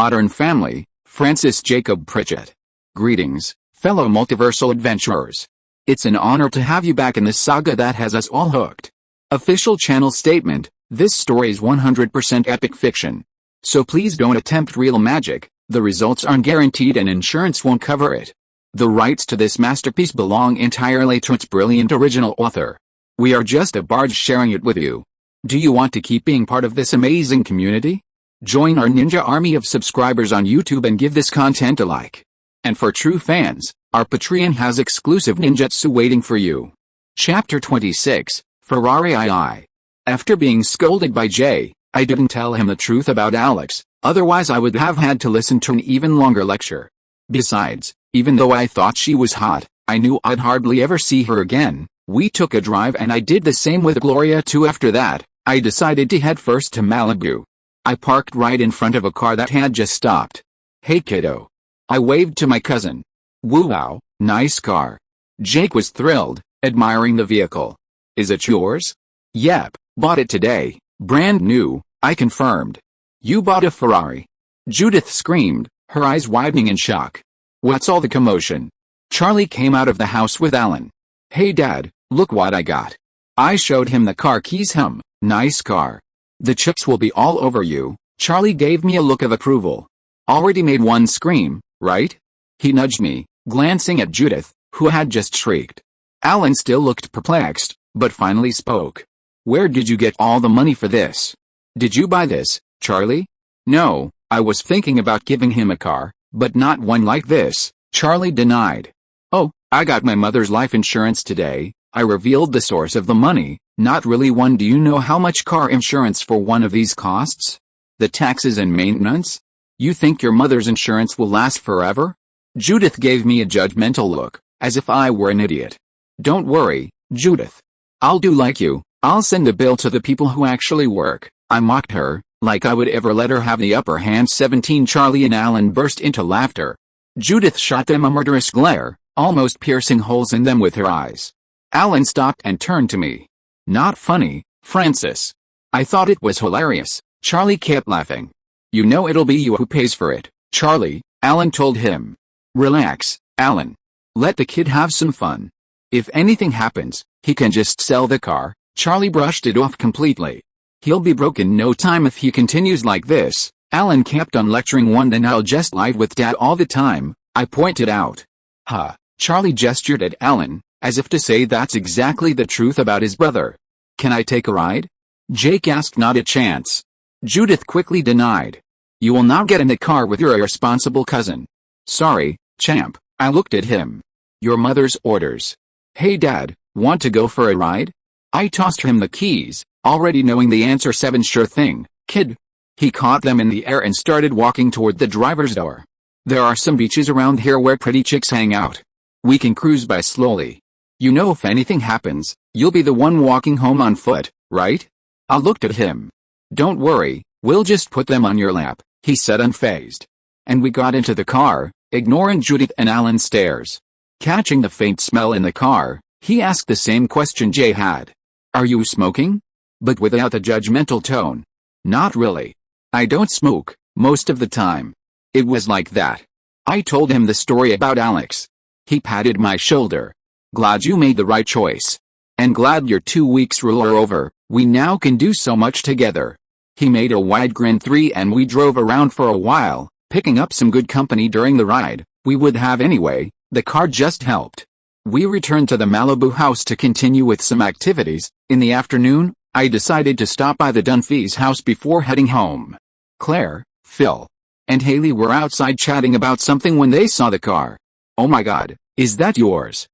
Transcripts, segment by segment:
Modern Family, Francis Jacob Pritchett. Greetings, fellow multiversal adventurers. It's an honor to have you back in this saga that has us all hooked. Official channel statement: this story is 100% epic fiction. So please don't attempt real magic, the results aren't guaranteed and insurance won't cover it. The rights to this masterpiece belong entirely to its brilliant original author. We are just a barge sharing it with you. Do you want to keep being part of this amazing community? Join our ninja army of subscribers on YouTube and give this content a like. And for true fans, our Patreon has exclusive ninjutsu waiting for you. Chapter 26, Ferrari II. After being scolded by Jay, I didn't tell him the truth about Alex, otherwise I would have had to listen to an even longer lecture. Besides, even though I thought she was hot, I knew I'd hardly ever see her again. We took a drive and I did the same with Gloria too. After that, I decided to head first to Malibu. I parked right in front of a car that had just stopped. "Hey kiddo." I waved to my cousin. "Wow, nice car." Jake was thrilled, admiring the vehicle. "Is it yours?" "Yep, bought it today, brand new," I confirmed. "You bought a Ferrari?" Judith screamed, her eyes widening in shock. "What's all the commotion?" Charlie came out of the house with Alan. "Hey Dad, look what I got." I showed him the car keys. Nice car. "The chips will be all over you." Charlie gave me a look of approval. "Already made one scream, right?" He nudged me, glancing at Judith, who had just shrieked. Alan still looked perplexed, but finally spoke. "Where did you get all the money for this? Did you buy this, Charlie?" "No, I was thinking about giving him a car, but not one like this," Charlie denied. "Oh, I got my mother's life insurance today." I revealed the source of the money. "Not really one. Do you know how much car insurance for one of these costs? The taxes and maintenance? You think your mother's insurance will last forever?" Judith gave me a judgmental look, as if I were an idiot. "Don't worry, Judith. I'll do like you, I'll send the bill to the people who actually work," I mocked her, like I would ever let her have the upper hand. 17 Charlie and Alan burst into laughter. Judith shot them a murderous glare, almost piercing holes in them with her eyes. Alan stopped and turned to me. "Not funny, Francis." I thought it was hilarious. Charlie kept laughing. "You know it'll be you who pays for it, Charlie," Alan told him. "Relax, Alan. Let the kid have some fun. If anything happens, he can just sell the car." Charlie brushed it off completely. "He'll be broke in no time if he continues like this." Alan kept on lecturing. "Then I'll just live with Dad all the time," I pointed out. "Huh." Charlie gestured at Alan, as if to say that's exactly the truth about his brother. "Can I take a ride?" Jake asked. "Not a chance." Judith quickly denied. "You will not get in the car with your irresponsible cousin." "Sorry, champ," I looked at him. "Your mother's orders." "Hey Dad, want to go for a ride?" I tossed him the keys, already knowing the answer. "7 sure thing, kid." He caught them in the air and started walking toward the driver's door. "There are some beaches around here where pretty chicks hang out. We can cruise by slowly. You know if anything happens, you'll be the one walking home on foot, right?" I looked at him. "Don't worry, we'll just put them on your lap," he said unfazed. And we got into the car, ignoring Judith and Alan's stares. Catching the faint smell in the car, he asked the same question Jay had. "Are you smoking?" But without a judgmental tone. "Not really. I don't smoke, most of the time." It was like that. I told him the story about Alex. He patted my shoulder. "Glad you made the right choice. And glad your 2 weeks rule are over, we now can do so much together." He made a wide grin. And we drove around for a while, picking up some good company during the ride. We would have anyway, the car just helped. We returned to the Malibu house to continue with some activities. In the afternoon, I decided to stop by the Dunphys' house before heading home. Claire, Phil, and Haley were outside chatting about something when they saw the car. "Oh my God, is that yours?"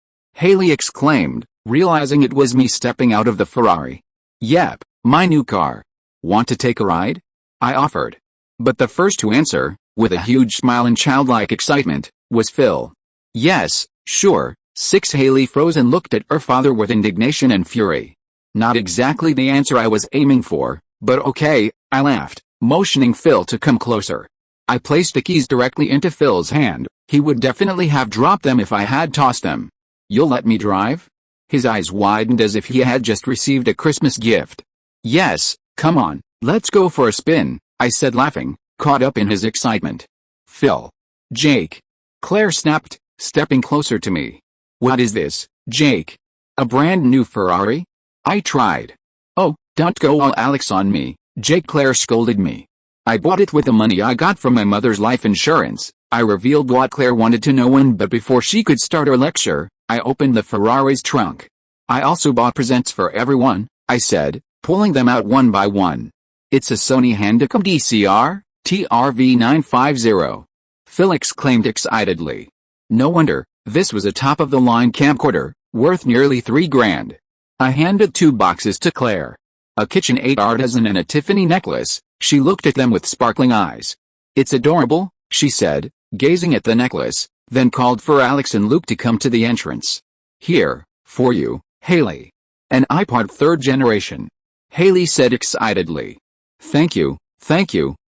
Haley exclaimed, realizing it was me stepping out of the Ferrari. "Yep, my new car. Want to take a ride?" I offered. But the first to answer, with a huge smile and childlike excitement, was Phil. "Yes, sure." 6 Haley froze and looked at her father with indignation and fury. Not exactly the answer I was aiming for, but okay, I laughed, motioning Phil to come closer. I placed the keys directly into Phil's hand. He would definitely have dropped them if I had tossed them. "You'll let me drive?" His eyes widened as if he had just received a Christmas gift. "Yes, come on, let's go for a spin," I said laughing. caught up in his excitement. Phil. Jake. Claire snapped, stepping closer to me. What is this, Jake? A brand new Ferrari? I tried. Oh, don't go all Alex on me, Jake. Claire scolded me. I bought it with the money I got from my mother's life insurance. I revealed what Claire wanted to know, but before she could start her lecture, I opened the Ferrari's trunk. I also bought presents for everyone, I said, pulling them out one by one. It's a Sony Handycam DCR, TRV950. Phil exclaimed excitedly. No wonder, this was a top-of-the-line camcorder, worth nearly $3,000. I handed 2 boxes to Claire. A KitchenAid artisan and a Tiffany necklace. She looked at them with sparkling eyes. It's adorable, she said, gazing at the necklace, then called for Alex and Luke to come to the entrance. Here, for you, Haley. An iPod 3rd generation. Haley said excitedly. Thank you,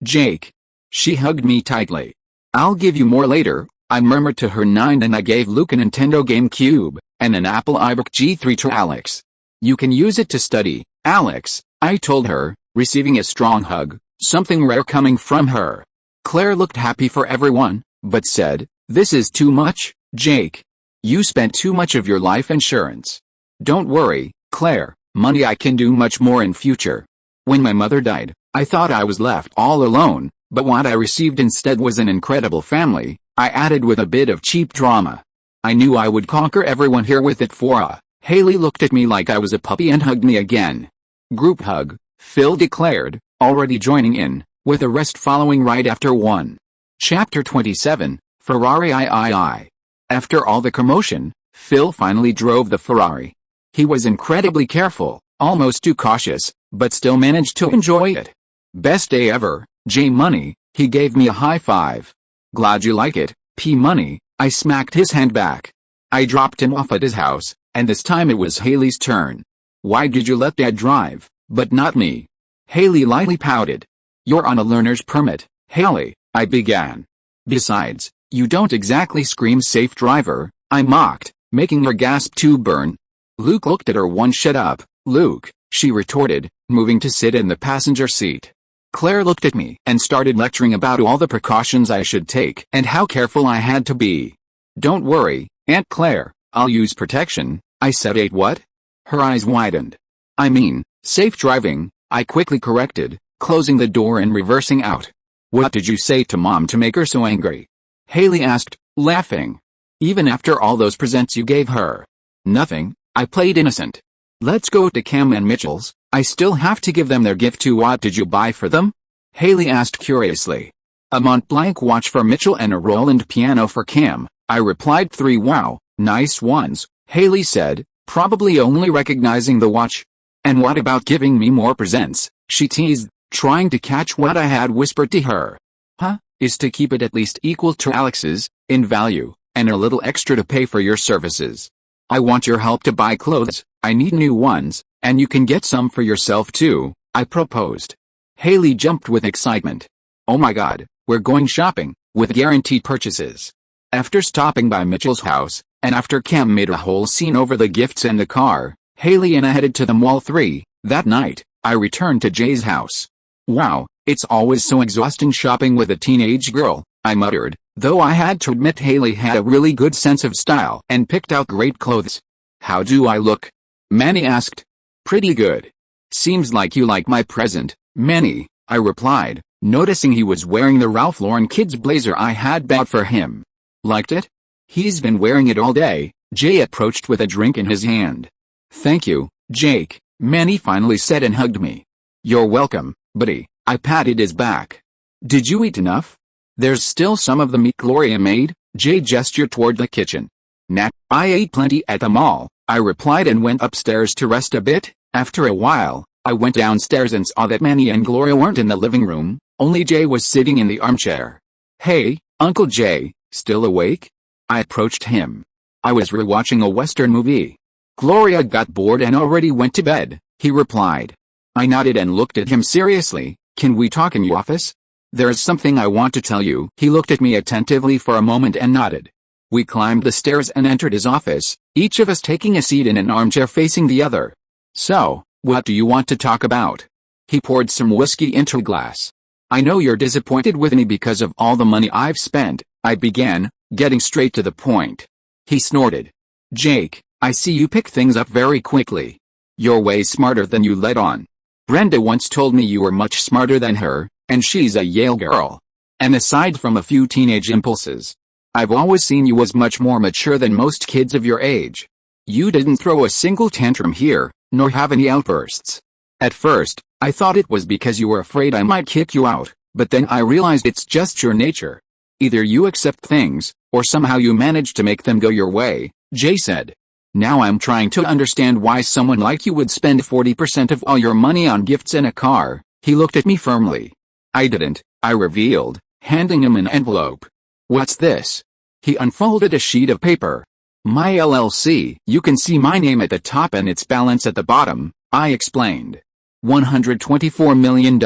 Jake. She hugged me tightly. I'll give you more later, I murmured to her. And I gave Luke a Nintendo GameCube, and an Apple iBook G3 to Alex. You can use it to study, Alex, I told her, receiving a strong hug, something rare coming from her. Claire looked happy for everyone, but said, this is too much, Jake. You spent too much of your life insurance. Don't worry, Claire, money I can do much more in future. When my mother died, I thought I was left all alone, but what I received instead was an incredible family, I added with a bit of cheap drama. I knew I would conquer everyone here with it for a. Haley looked at me like I was a puppy and hugged me again. Group hug, Phil declared, already joining in, with the rest following right after one. Chapter 27, Ferrari III. After all the commotion, Phil finally drove the Ferrari. He was incredibly careful, almost too cautious, but still managed to enjoy it. Best day ever, J Money, he gave me a high five. Glad you like it, P Money, I smacked his hand back. I dropped him off at his house, and this time it was Haley's turn. Why did you let Dad drive, but not me? Haley lightly pouted. You're on a learner's permit, Haley, I began. Besides, you don't exactly scream safe driver, I mocked, making her gasp to burn. Luke looked at her. Shut up, Luke, she retorted, moving to sit in the passenger seat. Claire looked at me and started lecturing about all the precautions I should take and how careful I had to be. Don't worry, Aunt Claire, I'll use protection, I said. What? Her eyes widened. I mean, safe driving, I quickly corrected, closing the door and reversing out. What did you say to Mom to make her so angry? Haley asked, laughing. Even after all those presents you gave her? Nothing, I played innocent. Let's go to Cam and Mitchell's, I still have to give them their gift too. What did you buy for them? Haley asked curiously. A Mont Blanc watch for Mitchell and a Roland piano for Cam, I replied. 3 Wow, nice ones, Haley said, probably only recognizing the watch. And what about giving me more presents, she teased, trying to catch what I had whispered to her. Huh, is to keep it at least equal to Alex's, in value, and a little extra to pay for your services. I want your help to buy clothes, I need new ones, and you can get some for yourself too, I proposed. Haley jumped with excitement. Oh my God, we're going shopping, with guaranteed purchases. After stopping by Mitchell's house, and after Cam made a whole scene over the gifts and the car, Haley and I headed to the mall. 3 That night, I returned to Jay's house. Wow, it's always so exhausting shopping with a teenage girl, I muttered, though I had to admit Haley had a really good sense of style and picked out great clothes. How do I look? Manny asked. Pretty good. Seems like you like my present, Manny, I replied, noticing he was wearing the Ralph Lauren kids blazer I had bought for him. Liked it? He's been wearing it all day, Jay approached with a drink in his hand. Thank you, Jake, Manny finally said and hugged me. You're welcome, buddy, I patted his back. Did you eat enough? There's still some of the meat Gloria made, Jay gestured toward the kitchen. Nat, I ate plenty at the mall, I replied and went upstairs to rest a bit. After a while, I went downstairs and saw that Manny and Gloria weren't in the living room, only Jay was sitting in the armchair. Hey, Uncle Jay, still awake? I approached him. I was rewatching a Western movie. Gloria got bored and already went to bed, he replied. I nodded and looked at him seriously. Can we talk in your office? There's something I want to tell you. He looked at me attentively for a moment and nodded. We climbed the stairs and entered his office, each of us taking a seat in an armchair facing the other. So, what do you want to talk about? He poured some whiskey into a glass. I know you're disappointed with me because of all the money I've spent, I began, getting straight to the point. He snorted. Jake, I see you pick things up very quickly. You're way smarter than you let on. Brenda once told me you were much smarter than her, and she's a Yale girl. And aside from a few teenage impulses, I've always seen you as much more mature than most kids of your age. You didn't throw a single tantrum here, nor have any outbursts. At first, I thought it was because you were afraid I might kick you out, but then I realized it's just your nature. Either you accept things, or somehow you manage to make them go your way, Jay said. Now I'm trying to understand why someone like you would spend 40% of all your money on gifts and a car. He looked at me firmly. I didn't, I revealed, handing him an envelope. What's this? He unfolded a sheet of paper. My LLC. You can see my name at the top and its balance at the bottom, I explained. $124 million.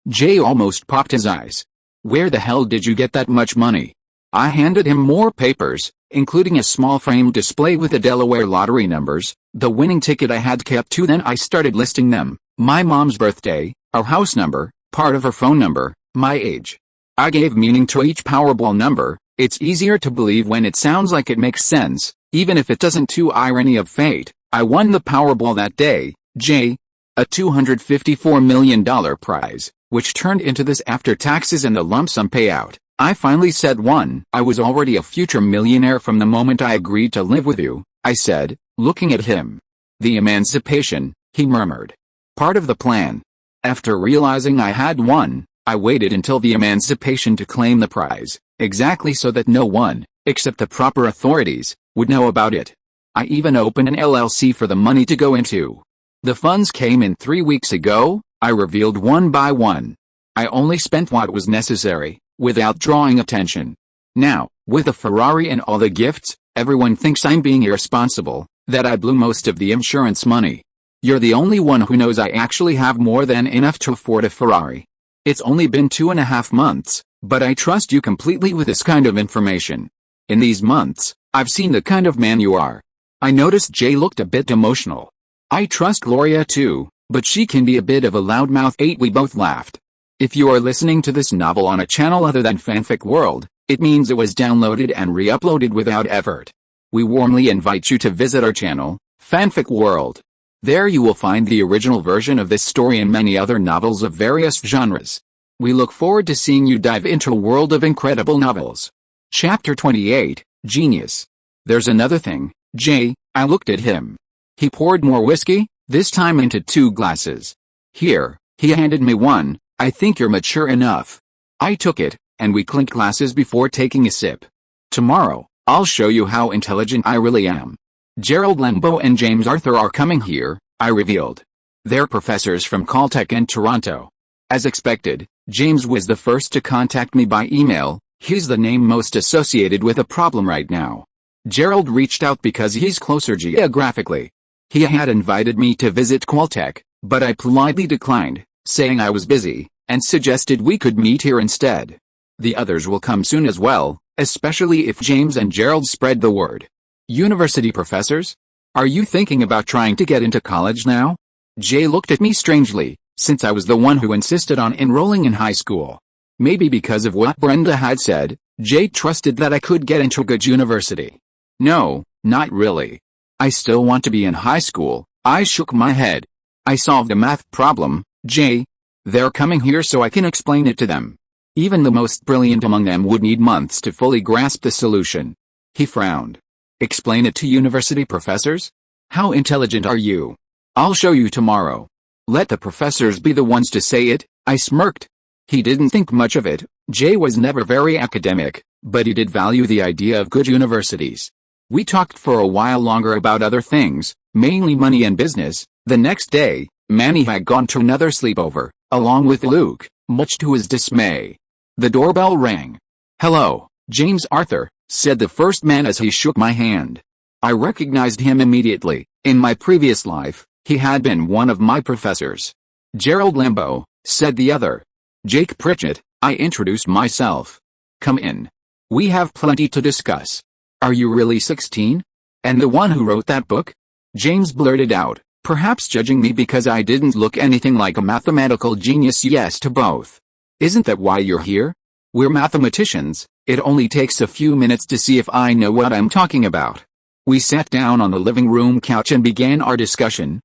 Jay almost popped his eyes. Where the hell did you get that much money? I handed him more papers, including a small framed display with the Delaware lottery numbers, the winning ticket I had kept to. Then I started listing them, my mom's birthday, our house number, part of her phone number, my age. I gave meaning to each Powerball number. It's easier to believe when it sounds like it makes sense, even if it doesn't. To irony of fate, I won the Powerball that day, Jay. A $254 million prize, which turned into this after taxes and the lump sum payout. I finally said won. I was already a future millionaire from the moment I agreed to live with you, I said, looking at him. The emancipation, he murmured. Part of the plan. After realizing I had won, I waited until the emancipation to claim the prize, exactly so that no one, except the proper authorities, would know about it. I even opened an LLC for the money to go into. The funds came in 3 weeks ago, I revealed one by one. I only spent what was necessary, without drawing attention. Now, with a Ferrari and all the gifts, everyone thinks I'm being irresponsible, that I blew most of the insurance money. You're the only one who knows I actually have more than enough to afford a Ferrari. It's only been 2.5 months, but I trust you completely with this kind of information. In these months, I've seen the kind of man you are. I noticed Jay looked a bit emotional. I trust Gloria too, but she can be a bit of a loudmouth. 8. We both laughed. If you are listening to this novel on a channel other than FanFic World, it means it was downloaded and re-uploaded without effort. We warmly invite you to visit our channel, FanFic World. There you will find the original version of this story and many other novels of various genres. We look forward to seeing you dive into a world of incredible novels. Chapter 28, Genius. There's another thing, Jay. I looked at him. He poured more whiskey, this time into 2 glasses. Here, he handed me one. I think you're mature enough. I took it, and we clinked glasses before taking a sip. Tomorrow, I'll show you how intelligent I really am. Gerald Lambeau and James Arthur are coming here, I revealed. They're professors from Caltech and Toronto. As expected, James was the first to contact me by email. He's the name most associated with a problem right now. Gerald reached out because he's closer geographically. He had invited me to visit Caltech, but I politely declined, saying I was busy, and suggested we could meet here instead. The others will come soon as well, especially if James and Gerald spread the word. University professors? Are you thinking about trying to get into college now? Jay looked at me strangely, since I was the one who insisted on enrolling in high school. Maybe because of what Brenda had said, Jay trusted that I could get into a good university. No, not really. I still want to be in high school. I shook my head. I solved a math problem, Jay. They're coming here so I can explain it to them. Even the most brilliant among them would need months to fully grasp the solution. He frowned. Explain it to university professors? How intelligent are you? I'll show you tomorrow. Let the professors be the ones to say it, I smirked. He didn't think much of it. Jay was never very academic, but he did value the idea of good universities. We talked for a while longer about other things, mainly money and business. The next day, Manny had gone to another sleepover, along with Luke, much to his dismay. The doorbell rang. Hello, James Arthur, said the first man as he shook my hand. I recognized him immediately. In my previous life, he had been one of my professors. Gerald Lambeau, said the other. Jake Pritchett, I introduced myself. Come in. We have plenty to discuss. Are you really 16? And the one who wrote that book? James blurted out, perhaps judging me because I didn't look anything like a mathematical genius. Yes to both. Isn't that why you're here? We're mathematicians. It only takes a few minutes to see if I know what I'm talking about. We sat down on the living room couch and began our discussion.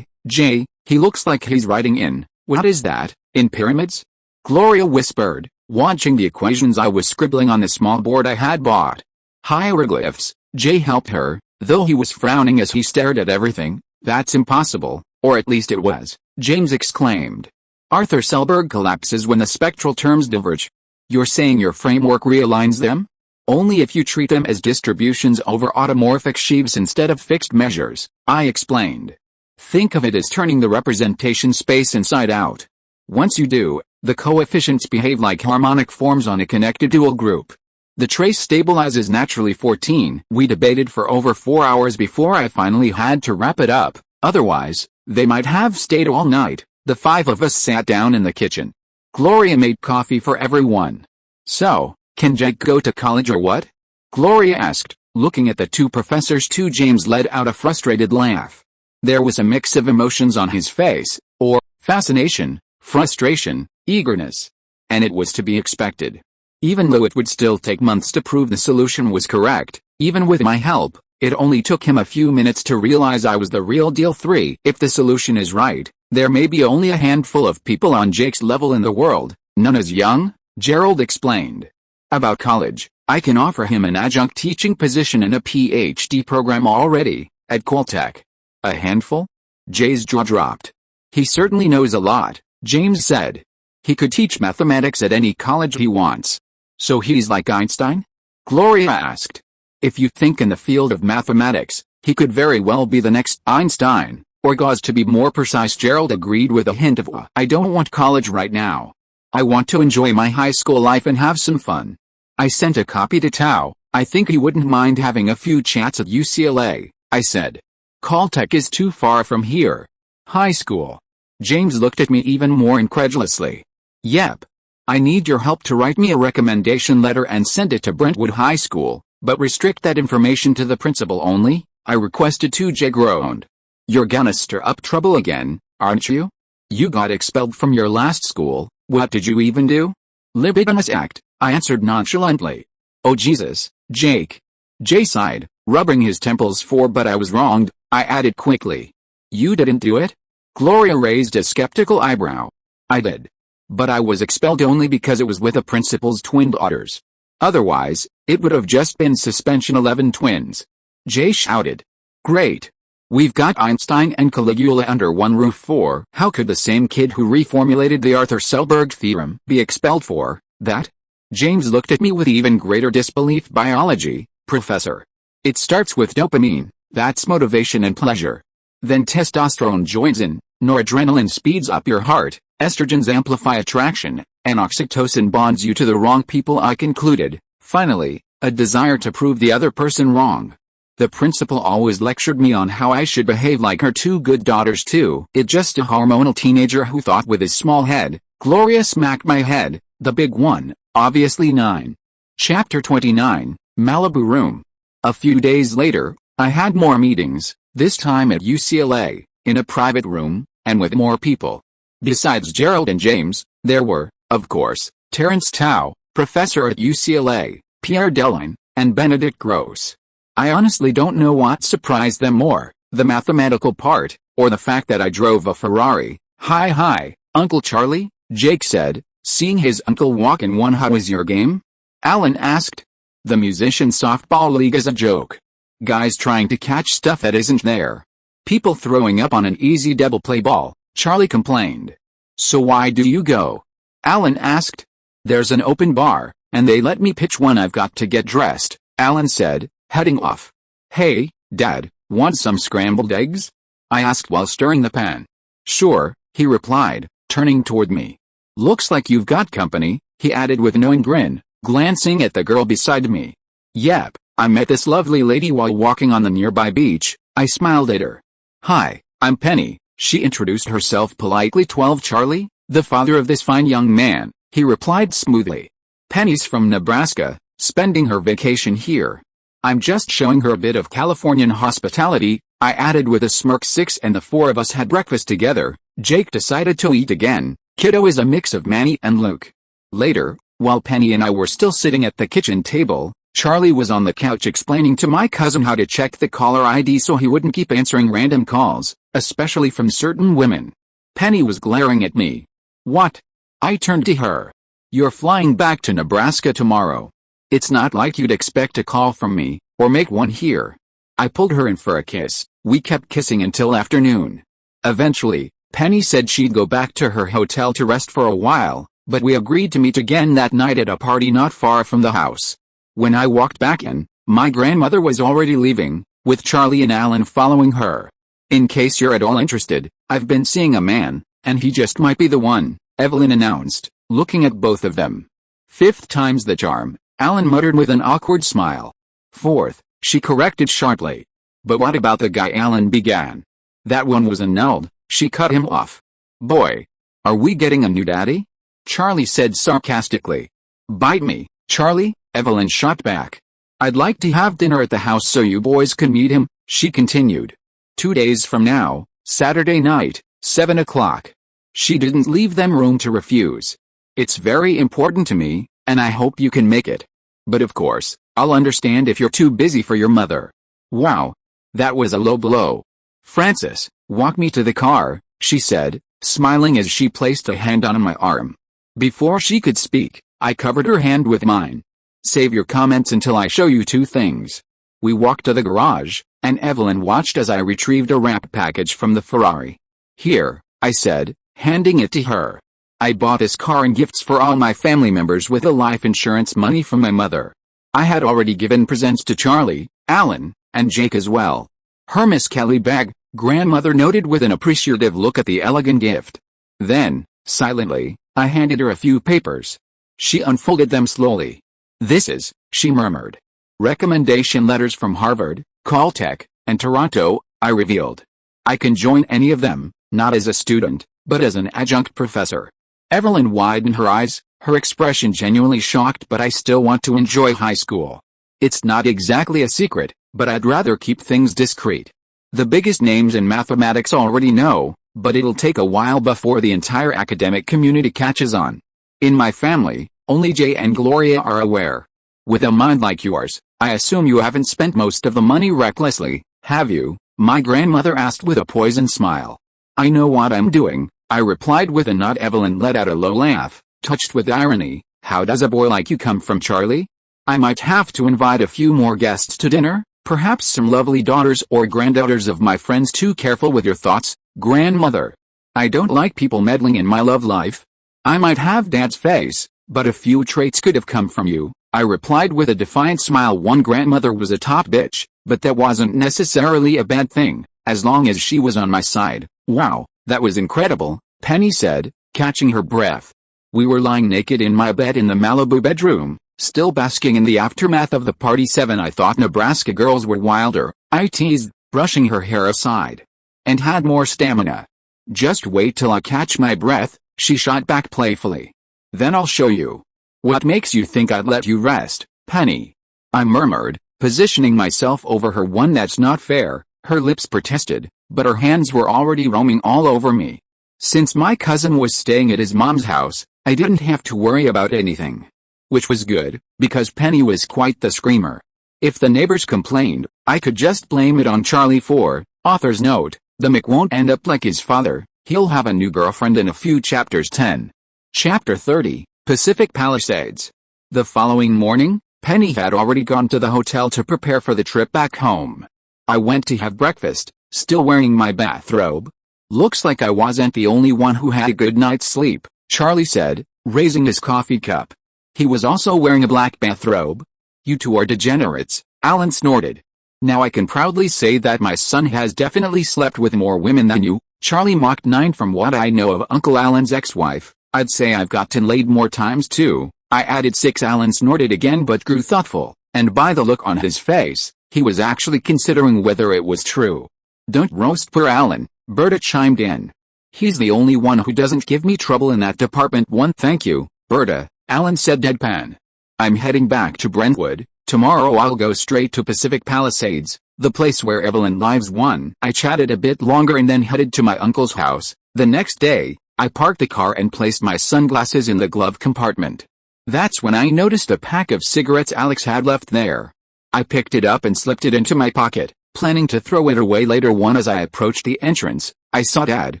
Jay, he looks like he's writing in, what is that, in pyramids? Gloria whispered, watching the equations I was scribbling on the small board I had bought. Hieroglyphs. Jay helped her, though he was frowning as he stared at everything. That's impossible, or at least it was, James exclaimed. Arthur Selberg collapses when the spectral terms diverge. You're saying your framework realigns them? Only if you treat them as distributions over automorphic sheaves instead of fixed measures, I explained. Think of it as turning the representation space inside out. Once you do, the coefficients behave like harmonic forms on a connected dual group. The trace stabilizes naturally. 14. We debated for over 4 hours before I finally had to wrap it up, otherwise, they might have stayed all night. The 5 of us sat down in the kitchen. Gloria made coffee for everyone. So, can Jake go to college or what? Gloria asked, looking at the two professors. James let out a frustrated laugh. There was a mix of emotions on his face, or fascination, frustration, eagerness. And it was to be expected. Even though it would still take months to prove the solution was correct, even with my help, it only took him a few minutes to realize I was the real deal. 3. If the solution is right, there may be only a handful of people on Jake's level in the world, none as young, Gerald explained. About college, I can offer him an adjunct teaching position in a PhD program already, at Caltech. A handful? Jay's jaw dropped. He certainly knows a lot, James said. He could teach mathematics at any college he wants. So he's like Einstein? Gloria asked. If you think in the field of mathematics, he could very well be the next Einstein, or Gauss to be more precise. Gerald agreed with a hint of I don't want college right now. I want to enjoy my high school life and have some fun. I sent a copy to Tao. I think he wouldn't mind having a few chats at UCLA, I said. Caltech is too far from here. High school. James looked at me even more incredulously. Yep. I need your help to write me a recommendation letter and send it to Brentwood High School, but restrict that information to the principal only, I requested. Jay groaned. You're gonna stir up trouble again, aren't you? You got expelled from your last school. What did you even do? Libidinous act, I answered nonchalantly. Oh Jesus, Jake. Jay sighed, rubbing his temples. But I was wronged, I added quickly. You didn't do it? Gloria raised a skeptical eyebrow. I did. But I was expelled only because it was with a principal's twin daughters. Otherwise, it would have just been suspension. 11 twins. Jay shouted. Great. We've got Einstein and Caligula under one roof. 4. How could the same kid who reformulated the Arthur Selberg theorem be expelled for that? James looked at me with even greater disbelief. Biology, professor. It starts with dopamine, that's motivation and pleasure. Then testosterone joins in, noradrenaline speeds up your heart, estrogens amplify attraction, and oxytocin bonds you to the wrong people. I concluded. Finally, a desire to prove the other person wrong. The principal always lectured me on how I should behave like her two good daughters too. It just a hormonal teenager who thought with his small head. Gloria smacked my head, the big one, obviously 9. Chapter 29, Malibu Room. A few days later, I had more meetings, this time at UCLA, in a private room, and with more people. Besides Gerald and James, there were, of course, Terence Tao, professor at UCLA, Pierre Delaine, and Benedict Gross. I honestly don't know what surprised them more, the mathematical part, or the fact that I drove a Ferrari. Hi, Uncle Charlie, Jake said, seeing his uncle walk in one. How was your game? Alan asked. The musician softball league is a joke. Guys trying to catch stuff that isn't there. People throwing up on an easy double play ball, Charlie complained. So why do you go? Alan asked. There's an open bar, and they let me pitch one. I've got to get dressed, Alan said, heading off. Hey, Dad, want some scrambled eggs? I asked while stirring the pan. Sure, he replied, turning toward me. Looks like you've got company, he added with a knowing grin, glancing at the girl beside me. Yep, I met this lovely lady while walking on the nearby beach. I smiled at her. Hi, I'm Penny, she introduced herself politely. 12 Charlie, the father of this fine young man, he replied smoothly. Penny's from Nebraska, spending her vacation here. I'm just showing her a bit of Californian hospitality, I added with a smirk. 6 and the 4 of us had breakfast together. Jake decided to eat again. Kiddo is a mix of Manny and Luke. Later, while Penny and I were still sitting at the kitchen table, Charlie was on the couch explaining to my cousin how to check the caller ID so he wouldn't keep answering random calls, especially from certain women. Penny was glaring at me. What? I turned to her. You're flying back to Nebraska tomorrow. It's not like you'd expect a call from me, or make one here. I pulled her in for a kiss. We kept kissing until afternoon. Eventually, Penny said she'd go back to her hotel to rest for a while, but we agreed to meet again that night at a party not far from the house. When I walked back in, my grandmother was already leaving, with Charlie and Alan following her. In case you're at all interested, I've been seeing a man, and he just might be the one, Evelyn announced, looking at both of them. Fifth time's the charm, Alan muttered with an awkward smile. Fourth, she corrected sharply. But what about the guy? Alan began. That one was annulled, she cut him off. Boy, are we getting a new daddy? Charlie said sarcastically. Bite me, Charlie, Evelyn shot back. I'd like to have dinner at the house so you boys can meet him, she continued. 2 days from now, Saturday night, 7 o'clock. She didn't leave them room to refuse. It's very important to me, and I hope you can make it. But of course, I'll understand if you're too busy for your mother. Wow. That was a low blow. Francis, walk me to the car, she said, smiling as she placed a hand on my arm. Before she could speak, I covered her hand with mine. Save your comments until I show you two things. We walked to the garage, and Evelyn watched as I retrieved a wrap package from the Ferrari. Here, I said, handing it to her. I bought this car and gifts for all my family members with the life insurance money from my mother. I had already given presents to Charlie, Alan, and Jake as well. Her Miss Kelly bag, grandmother noted with an appreciative look at the elegant gift. Then, silently, I handed her a few papers. She unfolded them slowly. This is, she murmured. Recommendation letters from Harvard, Caltech, and Toronto, I revealed. I can join any of them, not as a student, but as an adjunct professor. Evelyn widened her eyes, her expression genuinely shocked, but I still want to enjoy high school. It's not exactly a secret, but I'd rather keep things discreet. The biggest names in mathematics already know, but it'll take a while before the entire academic community catches on. In my family, only Jay and Gloria are aware. With a mind like yours, I assume you haven't spent most of the money recklessly, have you? My grandmother asked with a poisoned smile. I know what I'm doing, I replied with a nod. Evelyn let out a low laugh, touched with irony. How does a boy like you come from Charlie? I might have to invite a few more guests to dinner, perhaps some lovely daughters or granddaughters of my friends. Too careful with your thoughts, grandmother. I don't like people meddling in my love life. I might have Dad's face, but a few traits could have come from you, I replied with a defiant smile. One grandmother was a top bitch, but that wasn't necessarily a bad thing, as long as she was on my side. Wow, that was incredible, Penny said, catching her breath. We were lying naked in my bed in the Malibu bedroom, still basking in the aftermath of the party. 7 I thought Nebraska girls were wilder, I teased, brushing her hair aside. And had more stamina. Just wait till I catch my breath, she shot back playfully. Then I'll show you. What makes you think I'd let you rest, Penny? I murmured, positioning myself over her. One that's not fair, her lips protested, but her hands were already roaming all over me. Since my cousin was staying at his mom's house, I didn't have to worry about anything. Which was good, because Penny was quite the screamer. If the neighbors complained, I could just blame it on Charlie. For, author's note, the Mick won't end up like his father, he'll have a new girlfriend in a few chapters. 10. Chapter 30, Pacific Palisades. The following morning, Penny had already gone to the hotel to prepare for the trip back home. I went to have breakfast, still wearing my bathrobe. Looks like I wasn't the only one who had a good night's sleep, Charlie said, raising his coffee cup. He was also wearing a black bathrobe. You two are degenerates, Alan snorted. Now I can proudly say that my son has definitely slept with more women than you, Charlie mocked. 9 From what I know of Uncle Alan's ex-wife, I'd say I've gotten laid more times too, I added. 6 Alan snorted again but grew thoughtful, and by the look on his face, he was actually considering whether it was true. Don't roast poor Alan, Berta chimed in. He's the only one who doesn't give me trouble in that department. 1 Thank you, Berta, Alan said deadpan. I'm heading back to Brentwood. Tomorrow I'll go straight to Pacific Palisades, the place where Evelyn lives. 1 I chatted a bit longer and then headed to my uncle's house. The next day, I parked the car and placed my sunglasses in the glove compartment. That's when I noticed a pack of cigarettes Alex had left there. I picked it up and slipped it into my pocket, planning to throw it away later. As I approached the entrance, I saw Dad,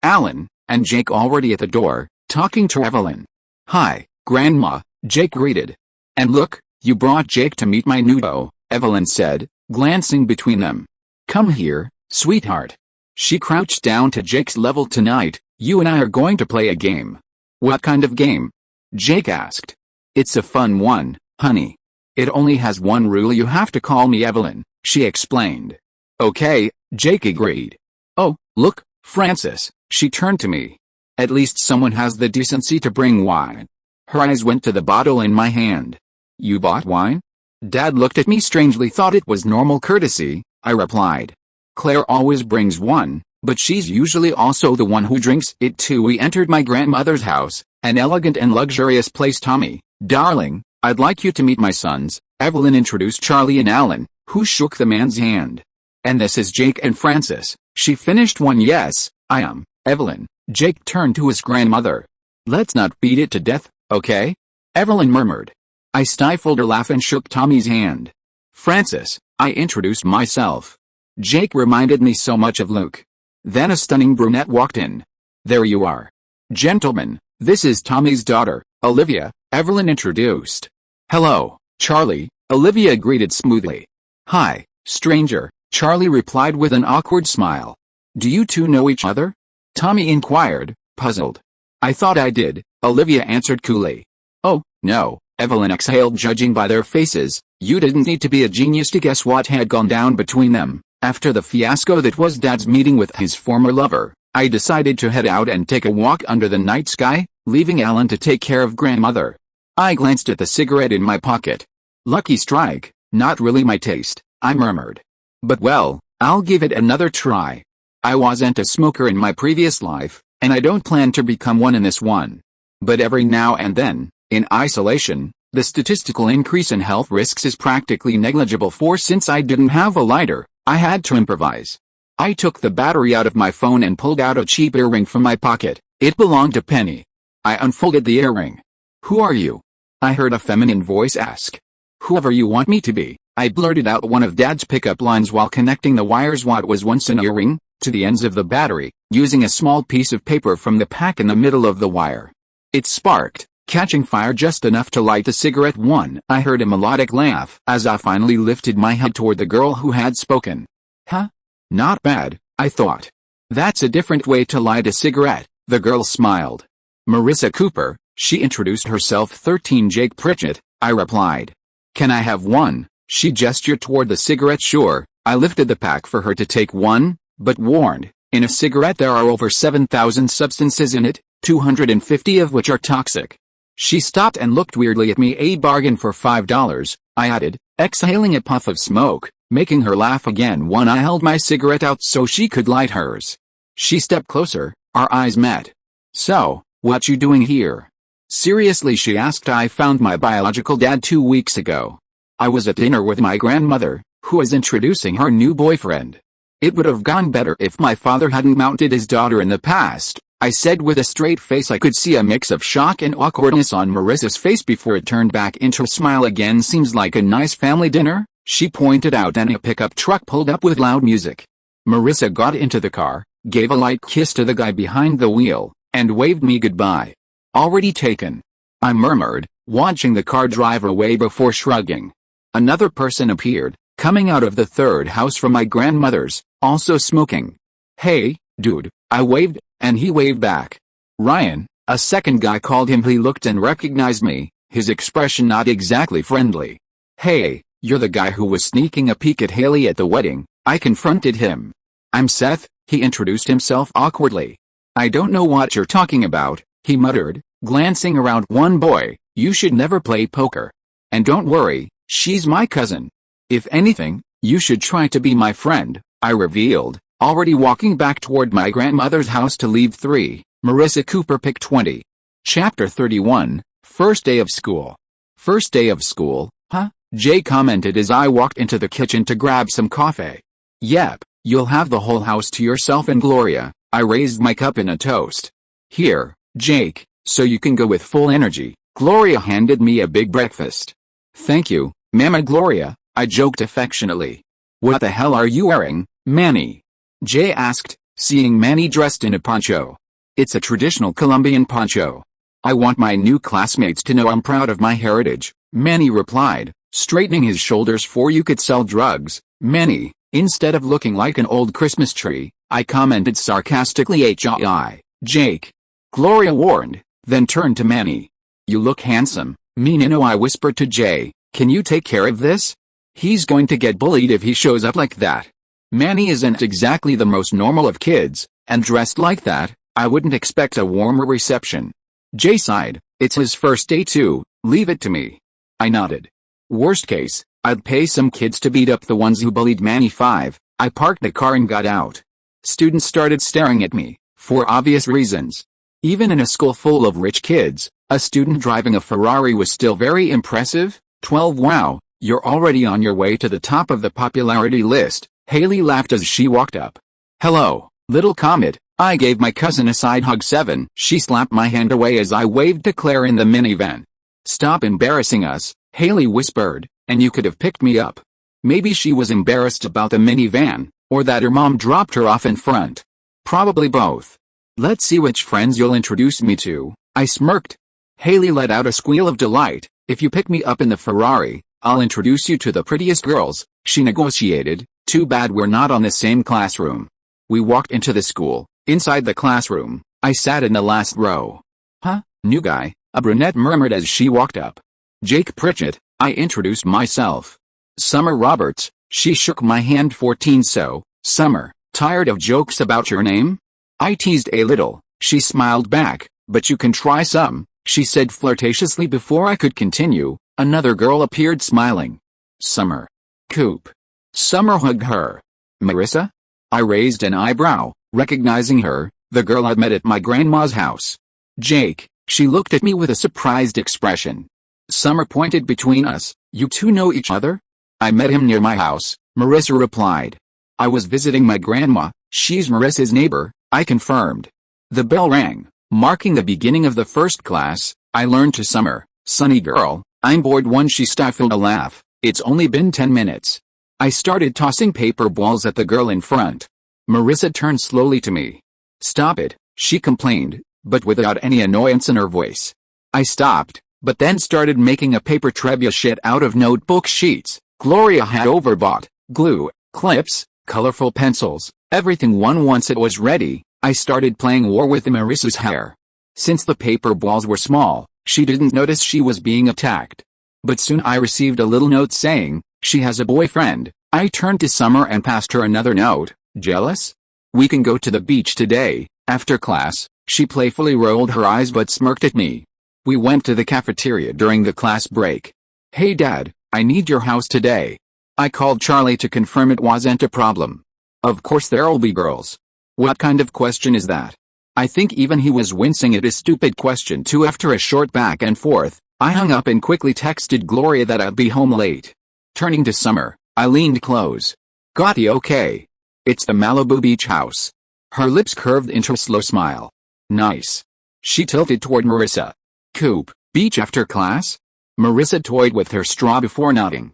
Alan, and Jake already at the door, talking to Evelyn. "Hi, Grandma," Jake greeted. "And look, you brought Jake to meet my new beau," Evelyn said, glancing between them. "Come here, sweetheart." She crouched down to Jake's level. "Tonight, you and I are going to play a game." "What kind of game?" Jake asked. "It's a fun one, honey. It only has one rule: you have to call me Evelyn," she explained. "Okay," Jake agreed. "Oh, look, Francis," she turned to me. "At least someone has the decency to bring wine." Her eyes went to the bottle in my hand. "You bought wine?" Dad looked at me strangely. "Thought it was normal courtesy," I replied. "Claire always brings one, but she's usually also the one who drinks it too." We entered my grandmother's house, an elegant and luxurious place. "Tommy, darling, I'd like you to meet my sons," Evelyn introduced Charlie and Alan, who shook the man's hand. "And this is Jake and Francis," she finished. "Yes, I am, Evelyn." Jake turned to his grandmother. "Let's not beat it to death, okay?" Evelyn murmured. I stifled a laugh and shook Tommy's hand. "Francis," I introduced myself. "Jake reminded me so much of Luke." Then a stunning brunette walked in. "There you are. Gentlemen, this is Tommy's daughter, Olivia," Evelyn introduced. "Hello, Charlie," Olivia greeted smoothly. "Hi, stranger," Charlie replied with an awkward smile. "Do you two know each other?" Tommy inquired, puzzled. "I thought I did," Olivia answered coolly. "Oh, no," Evelyn exhaled. "Judging by their faces, you didn't need to be a genius to guess what had gone down between them. After the fiasco that was Dad's meeting with his former lover, I decided to head out and take a walk under the night sky, leaving Alan to take care of grandmother." I glanced at the cigarette in my pocket. "Lucky strike, not really my taste," I murmured. "But well, I'll give it another try. I wasn't a smoker in my previous life, and I don't plan to become one in this one. But every now and then, in isolation, the statistical increase in health risks is practically negligible." Since I didn't have a lighter, I had to improvise. I took the battery out of my phone and pulled out a cheap earring from my pocket. It belonged to Penny. I unfolded the earring. "Who are you?" I heard a feminine voice ask. "Whoever you want me to be," I blurted out one of Dad's pickup lines while connecting the wires what was once an earring to the ends of the battery, using a small piece of paper from the pack in the middle of the wire. It sparked, catching fire just enough to light the cigarette. I heard a melodic laugh as I finally lifted my head toward the girl who had spoken. "Huh? Not bad," I thought. "That's a different way to light a cigarette," the girl smiled. "Marissa Cooper," she introduced herself. 13 Jake Pritchett, I replied. "Can I have one?" She gestured toward the cigarette. "Sure." I lifted the pack for her to take one, but warned, in a cigarette there are over 7,000 substances in it, 250 of which are toxic. She stopped and looked weirdly at me. "A bargain for $5, I added, exhaling a puff of smoke, making her laugh again. I held my cigarette out so she could light hers. She stepped closer, our eyes met. "So, what you doing here?" "Seriously?" she asked. "I found my biological dad 2 weeks ago. I was at dinner with my grandmother, who was introducing her new boyfriend. It would have gone better if my father hadn't mounted his daughter in the past," I said with a straight face. I could see a mix of shock and awkwardness on Marissa's face before it turned back into a smile again. "Seems like a nice family dinner," she pointed out, and a pickup truck pulled up with loud music. Marissa got into the car, gave a light kiss to the guy behind the wheel, and waved me goodbye. "Already taken," I murmured, watching the car drive away before shrugging. Another person appeared, coming out of the third house from my grandmother's, also smoking. "Hey, dude," I waved, and he waved back. "Ryan," a second guy called him. He looked and recognized me, his expression not exactly friendly. "Hey, you're the guy who was sneaking a peek at Haley at the wedding," I confronted him. "I'm Seth," he introduced himself awkwardly. "I don't know what you're talking about," he muttered, glancing around. "One boy, you should never play poker. And don't worry, she's my cousin. If anything, you should try to be my friend," I revealed, already walking back toward my grandmother's house to leave 3, Marissa Cooper Pick 20. Chapter 31, First Day of School. "First day of school, huh?" Jay commented as I walked into the kitchen to grab some coffee. "Yep, you'll have the whole house to yourself and Gloria," I raised my cup in a toast. Here, Jake, so you can go with full energy. Gloria handed me a big breakfast. Thank you, Mama Gloria, I joked affectionately. What the hell are you wearing, Manny? Jay asked, seeing Manny dressed in a poncho. It's a traditional Colombian poncho. I want my new classmates to know I'm proud of my heritage, Manny replied, straightening his shoulders. For you could sell drugs, Manny, instead of looking like an old Christmas tree, I commented sarcastically. HII, Jake. Gloria warned, then turned to Manny. You look handsome, Menino, I whispered to Jay. Can you take care of this? He's going to get bullied if he shows up like that. Manny isn't exactly the most normal of kids, and dressed like that, I wouldn't expect a warmer reception. Jay sighed. It's his first day too, leave it to me. I nodded. Worst case, I'd pay some kids to beat up the ones who bullied Manny. 5. I parked the car and got out. Students started staring at me, for obvious reasons. Even in a school full of rich kids, a student driving a Ferrari was still very impressive. 12. Wow, you're already on your way to the top of the popularity list, Haley laughed as she walked up. Hello, little comet, I gave my cousin a side hug. 7. She slapped my hand away as I waved to Claire in the minivan. Stop embarrassing us, Haley whispered, and you could have picked me up. Maybe she was embarrassed about the minivan, or that her mom dropped her off in front. Probably both. Let's see which friends you'll introduce me to, I smirked. Haley let out a squeal of delight. If you pick me up in the Ferrari, I'll introduce you to the prettiest girls, she negotiated. Too bad we're not on the same classroom. We walked into the school. Inside the classroom, I sat in the last row. Huh, new guy, a brunette murmured as she walked up. Jake Pritchett, I introduced myself. Summer Roberts, she shook my hand. 14. So, Summer, tired of jokes about your name? I teased a little. She smiled back, but you can try some, she said flirtatiously. Before I could continue, another girl appeared smiling. Summer. Coop. Summer hugged her. Marissa? I raised an eyebrow, recognizing her, the girl I'd met at my grandma's house. Jake, she looked at me with a surprised expression. Summer pointed. Between us, you two know each other? I met him near my house, Marissa replied. I was visiting my grandma, she's Marissa's neighbor, I confirmed. The bell rang, marking the beginning of the first class. I learned to Summer, sunny girl, I'm bored. One, she stifled a laugh. It's only been 10 minutes. I started tossing paper balls at the girl in front. Marissa turned slowly to me. Stop it, she complained, but without any annoyance in her voice. I stopped, but then started making a paper trebuchet out of notebook sheets. Gloria had overbought glue, clips, colorful pencils, everything. Once it was ready, I started playing war with Marissa's hair. Since the paper balls were small, she didn't notice she was being attacked. But soon I received a little note saying, she has a boyfriend. I turned to Summer and passed her another note. Jealous? We can go to the beach today, after class. She playfully rolled her eyes but smirked at me. We went to the cafeteria during the class break. Hey Dad, I need your house today. I called Charlie to confirm it wasn't a problem. Of course there'll be girls. What kind of question is that? I think even he was wincing at his stupid question too. After a short back and forth, I hung up and quickly texted Gloria that I'd be home late. Turning to Summer, I leaned close. Gotti, okay. It's the Malibu beach house. Her lips curved into a slow smile. Nice. She tilted toward Marissa. Coop, beach after class? Marissa toyed with her straw before nodding.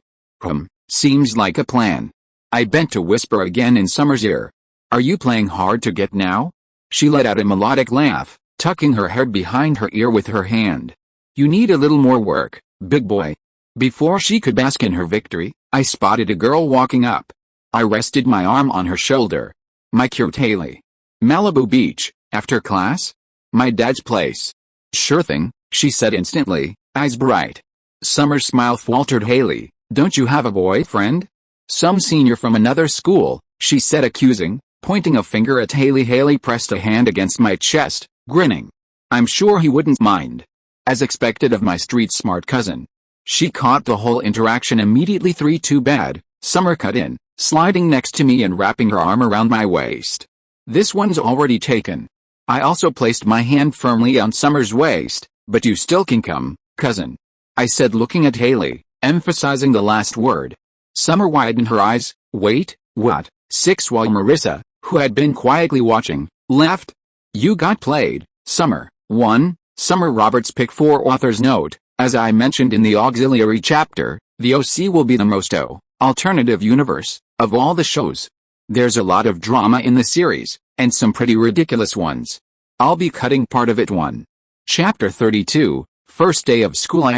Seems like a plan. I bent to whisper again in Summer's ear. Are you playing hard to get now? She let out a melodic laugh, tucking her hair behind her ear with her hand. You need a little more work, big boy. Before she could bask in her victory, I spotted a girl walking up. I rested my arm on her shoulder. My cute Haley. Malibu Beach, after class? My dad's place. Sure thing, she said instantly, eyes bright. Summer's smile faltered. Haley, don't you have a boyfriend? Some senior from another school, she said accusing, pointing a finger at Haley. Haley pressed a hand against my chest, grinning. I'm sure he wouldn't mind. As expected of my street-smart cousin. She caught the whole interaction immediately. 3. Too bad, Summer cut in, sliding next to me and wrapping her arm around my waist. This one's already taken. I also placed my hand firmly on Summer's waist. But you still can come, cousin. I said, looking at Haley, emphasizing the last word. Summer widened her eyes. Wait, what? 6. While Marissa, who had been quietly watching, laughed. You got played, Summer. 1. Summer Roberts Pick 4 Author's Note: as I mentioned in the auxiliary chapter, the OC will be the most alternative universe of all the shows. There's a lot of drama in the series, and some pretty ridiculous ones. I'll be cutting part of it. 1. Chapter 32, First Day of School.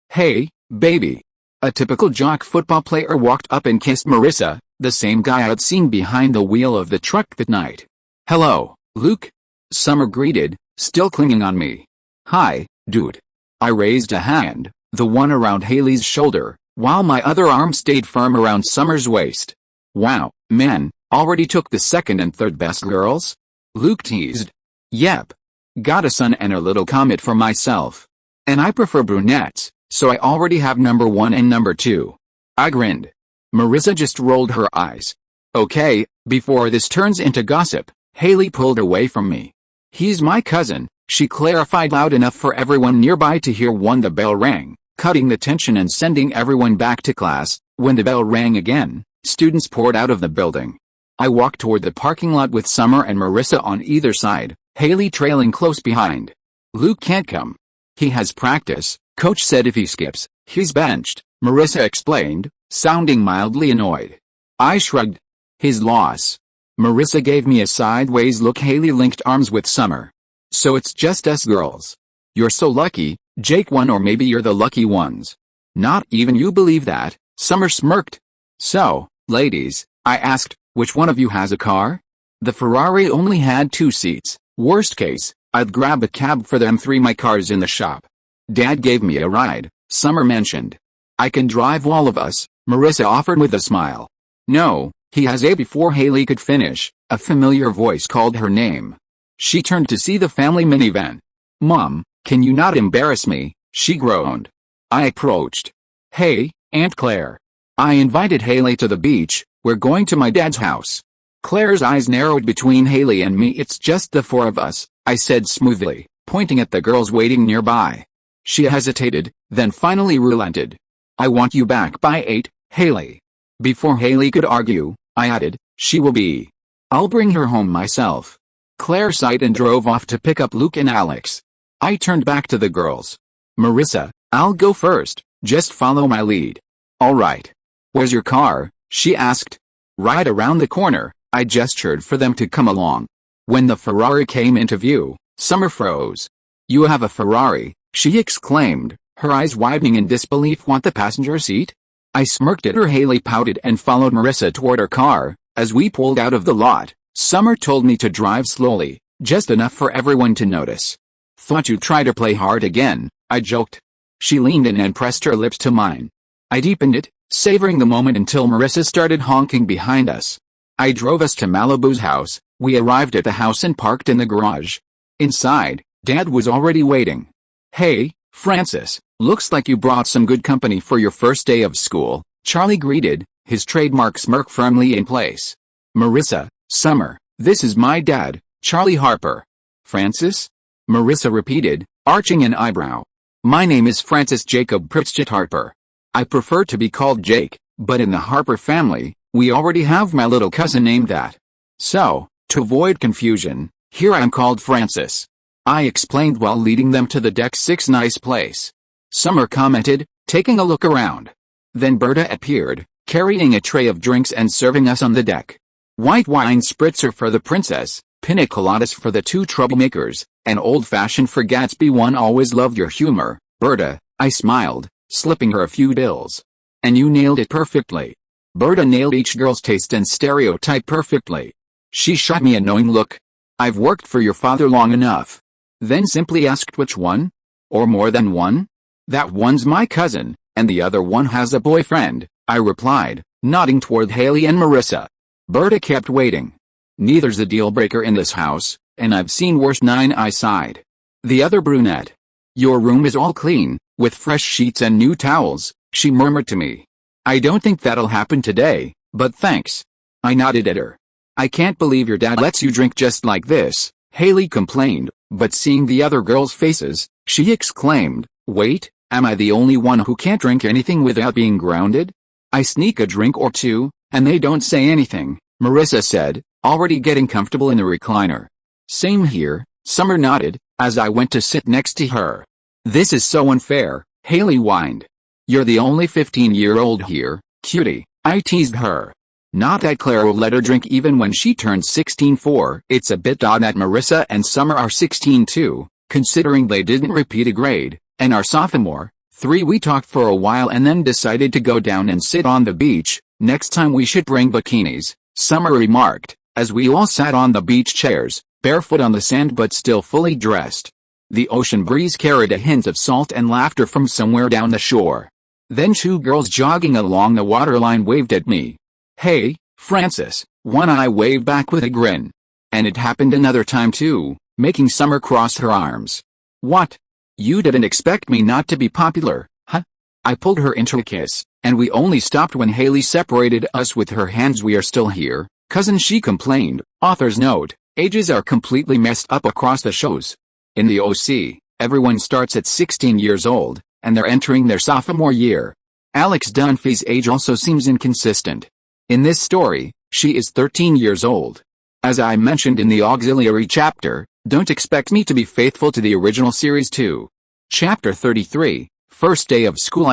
Hey, baby. A typical jock football player walked up and kissed Marissa, the same guy I'd seen behind the wheel of the truck that night. Hello, Luke? Summer greeted, still clinging on me. Hi, dude. I raised a hand, the one around Haley's shoulder, while my other arm stayed firm around Summer's waist. Wow, man, already took the second and third best girls? Luke teased. Yep. Got a son and a little comet for myself. And I prefer brunettes, so I already have number 1 and number 2. I grinned. Marissa just rolled her eyes. Okay, before this turns into gossip, Haley pulled away from me. He's my cousin, she clarified loud enough for everyone nearby to hear. 1. The bell rang, cutting the tension and sending everyone back to class. When the bell rang again, students poured out of the building. I walked toward the parking lot with Summer and Marissa on either side, Haley trailing close behind. Luke can't come. He has practice, coach said if he skips, he's benched, Marissa explained, sounding mildly annoyed. I shrugged. His loss. Marissa gave me a sideways look. Haley linked arms with Summer. So it's just us girls. You're so lucky, Jake won, or maybe you're the lucky ones. Not even you believe that, Summer smirked. So, ladies, I asked, which one of you has a car? The Ferrari only had 2 seats. Worst case, I'd grab a cab for them 3. My car's in the shop. Dad gave me a ride, Summer mentioned. I can drive all of us, Marissa offered with a smile. No, he has a. Before Haley could finish, a familiar voice called her name. She turned to see the family minivan. Mom, can you not embarrass me? She groaned. I approached. Hey, Aunt Claire. I invited Haley to the beach. We're going to my dad's house. Claire's eyes narrowed. Between Haley and me it's just the 4 of us, I said smoothly, pointing at the girls waiting nearby. She hesitated, then finally relented. I want you back by 8, Haley. Before Haley could argue, I added, she will be. I'll bring her home myself. Claire sighed and drove off to pick up Luke and Alex. I turned back to the girls. Marissa, I'll go first, just follow my lead. All right. Where's your car? She asked. Right around the corner, I gestured for them to come along. When the Ferrari came into view, Summer froze. You have a Ferrari, she exclaimed, her eyes widening in disbelief. Want the passenger seat? I smirked at her. Haley pouted and followed Marissa toward her car. As we pulled out of the lot, Summer told me to drive slowly, just enough for everyone to notice. Thought you'd try to play hard again, I joked. She leaned in and pressed her lips to mine. I deepened it, savoring the moment until Marissa started honking behind us. I drove us to Malibu's house. We arrived at the house and parked in the garage. Inside, Dad was already waiting. Hey, Francis, looks like you brought some good company for your first day of school, Charlie greeted, his trademark smirk firmly in place. Marissa, Summer, this is my dad, Charlie Harper. Francis? Marissa repeated, arching an eyebrow. My name is Francis Jacob Pritchett Harper. I prefer to be called Jake, but in the Harper family, we already have my little cousin named that. So, to avoid confusion, here I am called Francis. I explained while leading them to the deck 6. Nice place. Summer commented, taking a look around. Then Berta appeared, carrying a tray of drinks and serving us on the deck. White wine spritzer for the princess, pina coladas for the 2 troublemakers, and old-fashioned for Gatsby. One always loved your humor, Berta, I smiled, slipping her a few bills. And you nailed it perfectly. Berta nailed each girl's taste and stereotype perfectly. She shot me a knowing look. I've worked for your father long enough. Then simply asked which one? Or more than one? That one's my cousin, and the other one has a boyfriend, I replied, nodding toward Haley and Marissa. Berta kept waiting. Neither's a deal breaker in this house, and I've seen worse. 9. I sighed. The other brunette. Your room is all clean, with fresh sheets and new towels, she murmured to me. I don't think that'll happen today, but thanks. I nodded at her. I can't believe your dad lets you drink just like this, Haley complained, but seeing the other girls' faces, she exclaimed, wait, am I the only one who can't drink anything without being grounded? I sneak a drink or two, and they don't say anything, Marissa said, already getting comfortable in the recliner. Same here, Summer nodded, as I went to sit next to her. "This is so unfair," Haley whined. "You're the only 15-year-old here, cutie," I teased her. Not that Claire will let her drink even when she turns 16. It's a bit odd that Marissa and Summer are 16 too, considering they didn't repeat a grade, and our sophomore. 3 We talked for a while and then decided to go down and sit on the beach. "Next time we should bring bikinis," Summer remarked, as we all sat on the beach chairs, barefoot on the sand but still fully dressed. The ocean breeze carried a hint of salt and laughter from somewhere down the shore. Then 2 girls jogging along the waterline waved at me. "Hey, Francis," one I waved back with a grin. And it happened another time too, making Summer cross her arms. "What? You didn't expect me not to be popular, huh?" I pulled her into a kiss, and we only stopped when Haley separated us with her hands. "We are still here, cousin," she complained. Author's note: ages are completely messed up across the shows. In the OC, everyone starts at 16 years old, and they're entering their sophomore year. Alex Dunphy's age also seems inconsistent. In this story, she is 13 years old. As I mentioned in the auxiliary chapter, don't expect me to be faithful to the original series too. Chapter 33, First Day of School.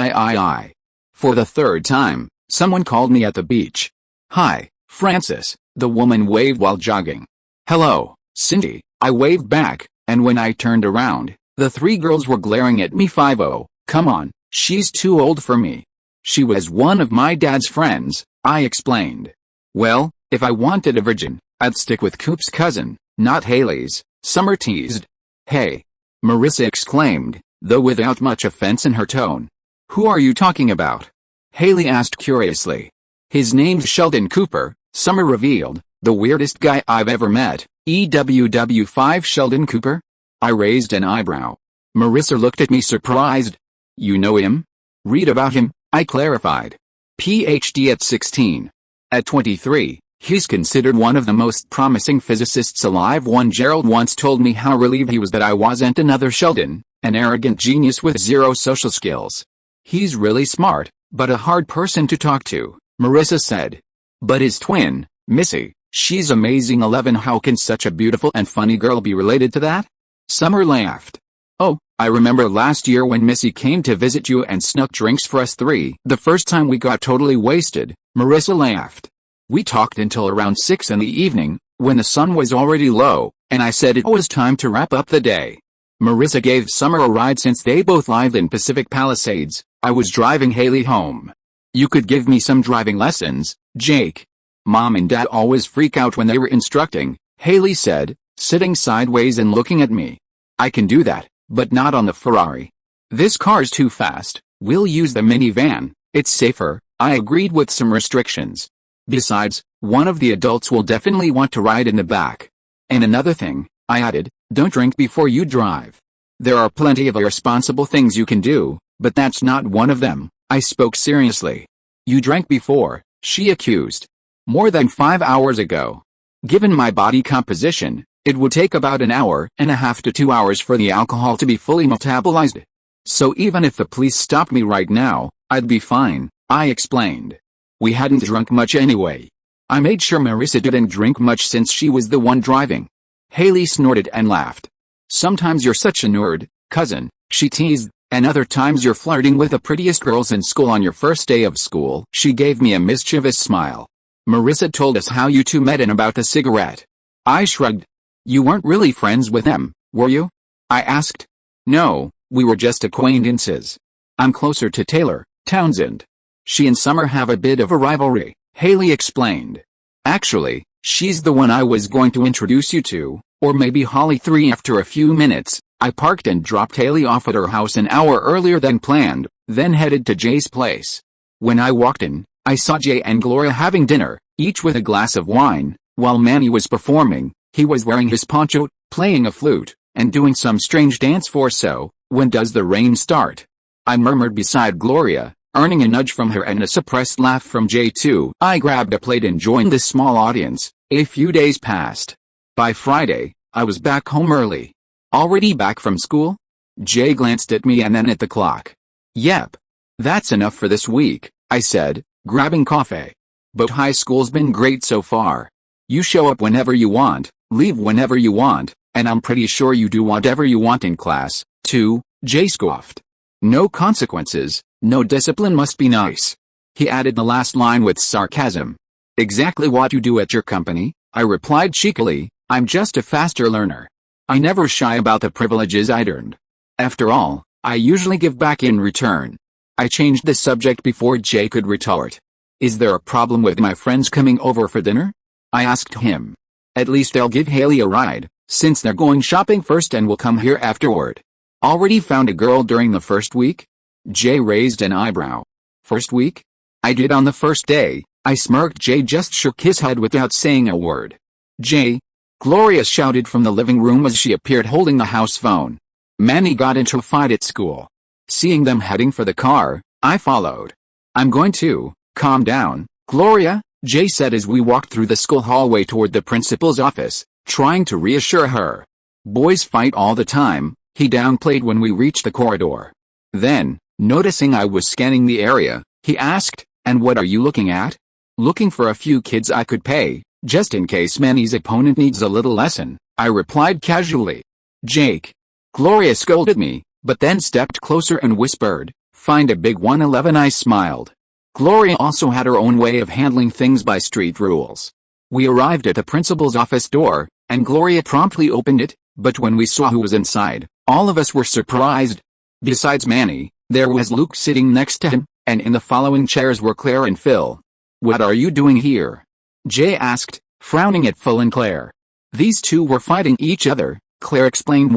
For the 3rd time, someone called me at the beach. "Hi, Francis," the woman waved while jogging. "Hello, Cindy," I waved back, and when I turned around, the 3 girls were glaring at me. 50, come on, she's too old for me. "She was one of my dad's friends," I explained. "Well, if I wanted a virgin, I'd stick with Coop's cousin, not Haley's," Summer teased. "Hey," Marissa exclaimed, though without much offense in her tone. "Who are you talking about?" Haley asked curiously. "His name's Sheldon Cooper," Summer revealed. "The weirdest guy I've ever met." EWW5 Sheldon Cooper? I raised an eyebrow. Marissa looked at me surprised. "You know him?" "Read about him," I clarified. PhD at 16. At 23, he's considered one of the most promising physicists alive. One Gerald once told me how relieved he was that I wasn't another Sheldon, an arrogant genius with 0 social skills. "He's really smart, but a hard person to talk to," Marissa said. "But his twin, Missy, she's amazing." 11 How can such a beautiful and funny girl be related to that? Summer laughed. "Oh, I remember last year when Missy came to visit you and snuck drinks for us 3. The first time we got totally wasted," Marissa laughed. "We talked until around 6 in the evening, when the sun was already low, and I said it was time to wrap up the day." Marissa gave Summer a ride since they both lived in Pacific Palisades. "I was driving Haley home." "You could give me some driving lessons, Jake." "Mom and Dad always freak out when they were instructing," Haley said, sitting sideways and looking at me. "I can do that, but not on the Ferrari. This car's too fast. We'll use the minivan, it's safer," I agreed with some restrictions. "Besides, one of the adults will definitely want to ride in the back. And another thing," I added, "don't drink before you drive. There are plenty of irresponsible things you can do, but that's not one of them." I spoke seriously. "You drank before," she accused. "More than 5 hours ago. Given my body composition, it would take about an hour and a half to 2 hours for the alcohol to be fully metabolized. So even if the police stopped me right now, I'd be fine," I explained. "We hadn't drunk much anyway." I made sure Marissa didn't drink much since she was the one driving. Haley snorted and laughed. "Sometimes you're such a nerd, cousin," she teased, "and other times you're flirting with the prettiest girls in school on your first day of school." She gave me a mischievous smile. "Marissa told us how you two met and about the cigarette." I shrugged. "You weren't really friends with them, were you?" I asked. "No, we were just acquaintances. I'm closer to Taylor Townsend. She and Summer have a bit of a rivalry," Haley explained. "Actually, she's the one I was going to introduce you to, or maybe Holly." 3 After a few minutes, I parked and dropped Haley off at her house an hour earlier than planned, then headed to Jay's place. When I walked in, I saw Jay and Gloria having dinner, each with a glass of wine, while Manny was performing. He was wearing his poncho, playing a flute, and doing some strange dance. For "So, when does the rain start?" I murmured beside Gloria, earning a nudge from her and a suppressed laugh from Jay too. I grabbed a plate and joined the small audience. A few days passed. By Friday, I was back home early. "Already back from school?" Jay glanced at me and then at the clock. "Yep. That's enough for this week," I said, grabbing coffee. "But high school's been great so far. You show up whenever you want, leave whenever you want, and I'm pretty sure you do whatever you want in class, too, Jay scoffed. No consequences, no discipline must be nice. He added the last line with sarcasm. Exactly what you do at your company, I replied cheekily. I'm just a faster learner. I never shy about the privileges I'd earned. After all, I usually give back in return. I changed the subject before Jay could retort. Is there a problem with my friends coming over for dinner? I asked him. At least they'll give Haley a ride, since they're going shopping first and will come here afterward. Already found a girl during the first week? Jay raised an eyebrow. First week? I did on the first day, I smirked. Jay just shook his head without saying a word. Jay! Gloria shouted from the living room as she appeared holding the house phone. Manny got into a fight at school. Seeing them heading for the car, I followed. I'm going to calm down, Gloria, Jay said as we walked through the school hallway toward the principal's office, trying to reassure her. Boys fight all the time, he downplayed when we reached the corridor. Then, noticing I was scanning the area, he asked, and what are you looking at? Looking for a few kids I could pay, just in case Manny's opponent needs a little lesson, I replied casually. Jake. Gloria scolded me, but then stepped closer and whispered, find a big 111. I smiled. Gloria also had her own way of handling things by street rules. We arrived at the principal's office door, and Gloria promptly opened it, but when we saw who was inside, all of us were surprised. Besides Manny, there was Luke sitting next to him, and in the following chairs were Claire and Phil. What are you doing here? Jay asked, frowning at Phil and Claire. These two were fighting each other, Claire explained.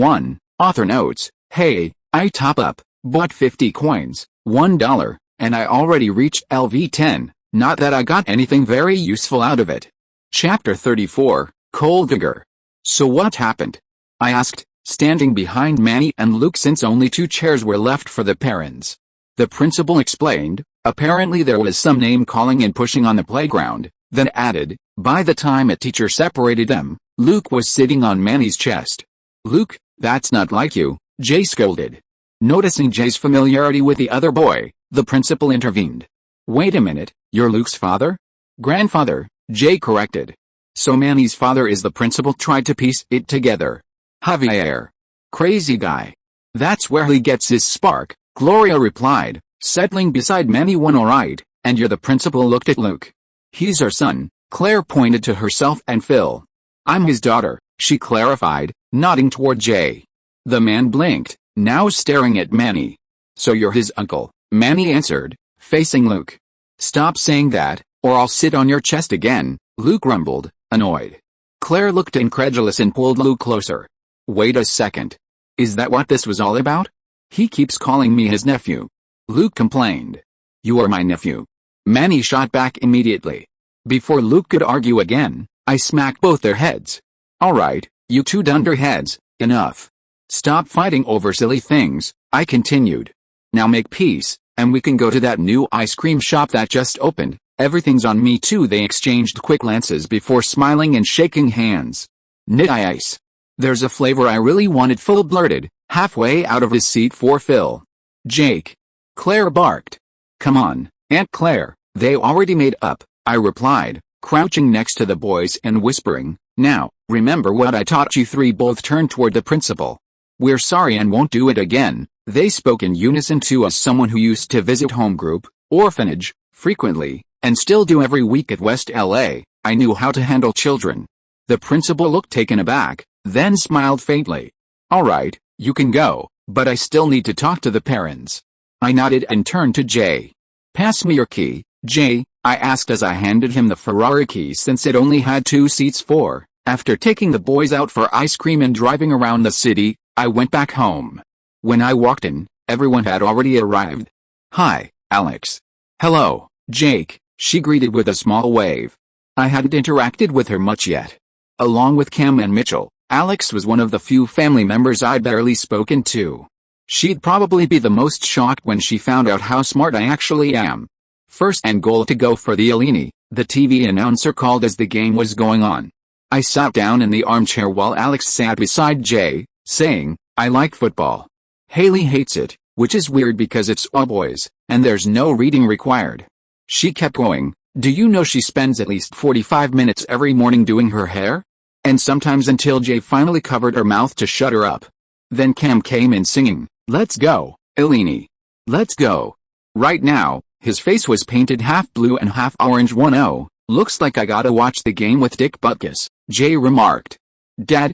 Author notes, hey, I top up, bought 50 coins, $1, and I already reached LV10, not that I got anything very useful out of it. Chapter 34, Coal Digger. So what happened? I asked, standing behind Manny and Luke since only 2 chairs were left for the parents. The principal explained, apparently there was some name-calling and pushing on the playground, then added, by the time a teacher separated them, Luke was sitting on Manny's chest. Luke, that's not like you, Jay scolded. Noticing Jay's familiarity with the other boy, the principal intervened. Wait a minute, you're Luke's father? Grandfather, Jay corrected. So Manny's father is the principal. Tried to piece it together. Javier. Crazy guy. That's where he gets his spark, Gloria replied, settling beside Manny. Alright, and you're the principal. Looked at Luke. He's our son, Claire pointed to herself and Phil. I'm his daughter, she clarified, nodding toward Jay. The man blinked, now staring at Manny. So you're his uncle, Manny answered, facing Luke. Stop saying that, or I'll sit on your chest again, Luke rumbled, annoyed. Claire looked incredulous and pulled Luke closer. Wait a second. Is that what this was all about? He keeps calling me his nephew. Luke complained. You are my nephew. Manny shot back immediately. Before Luke could argue again, I smacked both their heads. Alright, you two dunderheads, enough. Stop fighting over silly things, I continued. Now make peace, and we can go to that new ice cream shop that just opened. Everything's on me too. They exchanged quick glances before smiling and shaking hands. Ice. There's a flavor I really wanted, Phil blurted, halfway out of his seat for Phil. Jake. Claire barked. Come on, Aunt Claire, they already made up, I replied, crouching next to the boys and whispering, now, remember what I taught you. 3 both turned toward the principal. We're sorry and won't do it again, they spoke in unison to as someone who used to visit home group, orphanage, frequently, and still do every week at West LA, I knew how to handle children. The principal looked taken aback, then smiled faintly. Alright, you can go, but I still need to talk to the parents. I nodded and turned to Jay. Pass me your key, Jay, I asked as I handed him the Ferrari key since it only had 2 seats. After taking the boys out for ice cream and driving around the city, I went back home. When I walked in, everyone had already arrived. Hi, Alex. Hello, Jake, she greeted with a small wave. I hadn't interacted with her much yet. Along with Cam and Mitchell, Alex was one of the few family members I'd barely spoken to. She'd probably be the most shocked when she found out how smart I actually am. First and goal to go for the Alini, the TV announcer called as the game was going on. I sat down in the armchair while Alex sat beside Jay, saying, I like football. Haley hates it, which is weird because it's all boys, and there's no reading required. She kept going, Do you know she spends at least 45 minutes every morning doing her hair? And sometimes until Jay finally covered her mouth to shut her up. Then Cam came in singing, "Let's go, Eleni. Let's go." Right now, his face was painted half blue and half orange. 1-0, looks like I gotta watch the game with Dick Butkus, Jay remarked. Dad,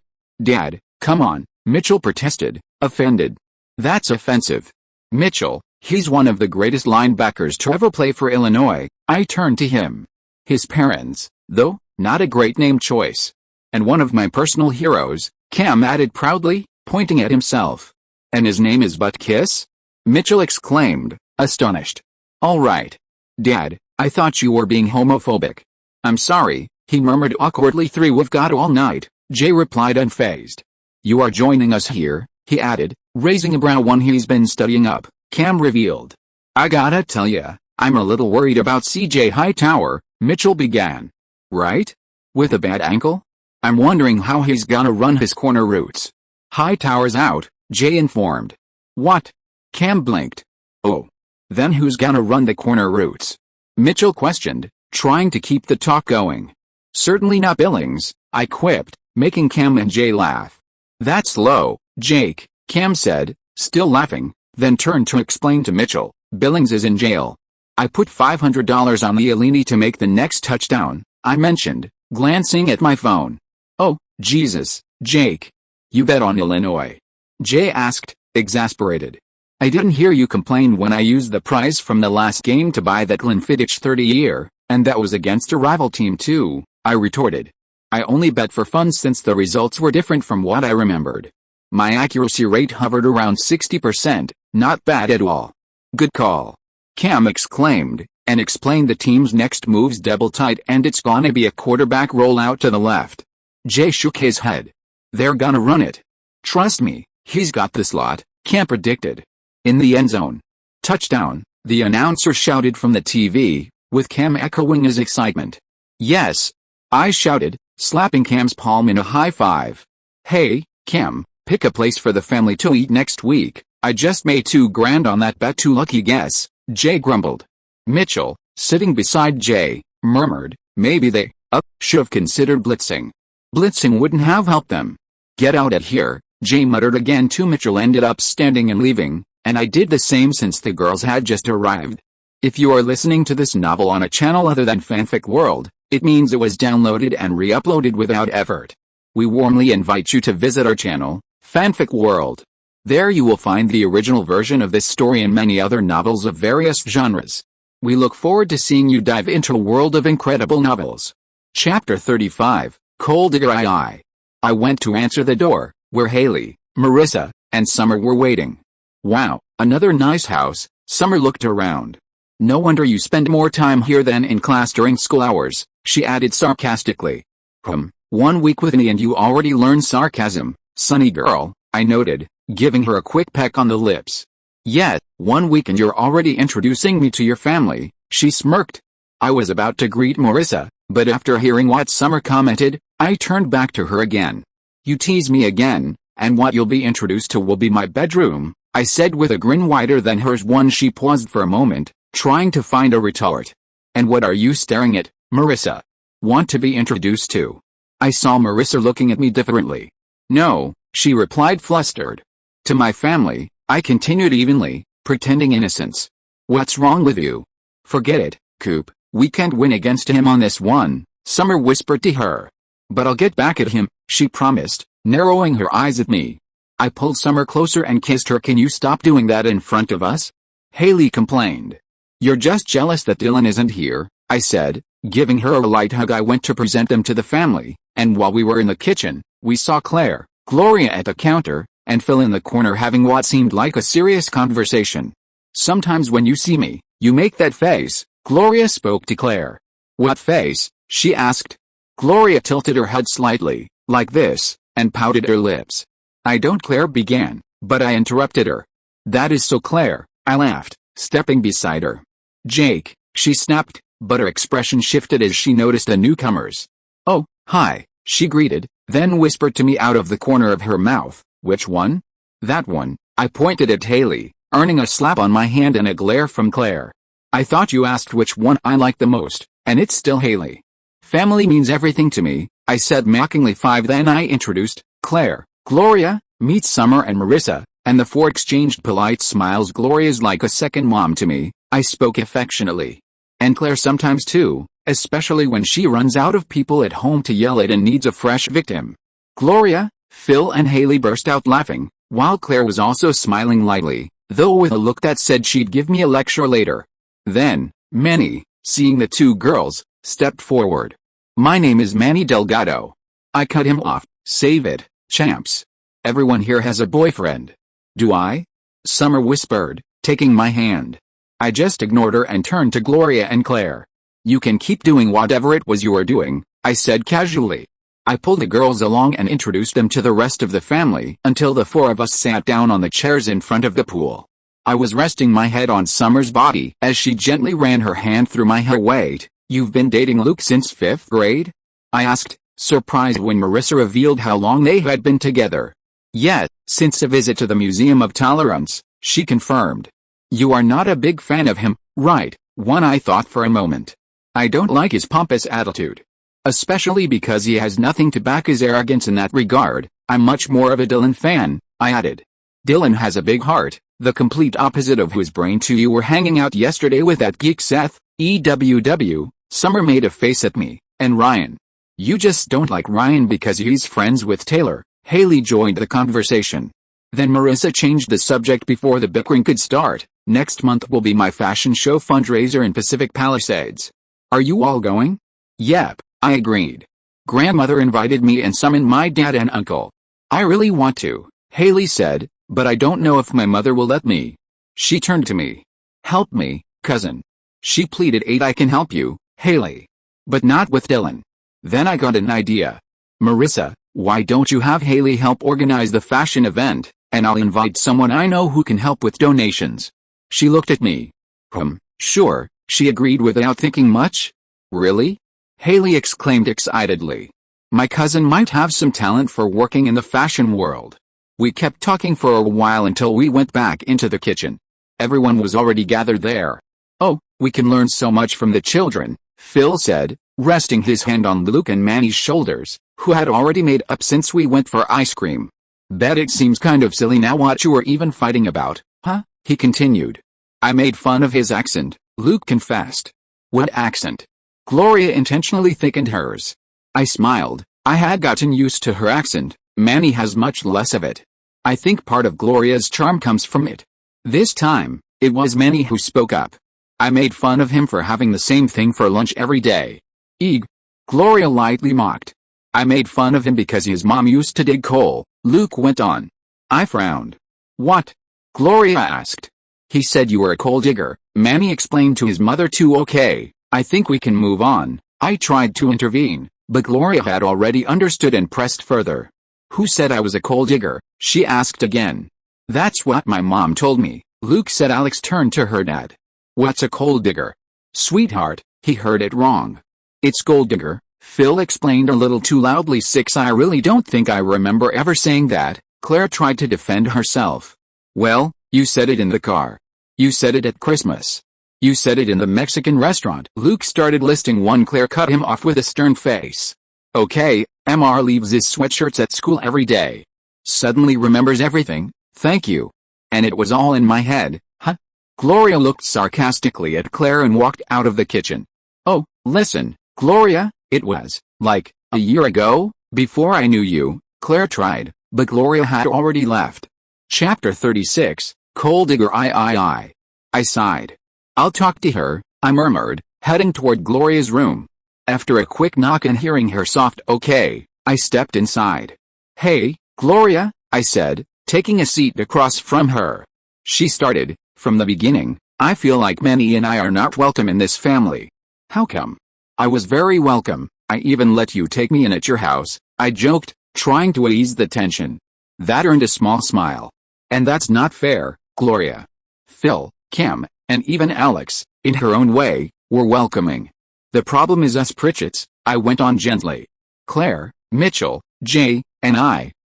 come on, Mitchell protested, offended. That's offensive. Mitchell, he's one of the greatest linebackers to ever play for Illinois. I turned to him. His parents, though, not a great name choice. And one of my personal heroes, Cam added proudly, pointing at himself. And his name is Butkus? Mitchell exclaimed, astonished. All right. Dad, I thought you were being homophobic. I'm sorry, he murmured awkwardly. We've got all night, Jay replied unfazed. You are joining us here, he added, raising a brow. One he's been studying up, Cam revealed. I gotta tell ya, I'm a little worried about CJ Hightower, Mitchell began. Right? With a bad ankle? I'm wondering how he's gonna run his corner routes. Hightower's out, Jay informed. What? Cam blinked. Oh. Then who's gonna run the corner routes? Mitchell questioned, trying to keep the talk going. Certainly not Billings, I quipped, making Cam and Jay laugh. That's low, Jake, Cam said, still laughing, then turned to explain to Mitchell, Billings is in jail. I put $500 on the Eleni to make the next touchdown, I mentioned, glancing at my phone. Oh, Jesus, Jake. You bet on Illinois? Jay asked, exasperated. I didn't hear you complain when I used the prize from the last game to buy that Glenfiddich 30-year, and that was against a rival team too, I retorted. I only bet for fun since the results were different from what I remembered. My accuracy rate hovered around 60%, not bad at all. Good call. Cam exclaimed, and explained the team's next moves double tight and it's gonna be a quarterback rollout to the left. Jay shook his head. They're gonna run it. Trust me, he's got the slot, Cam predicted. In the end zone. Touchdown, the announcer shouted from the TV, with Cam echoing his excitement. Yes, I shouted, slapping Cam's palm in a high five. Hey, Cam, pick a place for the family to eat next week. I just made $2,000 on that bet. Too lucky guess, Jay grumbled. Mitchell, sitting beside Jay, murmured, maybe they should've considered blitzing. Blitzing wouldn't have helped them. Get out of here, Jay muttered again. Mitchell ended up standing and leaving, and I did the same since the girls had just arrived. If you are listening to this novel on a channel other than FanFic World, it means it was downloaded and re-uploaded without effort. We warmly invite you to visit our channel, FanFic World. There you will find the original version of this story and many other novels of various genres. We look forward to seeing you dive into a world of incredible novels. Chapter 35, Cold Digger II. I went to answer the door, where Haley, Marissa, and Summer were waiting. Wow, another nice house, Summer looked around. No wonder you spend more time here than in class during school hours, she added sarcastically. 1 week with me and you already learned sarcasm, sunny girl, I noted, giving her a quick peck on the lips. Yeah, 1 week and you're already introducing me to your family, she smirked. I was about to greet Marissa, but after hearing what Summer commented, I turned back to her again. You tease me again, and what you'll be introduced to will be my bedroom, I said with a grin wider than hers. She paused for a moment, trying to find a retort. And what are you staring at, Marissa? Want to be introduced to? I saw Marissa looking at me differently. No, she replied flustered. To my family, I continued evenly, pretending innocence. What's wrong with you? Forget it, Coop, we can't win against him on this one, Summer whispered to her. But I'll get back at him, she promised, narrowing her eyes at me. I pulled Summer closer and kissed her. Can you stop doing that in front of us? Haley complained. You're just jealous that Dylan isn't here, I said, giving her a light hug. I went to present them to the family, and while we were in the kitchen, we saw Claire, Gloria at the counter, and Phil in the corner having what seemed like a serious conversation. Sometimes when you see me, you make that face, Gloria spoke to Claire. What face? She asked. Gloria tilted her head slightly, like this, and pouted her lips. I don't, Claire began, but I interrupted her. That is so, Claire, I laughed, stepping beside her. Jake, she snapped, but her expression shifted as she noticed the newcomers. Oh, hi, she greeted, then whispered to me out of the corner of her mouth, which one? That one, I pointed at Haley, earning a slap on my hand and a glare from Claire. I thought you asked which one I liked the most, And it's still Haley. Family means everything to me, I said mockingly. 5. Then I introduced Claire, Gloria, meet Summer and Marissa, and the four exchanged polite smiles. Gloria's like a second mom to me, I spoke affectionately. And Claire sometimes too, especially when she runs out of people at home to yell at and needs a fresh victim. Gloria, Phil and Haley burst out laughing, while Claire was also smiling lightly, though with a look that said she'd give me a lecture later. Then, Manny, seeing the two girls, stepped forward. My name is Manny Delgado. I cut him off. Save it, champs. Everyone here has a boyfriend. Do I? Summer whispered, taking my hand. I just ignored her and turned to Gloria and Claire. You can keep doing whatever it was you were doing, I said casually. I pulled the girls along and introduced them to the rest of the family until the four of us sat down on the chairs in front of the pool. I was resting my head on Summer's body as she gently ran her hand through my hair. Wait, you've been dating Luke since 5th grade? I asked, surprised when Marissa revealed how long they had been together. Yet, since a visit to the Museum of Tolerance, she confirmed. You are not a big fan of him, right? One. I thought for a moment. I don't like his pompous attitude. Especially because he has nothing to back his arrogance in that regard. I'm much more of a Dylan fan, I added. Dylan has a big heart, the complete opposite of whose brain two you were hanging out yesterday with that geek Seth, EWW, Summer made a face at me, and Ryan. You just don't like Ryan because he's friends with Taylor. Haley joined the conversation. Then Marissa changed the subject before the bickering could start. Next month will be my fashion show fundraiser in Pacific Palisades. Are you all going? Yep, I agreed. Grandmother invited me and summoned my dad and uncle. I really want to, Haley said, but I don't know if my mother will let me. She turned to me. Help me, cousin. She pleaded. 8. I can help you, Haley. But not with Dylan. Then I got an idea. Marissa, why don't you have Haley help organize the fashion event, and I'll invite someone I know who can help with donations. She looked at me. Sure, she agreed without thinking much. Really? Haley exclaimed excitedly. My cousin might have some talent for working in the fashion world. We kept talking for a while until we went back into the kitchen. Everyone was already gathered there. Oh, we can learn so much from the children, Phil said, resting his hand on Luke and Manny's shoulders, who had already made up since we went for ice cream. Bet it seems kind of silly now what you were even fighting about, huh? He continued. I made fun of his accent, Luke confessed. What accent? Gloria intentionally thickened hers. I smiled. I had gotten used to her accent. Manny has much less of it. I think part of Gloria's charm comes from it. This time, it was Manny who spoke up. I made fun of him for having the same thing for lunch every day. Eeg. Gloria lightly mocked. I made fun of him because his mom used to dig coal, Luke went on. I frowned. What? Gloria asked. He said you were a coal digger, Manny explained to his mother too. Okay, I think we can move on. I tried to intervene, but Gloria had already understood and pressed further. Who said I was a coal digger? She asked again. That's what my mom told me, Luke said. Alex turned to her dad. What's a coal digger? Sweetheart, he heard it wrong. It's gold digger, Phil explained a little too loudly. 6. I really don't think I remember ever saying that, Claire tried to defend herself. Well, you said it in the car. You said it at Christmas. You said it in the Mexican restaurant. Luke started listing one. Claire cut him off with a stern face. Okay, MR leaves his sweatshirts at school every day. Suddenly remembers everything, thank you. And it was all in my head, huh? Gloria looked sarcastically at Claire and walked out of the kitchen. Oh, listen, Gloria, it was, like, a year ago, before I knew you, Claire tried, but Gloria had already left. Chapter 36, Coal Digger. I sighed. I'll talk to her, I murmured, heading toward Gloria's room. After a quick knock and hearing her soft okay, I stepped inside. Hey, Gloria, I said, taking a seat across from her. She started, from the beginning, I feel like Manny and I are not welcome in this family. How come? I was very welcome, I even let you take me in at your house, I joked, trying to ease the tension. That earned a small smile. And that's not fair, Gloria. Phil, Kim, and even Alex, in her own way, were welcoming. The problem is us Pritchetts, I went on gently. Claire, Mitchell, Jay, and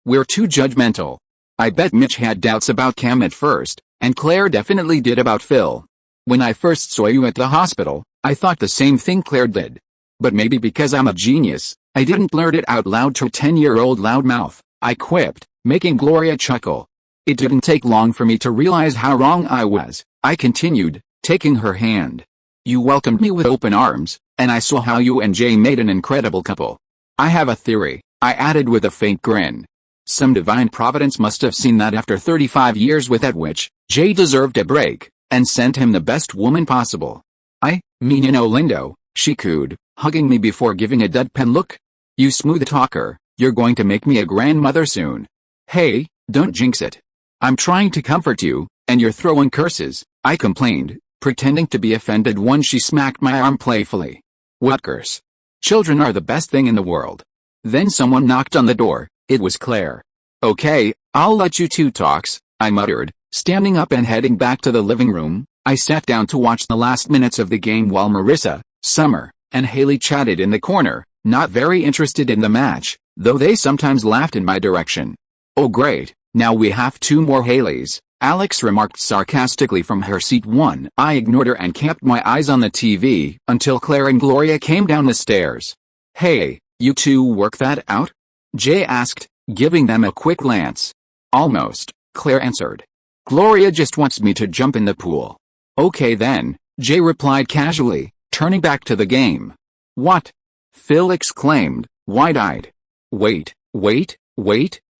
we're too judgmental. I bet Mitch had doubts about Cam at first, and Claire definitely did about Phil. When I first saw you at the hospital, I thought the same thing Claire did. But maybe because I'm a genius, I didn't blurt it out loud to a 10-year-old loudmouth, I quipped, making Gloria chuckle. It didn't take long for me to realize how wrong I was. I continued, taking her hand. You welcomed me with open arms, and I saw how you and Jay made an incredible couple. I have a theory, I added with a faint grin. Some divine providence must have seen that after 35 years with that witch, Jay deserved a break, and sent him the best woman possible. I mean, you know, Lindo, she cooed, hugging me before giving a deadpan look. You smooth talker, you're going to make me a grandmother soon. Hey, don't jinx it. I'm trying to comfort you, and you're throwing curses, I complained, pretending to be offended when she smacked my arm playfully. What curse? Children are the best thing in the world. Then someone knocked on the door. It was Claire. Okay, I'll let you two talks, I muttered, standing up and heading back to the living room. I sat down to watch the last minutes of the game while Marissa, Summer, and Haley chatted in the corner, not very interested in the match, though they sometimes laughed in my direction. Oh great, now we have two more Haleys, Alex remarked sarcastically from her seat. I ignored her and kept my eyes on the TV until Claire and Gloria came down the stairs. Hey, you two work that out? Jay asked, giving them a quick glance. Almost, Claire answered. Gloria just wants me to jump in the pool. Okay then, Jay replied casually, turning back to the game. What? Phil exclaimed, wide-eyed. Wait,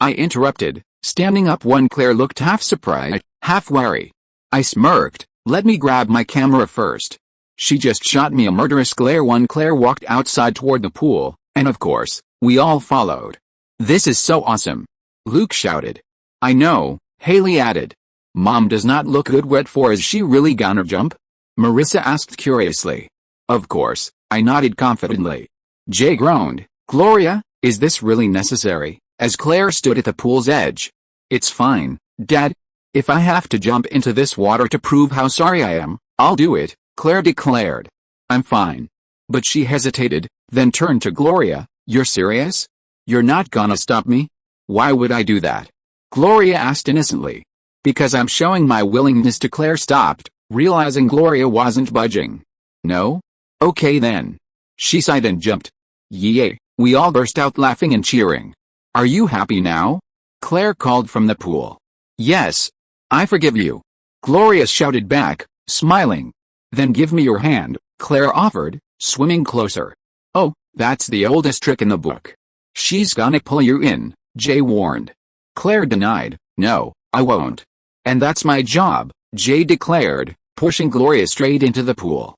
I interrupted, standing up when Claire looked half surprised, half wary. I smirked, let me grab my camera first. She just shot me a murderous glare when Claire walked outside toward the pool, and of course, we all followed. This is so awesome. Luke shouted. I know, Haley added. Mom does not look good wet for. Is she really gonna jump? Marissa asked curiously. Of course, I nodded confidently. Jay groaned. Gloria, is this really necessary? As Claire stood at the pool's edge. It's fine, Dad. If I have to jump into this water to prove how sorry I am, I'll do it, Claire declared. I'm fine. But she hesitated, then turned to Gloria. You're serious? You're not gonna stop me? Why would I do that? Gloria asked innocently. Because I'm showing my willingness to. Claire stopped, realizing Gloria wasn't budging. No? Okay then. She sighed and jumped. Yay, we all burst out laughing and cheering. Are you happy now? Claire called from the pool. Yes. I forgive you. Gloria shouted back, smiling. Then give me your hand, Claire offered, swimming closer. Oh, that's the oldest trick in the book. She's gonna pull you in, Jay warned. Claire denied. No, I won't. And that's my job, Jay declared, pushing Gloria straight into the pool.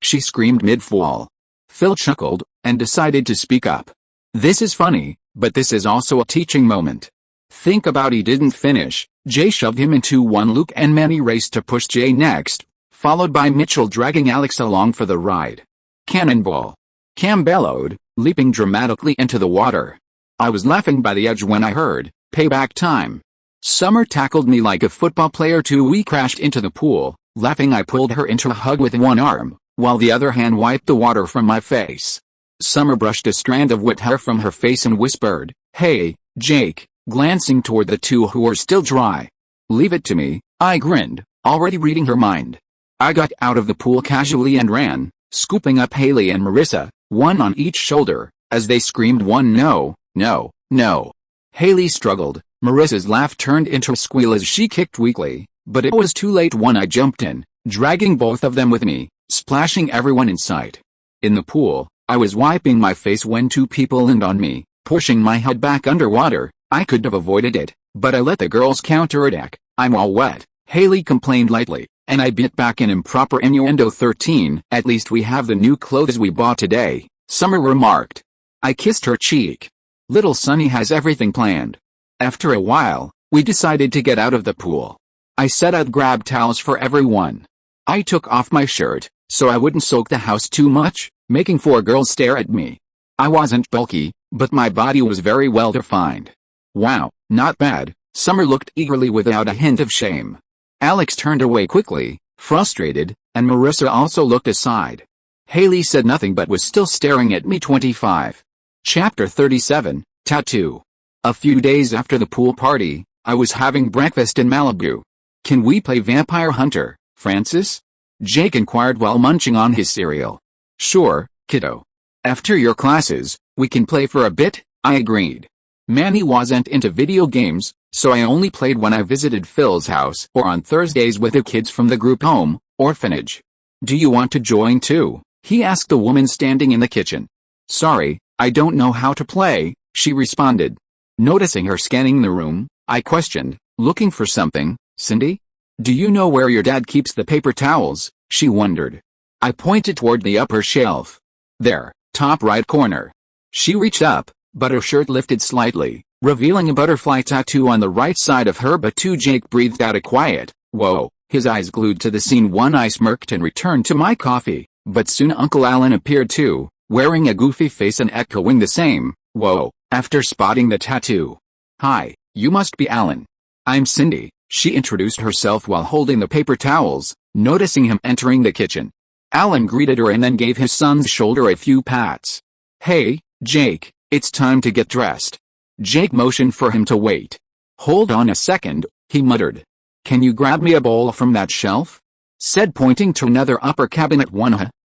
She screamed mid-fall. Phil chuckled, and decided to speak up. This is funny, but this is also a teaching moment. Think about. He didn't finish. Jay shoved him into one. Luke and Manny raced to push Jay next, followed by Mitchell dragging Alex along for the ride. Cannonball. Cam bellowed, leaping dramatically into the water. I was laughing by the edge when I heard, payback time. Summer tackled me like a football player too. We crashed into the pool, laughing. I pulled her into a hug with one arm, while the other hand wiped the water from my face. Summer brushed a strand of wet hair from her face and whispered, Hey, Jake, glancing toward the two who were still dry. Leave it to me, I grinned, already reading her mind. I got out of the pool casually and ran, scooping up Haley and Marissa, one on each shoulder, as they screamed one no, no, no. Haley struggled, Marissa's laugh turned into a squeal as she kicked weakly, but it was too late when I jumped in, dragging both of them with me, splashing everyone in sight. In the pool, I was wiping my face when two people landed on me, pushing my head back underwater. I could have avoided it, but I let the girls counterattack. I'm all wet, Haley complained lightly, and I bit back in improper innuendo. 13. At least we have the new clothes we bought today, Summer remarked. I kissed her cheek. Little Sunny has everything planned. After a while, we decided to get out of the pool. I said I'd grab towels for everyone. I took off my shirt, so I wouldn't soak the house too much, making 4 girls stare at me. I wasn't bulky, but my body was very well defined. Wow, not bad, Summer looked eagerly without a hint of shame. Alex turned away quickly, frustrated, and Marissa also looked aside. Haley said nothing but was still staring at me. 25. Chapter 37, Tattoo. A few days after the pool party, I was having breakfast in Malibu. Can we play Vampire Hunter, Francis? Jake inquired while munching on his cereal. Sure, kiddo. After your classes, we can play for a bit, I agreed. Manny wasn't into video games, so I only played when I visited Phil's house or on Thursdays with the kids from the group home, orphanage. Do you want to join too? He asked the woman standing in the kitchen. Sorry, I don't know how to play, she responded. Noticing her scanning the room, I questioned, looking for something, Cindy? Do you know where your dad keeps the paper towels? She wondered. I pointed toward the upper shelf. There, top right corner. She reached up, but her shirt lifted slightly, revealing a butterfly tattoo on the right side of her butt. Jake breathed out a quiet, whoa, his eyes glued to the scene. I smirked and returned to my coffee, but soon Uncle Alan appeared too, wearing a goofy face and echoing the same, whoa, after spotting the tattoo. Hi, you must be Alan. I'm Cindy, she introduced herself while holding the paper towels, noticing him entering the kitchen. Alan greeted her and then gave his son's shoulder a few pats. Hey, Jake, it's time to get dressed. Jake motioned for him to wait. Hold on a second, he muttered. Can you grab me a bowl from that shelf? Said pointing to another upper cabinet.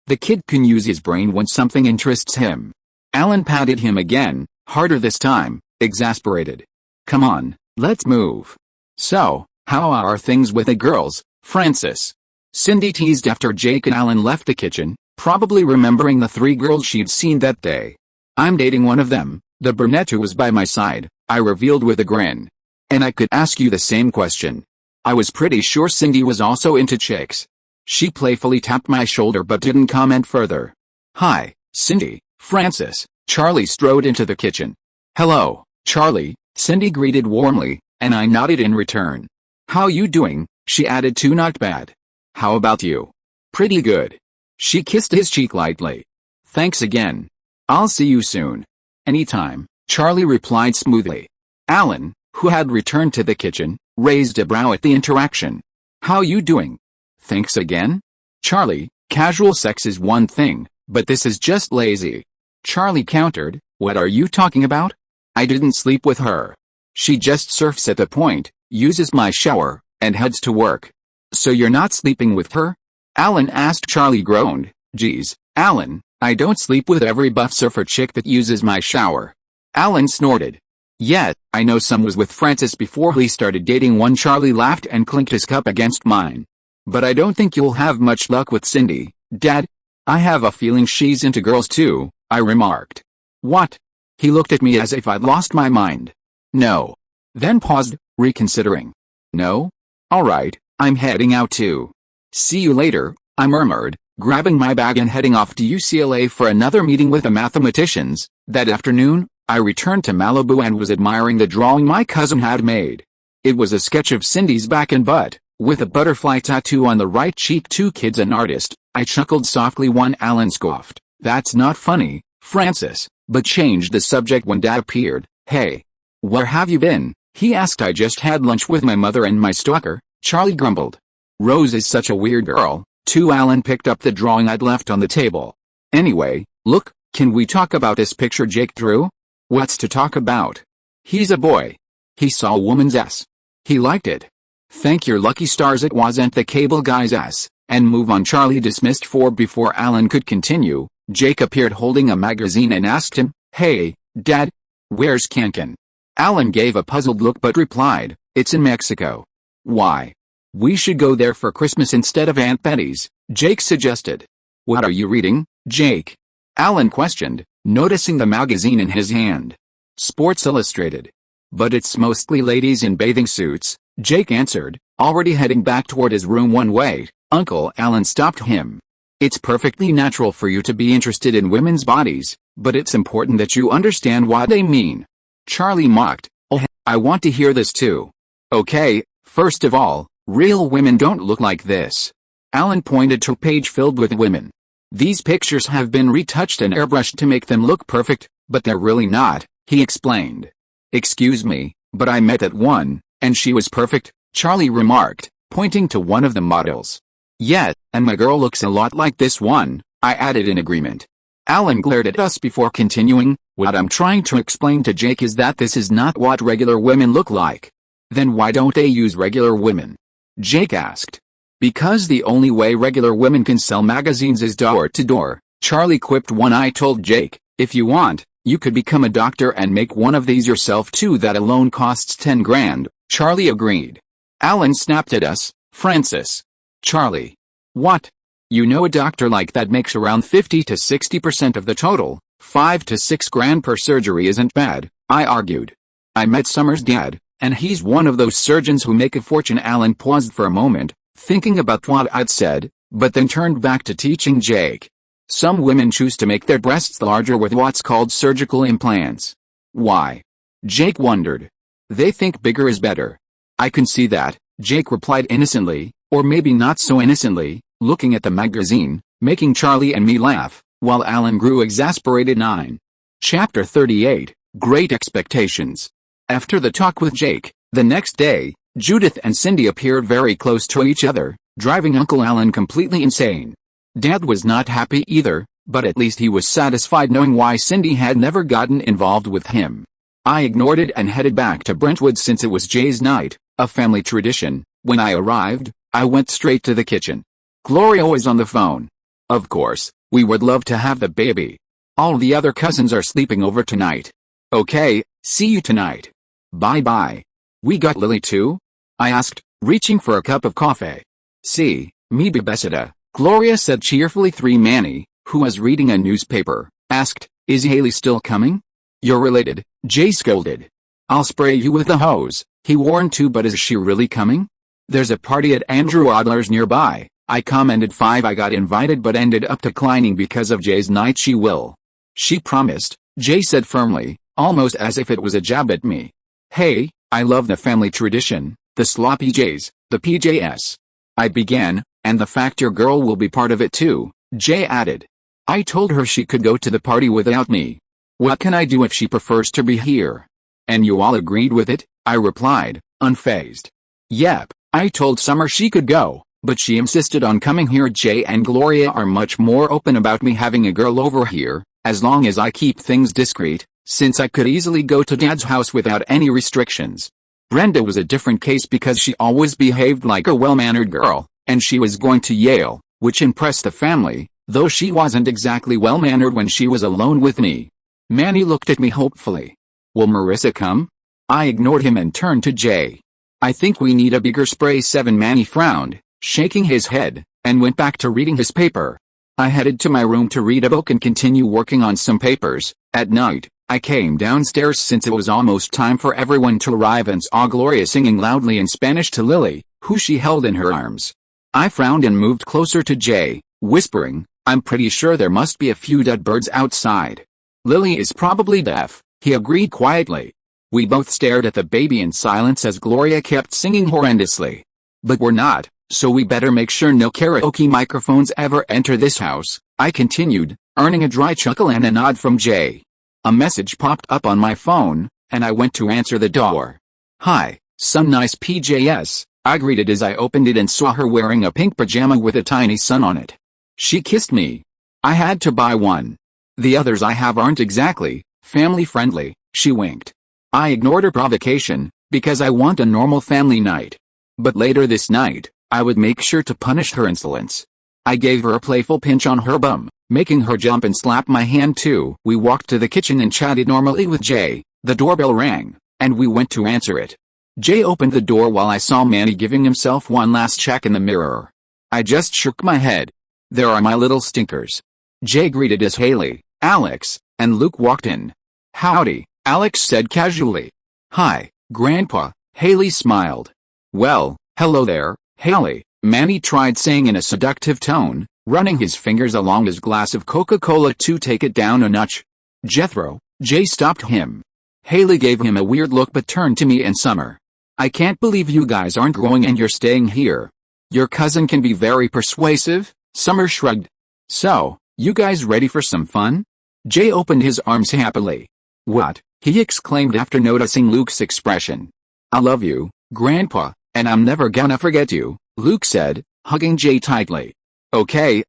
The kid can use his brain when something interests him. Alan patted him again, harder this time, exasperated. Come on, let's move. So, how are things with the girls, Francis? Cindy teased after Jake and Alan left the kitchen, probably remembering the 3 girls she'd seen that day. I'm dating one of them, the brunette who was by my side, I revealed with a grin. And I could ask you the same question. I was pretty sure Cindy was also into chicks. She playfully tapped my shoulder but didn't comment further. Hi, Cindy, Francis. Charlie strode into the kitchen. Hello, Charlie, Cindy greeted warmly, and I nodded in return. How you doing? She added too. Not bad. How about you? Pretty good. She kissed his cheek lightly. Thanks again. I'll see you soon. Anytime, Charlie replied smoothly. Alan, who had returned to the kitchen, raised a brow at the interaction. How you doing? Thanks again? Charlie, casual sex is one thing, but this is just lazy. Charlie countered, what are you talking about? I didn't sleep with her. She just surfs at the point, uses my shower, and heads to work. So you're not sleeping with her? Alan asked. Charlie groaned, geez, Alan, I don't sleep with every buff surfer chick that uses my shower. Alan snorted. Yet, I know some was with Francis before we started dating one. Charlie laughed and clinked his cup against mine. But I don't think you'll have much luck with Cindy, Dad. I have a feeling she's into girls too, I remarked. What? He looked at me as if I'd lost my mind. No. Then paused, reconsidering. No? Alright, I'm heading out too. See you later, I murmured, grabbing my bag and heading off to UCLA for another meeting with the mathematicians. That afternoon, I returned to Malibu and was admiring the drawing my cousin had made. It was a sketch of Cindy's back and butt, with a butterfly tattoo on the right cheek. 2 kids an artist, I chuckled softly. Alan scoffed. That's not funny, Francis, but changed the subject when Dad appeared. Hey. Where have you been? He asked. I just had lunch with my mother and my stalker, Charlie grumbled. Rose is such a weird girl. Alan picked up the drawing I'd left on the table. Anyway, look, can we talk about this picture Jake drew? What's to talk about? He's a boy. He saw a woman's ass. He liked it. Thank your lucky stars it wasn't the cable guy's ass, and move on. Charlie dismissed. Before Alan could continue, Jake appeared holding a magazine and asked him, Hey, Dad, where's Cancun? Alan gave a puzzled look but replied, It's in Mexico. Why? We should go there for Christmas instead of Aunt Betty's, Jake suggested. What are you reading, Jake? Alan questioned, noticing the magazine in his hand. Sports Illustrated. But it's mostly ladies in bathing suits, Jake answered, already heading back toward his room. Wait, Uncle Alan stopped him. It's perfectly natural for you to be interested in women's bodies, but it's important that you understand what they mean. Charlie mocked. Oh, I want to hear this too. Okay, first of all, real women don't look like this. Alan pointed to a page filled with women. These pictures have been retouched and airbrushed to make them look perfect, but they're really not, he explained. Excuse me, but I met that one, and she was perfect, Charlie remarked, pointing to one of the models. Yeah, and my girl looks a lot like this one, I added in agreement. Alan glared at us before continuing, what I'm trying to explain to Jake is that this is not what regular women look like. Then why don't they use regular women? Jake asked. Because the only way regular women can sell magazines is door to door, Charlie quipped when I told Jake, if you want, you could become a doctor and make one of these yourself too. That alone costs 10 grand, Charlie agreed. Alan snapped at us, Francis. Charlie. What? You know a doctor like that makes around 50 to 60% of the total. 5 to 6 grand per surgery isn't bad, I argued. I met Summer's dad, and he's one of those surgeons who make a fortune. Alan paused for a moment, thinking about what I'd said, but then turned back to teaching Jake. Some women choose to make their breasts larger with what's called surgical implants. Why? Jake wondered. They think bigger is better. I can see that, Jake replied innocently, or maybe not so innocently, looking at the magazine, making Charlie and me laugh, while Alan grew exasperated. 9. Chapter 38, Great Expectations. After the talk with Jake, the next day, Judith and Cindy appeared very close to each other, driving Uncle Alan completely insane. Dad was not happy either, but at least he was satisfied knowing why Cindy had never gotten involved with him. I ignored it and headed back to Brentwood since it was Jay's night, a family tradition. When I arrived, I went straight to the kitchen. Gloria was on the phone. Of course, we would love to have the baby. All the other cousins are sleeping over tonight. Okay, see you tonight. Bye-bye. We got Lily too? I asked, reaching for a cup of coffee. See, me bebesida, Gloria said cheerfully. 3 Manny, who was reading a newspaper, asked, is Haley still coming? You're related, Jay scolded. I'll spray you with the hose, he warned too. But is she really coming? There's a party at Andrew Adler's nearby, I commented. 5 I got invited but ended up declining because of Jay's night. She will. She promised, Jay said firmly, almost as if it was a jab at me. Hey, I love the family tradition, the sloppy Jays, the PJS. I began, and the fact your girl will be part of it too, Jay added. I told her she could go to the party without me. What can I do if she prefers to be here? And you all agreed with it, I replied, unfazed. Yep, I told Summer she could go, but she insisted on coming here. Jay and Gloria are much more open about me having a girl over here, as long as I keep things discreet, since I could easily go to Dad's house without any restrictions. Brenda was a different case because she always behaved like a well-mannered girl, and she was going to Yale, which impressed the family, though she wasn't exactly well-mannered when she was alone with me. Manny looked at me hopefully. Will Marissa come? I ignored him and turned to Jay. I think we need a bigger spray. 7 Manny frowned, shaking his head, and went back to reading his paper. I headed to my room to read a book and continue working on some papers. At night, I came downstairs since it was almost time for everyone to arrive and saw Gloria singing loudly in Spanish to Lily, who she held in her arms. I frowned and moved closer to Jay, whispering, I'm pretty sure there must be a few dead birds outside. Lily is probably deaf, he agreed quietly. We both stared at the baby in silence as Gloria kept singing horrendously. But we're not, so we better make sure no karaoke microphones ever enter this house, I continued, earning a dry chuckle and a nod from Jay. A message popped up on my phone, and I went to answer the door. Hi, some nice PJs, I greeted as I opened it and saw her wearing a pink pajama with a tiny sun on it. She kissed me. I had to buy one. The others I have aren't exactly family-friendly, she winked. I ignored her provocation, because I want a normal family night. But later this night, I would make sure to punish her insolence. I gave her a playful pinch on her bum, making her jump and slap my hand too. We walked to the kitchen and chatted normally with Jay. The doorbell rang, and we went to answer it. Jay opened the door while I saw Manny giving himself one last check in the mirror. I just shook my head. There are my little stinkers. Jay greeted as Haley, Alex, and Luke walked in. Howdy, Alex said casually. Hi, Grandpa, Haley smiled. Well, hello there, Haley, Manny tried saying in a seductive tone, running his fingers along his glass of Coca-Cola to take it down a notch. Jethro, Jay stopped him. Haley gave him a weird look but turned to me and Summer. I can't believe you guys aren't going and you're staying here. Your cousin can be very persuasive, Summer shrugged. So, you guys ready for some fun? Jay opened his arms happily. What? He exclaimed after noticing Luke's expression. I love you, Grandpa, and I'm never gonna forget you, Luke said, hugging Jay tightly. Okay.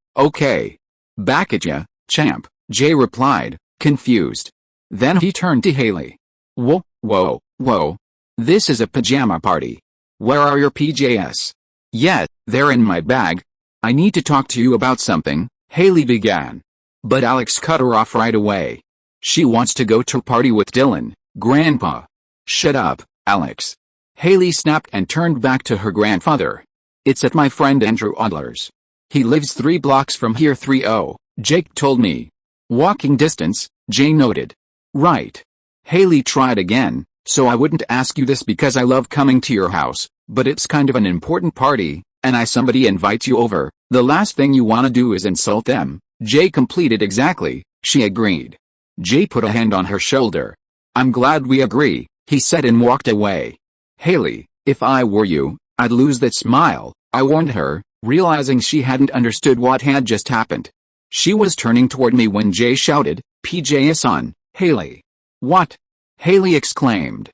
Back at ya, champ, Jay replied, confused. Then he turned to Haley. Whoa. This is a pajama party. Where are your PJs? Yeah, they're in my bag. I need to talk to you about something, Haley began. But Alex cut her off right away. She wants to go to a party with Dylan, Grandpa. Shut up, Alex. Haley snapped and turned back to her grandfather. It's at my friend Andrew Adler's. He lives 3 blocks from here. 30, Jake told me. Walking distance, Jay noted. Right. Haley tried again, so I wouldn't ask you this because I love coming to your house, but it's kind of an important party, and somebody invites you over, the last thing you want to do is insult them. Jay completed exactly, she agreed. Jay put a hand on her shoulder. I'm glad we agree, he said and walked away. Haley, if I were you, I'd lose that smile, I warned her, realizing she hadn't understood what had just happened. She was turning toward me when Jay shouted, PJ's on, Haley. What? Haley exclaimed.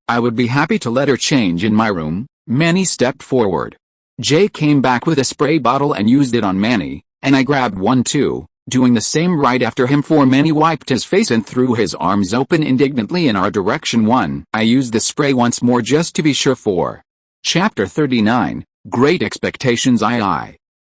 I would be happy to let her change in my room. Manny stepped forward. Jay came back with a spray bottle and used it on Manny, and I grabbed one too, doing the same right after him. For Manny wiped his face and threw his arms open indignantly in our direction. I used the spray once more just to be sure. For Chapter 39, Great Expectations.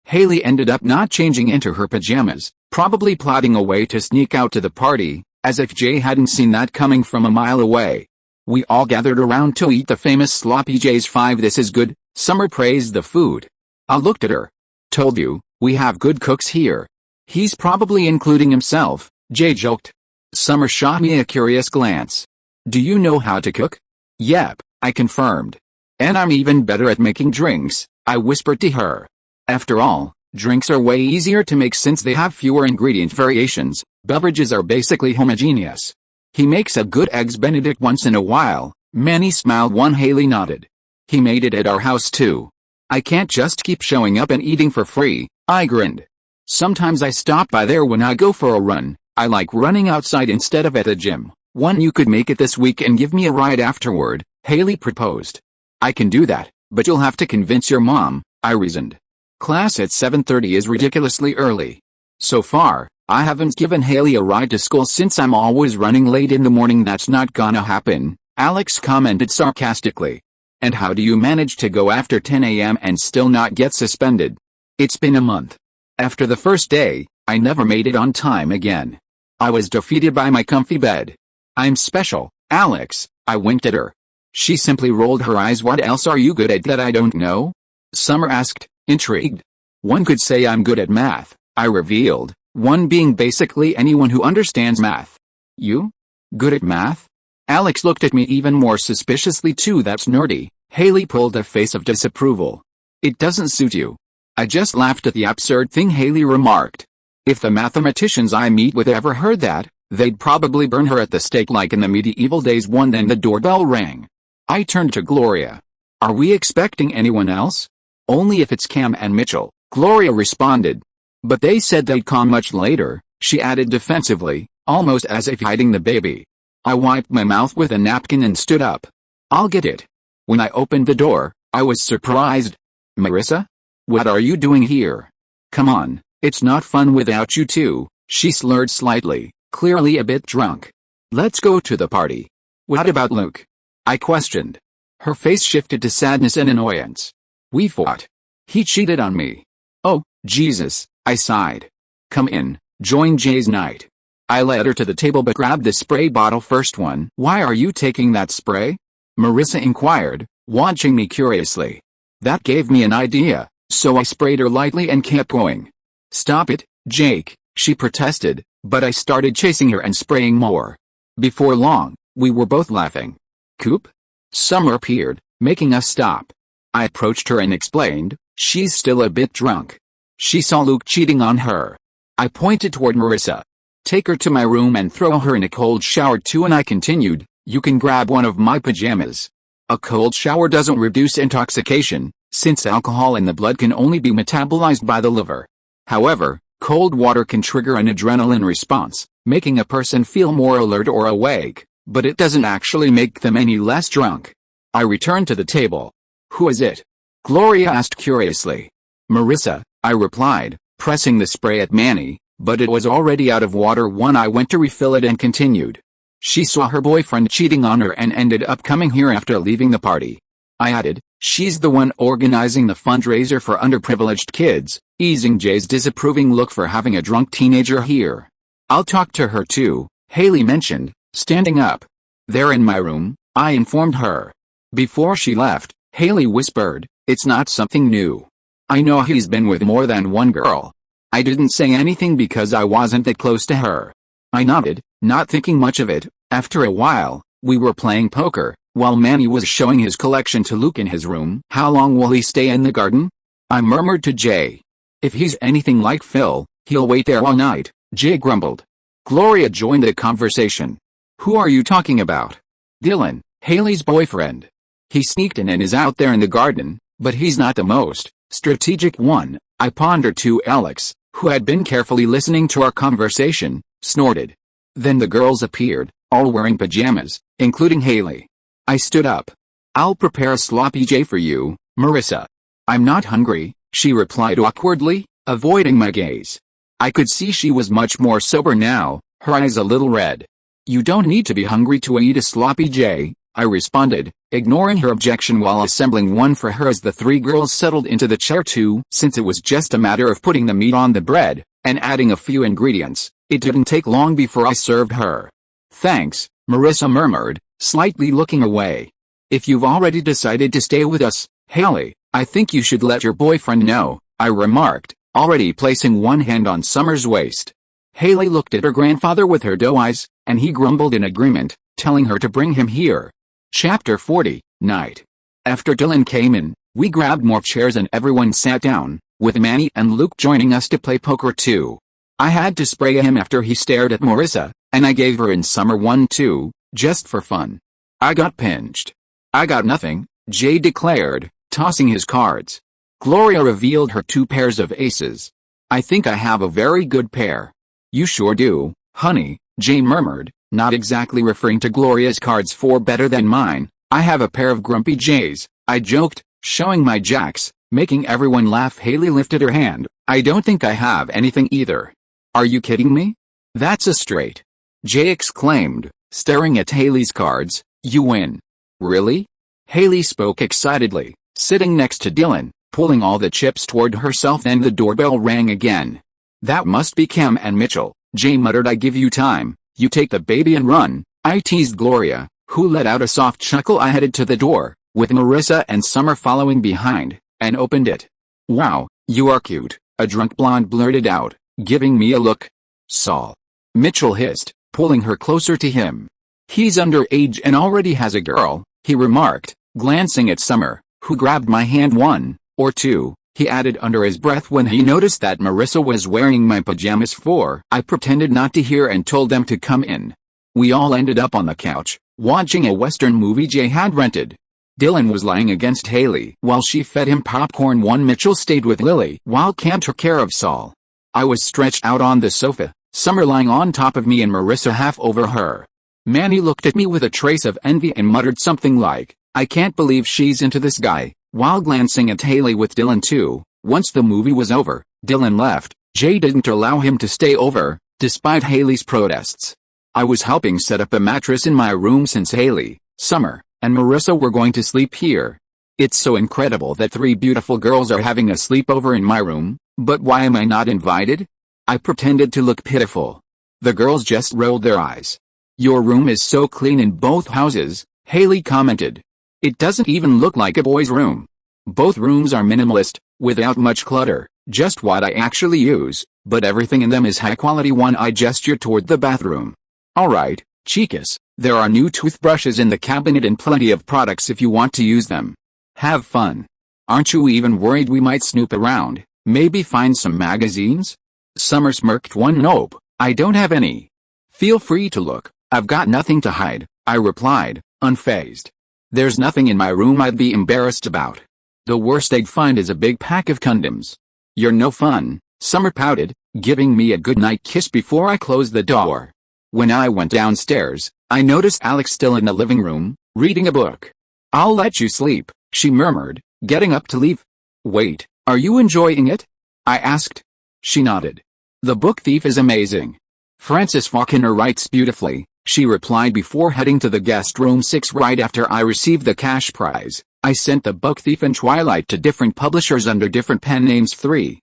Haley ended up not changing into her pajamas, probably plotting a way to sneak out to the party, as if Jay hadn't seen that coming from a mile away. We all gathered around to eat the famous sloppy Jay's 5. This is good, Summer praised the food. I looked at her. Told you, we have good cooks here. He's probably including himself, Jay joked. Summer shot me a curious glance. Do you know how to cook? Yep, I confirmed. And I'm even better at making drinks, I whispered to her. After all, drinks are way easier to make since they have fewer ingredient variations. Beverages are basically homogeneous. He makes a good eggs benedict once in a while. Manny smiled. Haley nodded. He made it at our house too. I can't just keep showing up and eating for free, I grinned. Sometimes I stop by there when I go for a run. I like running outside instead of at the gym. You could make it this week and give me a ride afterward, Haley proposed. I can do that, but you'll have to convince your mom, I reasoned. Class at 7:30 is ridiculously early. So far, I haven't given Haley a ride to school since I'm always running late in the morning. That's not gonna happen, Alex commented sarcastically. And how do you manage to go after 10 a.m. and still not get suspended? It's been a month. After the first day, I never made it on time again. I was defeated by my comfy bed. I'm special, Alex, I winked at her. She simply rolled her eyes. What else are you good at that I don't know? Summer asked, intrigued. One could say I'm good at math, I revealed, one being basically anyone who understands math. You? Good at math? Alex looked at me even more suspiciously too. That's nerdy. Haley pulled a face of disapproval. It doesn't suit you. I just laughed at the absurd thing Haley remarked. If the mathematicians I meet with ever heard that, they'd probably burn her at the stake like in the medieval days. Then the doorbell rang. I turned to Gloria. Are we expecting anyone else? Only if it's Cam and Mitchell, Gloria responded. But they said they'd come much later, she added defensively, almost as if hiding the baby. I wiped my mouth with a napkin and stood up. I'll get it. When I opened the door, I was surprised. Marissa? What are you doing here? Come on, it's not fun without you two, she slurred slightly, clearly a bit drunk. Let's go to the party. What about Luke? I questioned. Her face shifted to sadness and annoyance. We fought. He cheated on me. Oh, Jesus, I sighed. Come in, join Jay's night. I led her to the table but grabbed the spray bottle first. Why are you taking that spray? Marissa inquired, watching me curiously. That gave me an idea, so I sprayed her lightly and kept going. Stop it, Jake, she protested, but I started chasing her and spraying more. Before long, we were both laughing. Coop? Summer appeared, making us stop. I approached her and explained, she's still a bit drunk. She saw Luke cheating on her. I pointed toward Marissa. Take her to my room and throw her in a cold shower too, and I continued, you can grab one of my pajamas. A cold shower doesn't reduce intoxication, since alcohol in the blood can only be metabolized by the liver. However, cold water can trigger an adrenaline response, making a person feel more alert or awake, but it doesn't actually make them any less drunk. I returned to the table. Who is it? Gloria asked curiously. Marissa, I replied, pressing the spray at Manny, but it was already out of water. I went to refill it and continued. She saw her boyfriend cheating on her and ended up coming here after leaving the party. I added. She's the one organizing the fundraiser for underprivileged kids, easing Jay's disapproving look for having a drunk teenager here. I'll talk to her too, Haley mentioned, standing up. They're in my room, I informed her. Before she left, Haley whispered, it's not something new. I know he's been with more than one girl. I didn't say anything because I wasn't that close to her. I nodded, not thinking much of it. After a while, we were playing poker, while Manny was showing his collection to Luke in his room. How long will he stay in the garden? I murmured to Jay. If he's anything like Phil, he'll wait there all night, Jay grumbled. Gloria joined the conversation. Who are you talking about? Dylan, Haley's boyfriend. He sneaked in and is out there in the garden, but he's not the most strategic one, I pondered to Alex, who had been carefully listening to our conversation, snorted. Then the girls appeared, all wearing pajamas, including Haley. I stood up. I'll prepare a sloppy J for you, Marissa. I'm not hungry, she replied awkwardly, avoiding my gaze. I could see she was much more sober now, her eyes a little red. You don't need to be hungry to eat a sloppy J, I responded, ignoring her objection while assembling one for her as the three girls settled into the chair too. Since it was just a matter of putting the meat on the bread, and adding a few ingredients, it didn't take long before I served her. Thanks, Marissa murmured, slightly looking away. If you've already decided to stay with us, Haley, I think you should let your boyfriend know, I remarked, already placing one hand on Summer's waist. Haley looked at her grandfather with her doe eyes, and he grumbled in agreement, telling her to bring him here. Chapter 40, Night. After Dylan came in, we grabbed more chairs and everyone sat down, with Manny and Luke joining us to play poker too. I had to spray him after he stared at Marissa, and I gave her and Summer one too, just for fun. I got pinched. I got nothing, Jay declared, tossing his cards. Gloria revealed her 2 pairs of aces. I think I have a very good pair. You sure do, honey, Jay murmured, not exactly referring to Gloria's cards for better than mine. I have a pair of grumpy Jays, I joked, showing my jacks, making everyone laugh. Haley lifted her hand. I don't think I have anything either. Are you kidding me? That's a straight. Jay exclaimed, staring at Haley's cards. You win. Really? Haley spoke excitedly, sitting next to Dylan, pulling all the chips toward herself. Then the doorbell rang again. That must be Cam and Mitchell, Jay muttered. I give you time. You take the baby and run, I teased Gloria, who let out a soft chuckle. I headed to the door, with Marissa and Summer following behind, and opened it. Wow, you are cute, a drunk blonde blurted out, giving me a look. Saul. Mitchell hissed, pulling her closer to him. He's underage and already has a girl, he remarked, glancing at Summer, who grabbed my hand. 1 or 2. He added under his breath when he noticed that Marissa was wearing my pajamas. 4. I pretended not to hear and told them to come in. We all ended up on the couch, watching a Western movie Jay had rented. Dylan was lying against Haley while she fed him popcorn. 1. Mitchell stayed with Lily while Cam took care of Saul. I was stretched out on the sofa, Summer lying on top of me and Marissa half over her. Manny looked at me with a trace of envy and muttered something like, I can't believe she's into this guy, while glancing at Haley with Dylan too. Once the movie was over, Dylan left. Jay didn't allow him to stay over, despite Haley's protests. I was helping set up a mattress in my room since Haley, Summer, and Marissa were going to sleep here. It's so incredible that 3 beautiful girls are having a sleepover in my room, but why am I not invited? I pretended to look pitiful. The girls just rolled their eyes. Your room is so clean in both houses, Haley commented. It doesn't even look like a boy's room. Both rooms are minimalist, without much clutter, just what I actually use, but everything in them is high quality. 1. I gestured toward the bathroom. Alright, chicas, there are new toothbrushes in the cabinet and plenty of products if you want to use them. Have fun. Aren't you even worried we might snoop around, maybe find some magazines? Summer smirked. 1. Nope, I don't have any. Feel free to look, I've got nothing to hide, I replied, unfazed. There's nothing in my room I'd be embarrassed about. The worst I'd find is a big pack of condoms. You're no fun, Summer pouted, giving me a goodnight kiss before I closed the door. When I went downstairs, I noticed Alex still in the living room, reading a book. I'll let you sleep, she murmured, getting up to leave. Wait, are you enjoying it? I asked. She nodded. The book Thief is amazing. Francis Faulkner writes beautifully, she replied before heading to the guest room 6 right after I received the cash prize. I sent The Book Thief and Twilight to different publishers under different pen names.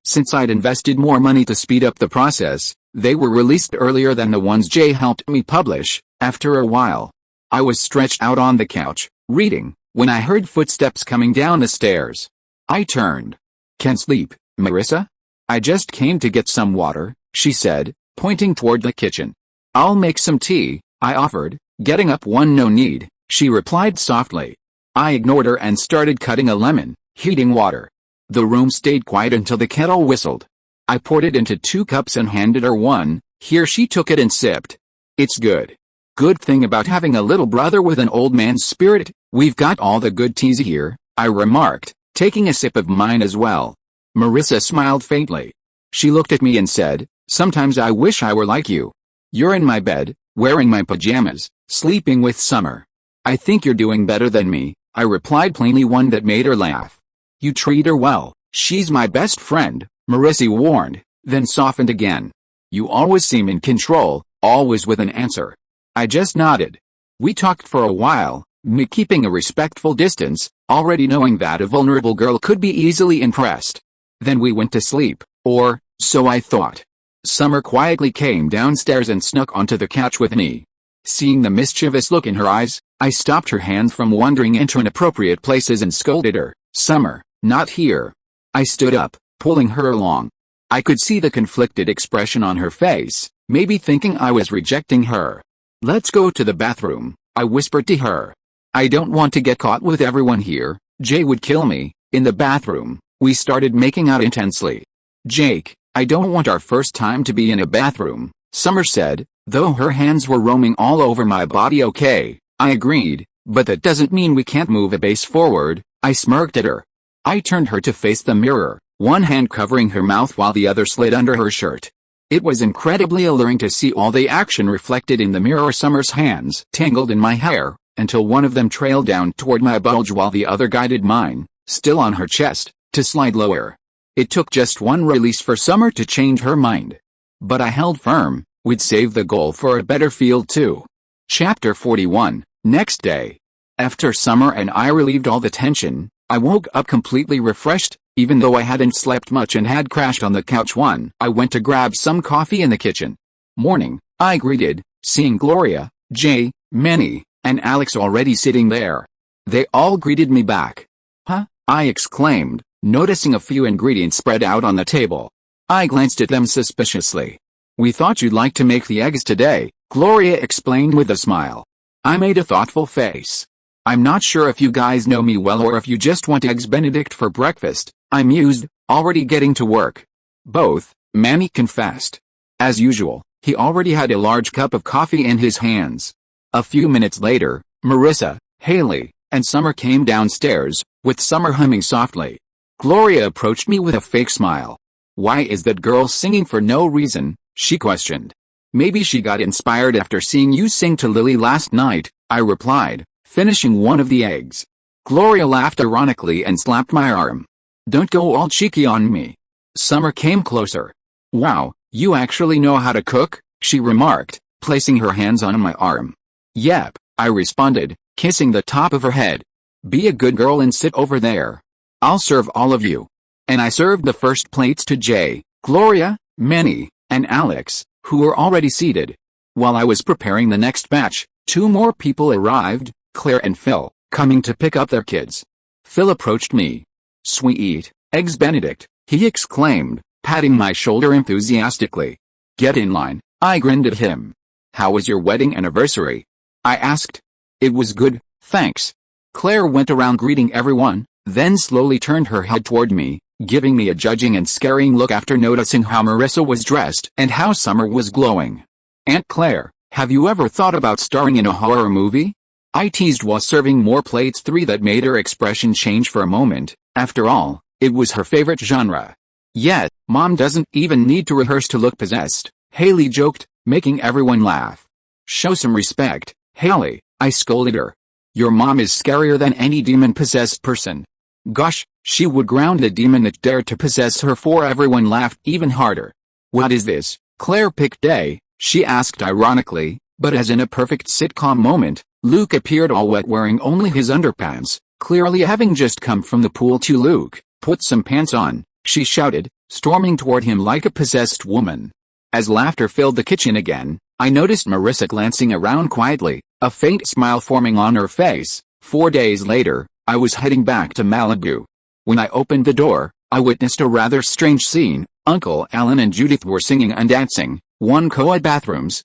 Since I'd invested more money to speed up the process, they were released earlier than the ones Jay helped me publish. After a while, I was stretched out on the couch, reading, when I heard footsteps coming down the stairs. I turned. "Can't sleep, Marissa?" "I just came to get some water," she said, pointing toward the kitchen. "I'll make some tea," I offered. "Getting up one no need," she replied softly. I ignored her and started cutting a lemon, heating water. The room stayed quiet until the kettle whistled. I poured it into 2 cups and handed her one. Here she took it and sipped. "It's good. Good thing about having a little brother with an old man's spirit, we've got all the good teas here," I remarked, taking a sip of mine as well. Marissa smiled faintly. She looked at me and said, "Sometimes I wish I were like you. You're in my bed, wearing my pajamas, sleeping with Summer." "I think you're doing better than me," I replied plainly, one that made her laugh. "You treat her well. She's my best friend," Marissa warned, then softened again. "You always seem in control," always with an answer. I just nodded. We talked for a while, me keeping a respectful distance, already knowing that a vulnerable girl could be easily impressed. Then we went to sleep, or so I thought. Summer quietly came downstairs and snuck onto the couch with me. Seeing the mischievous look in her eyes, I stopped her hands from wandering into inappropriate places and scolded her. "Summer, not here." I stood up, pulling her along. I could see the conflicted expression on her face, maybe thinking I was rejecting her. "Let's go to the bathroom," I whispered to her. "I don't want to get caught with everyone here. Jay would kill me." In the bathroom, we started making out intensely. "Jake, I don't want our first time to be in a bathroom," Summer said, though her hands were roaming all over my body. "Okay," I agreed, "but that doesn't mean we can't move a base forward." I smirked at her. I turned her to face the mirror, one hand covering her mouth while the other slid under her shirt. It was incredibly alluring to see all the action reflected in the mirror. Summer's hands tangled in my hair, until one of them trailed down toward my bulge while the other guided mine, still on her chest, to slide lower. It took just one release for Summer to change her mind. But I held firm, we'd save the goal for a better field too. Chapter 41, Next day. After Summer and I relieved all the tension, I woke up completely refreshed, even though I hadn't slept much and had crashed on the couch. I went to grab some coffee in the kitchen. "Morning," I greeted, seeing Gloria, Jay, Manny, and Alex already sitting there. They all greeted me back. "Huh?" I exclaimed, noticing a few ingredients spread out on the table. I glanced at them suspiciously. "We thought you'd like to make the eggs today," Gloria explained with a smile. I made a thoughtful face. "I'm not sure if you guys know me well or if you just want eggs Benedict for breakfast," I mused, already getting to work. "Both," Manny confessed. As usual, he already had a large cup of coffee in his hands. A few minutes later, Marissa, Haley, and Summer came downstairs, with Summer humming softly. Gloria approached me with a fake smile. "Why is that girl singing for no reason?" she questioned. "Maybe she got inspired after seeing you sing to Lily last night," I replied, finishing one of the eggs. Gloria laughed ironically and slapped my arm. "Don't go all cheeky on me." Summer came closer. "Wow, you actually know how to cook?" she remarked, placing her hands on my arm. "Yep," I responded, kissing the top of her head. "Be a good girl and sit over there. I'll serve all of you." And I served the first plates to Jay, Gloria, Manny, and Alex, who were already seated. While I was preparing the next batch, 2 more people arrived, Claire and Phil, coming to pick up their kids. Phil approached me. "Sweet eggs Benedict," he exclaimed, patting my shoulder enthusiastically. "Get in line," I grinned at him. "How was your wedding anniversary?" I asked. "It was good, thanks." Claire went around greeting everyone, then slowly turned her head toward me, giving me a judging and scaring look after noticing how Marissa was dressed and how Summer was glowing. "Aunt Claire, have you ever thought about starring in a horror movie?" I teased while serving more plates. That made her expression change for a moment. After all, it was her favorite genre. "Yet, Mom doesn't even need to rehearse to look possessed," Haley joked, making everyone laugh. "Show some respect, Haley," I scolded her. "Your mom is scarier than any demon-possessed person." Gosh, she would ground the demon that dared to possess her. Everyone laughed even harder. "What is this, Claire picked day?" she asked ironically, but as in a perfect sitcom moment, Luke appeared all wet wearing only his underpants. Clearly having just come from the pool to Luke, "Put some pants on," she shouted, storming toward him like a possessed woman. As laughter filled the kitchen again, I noticed Marissa glancing around quietly, a faint smile forming on her face. 4 days later, I was heading back to Malibu. When I opened the door, I witnessed a rather strange scene. Uncle Alan and Judith were singing and dancing. One co-ed bathrooms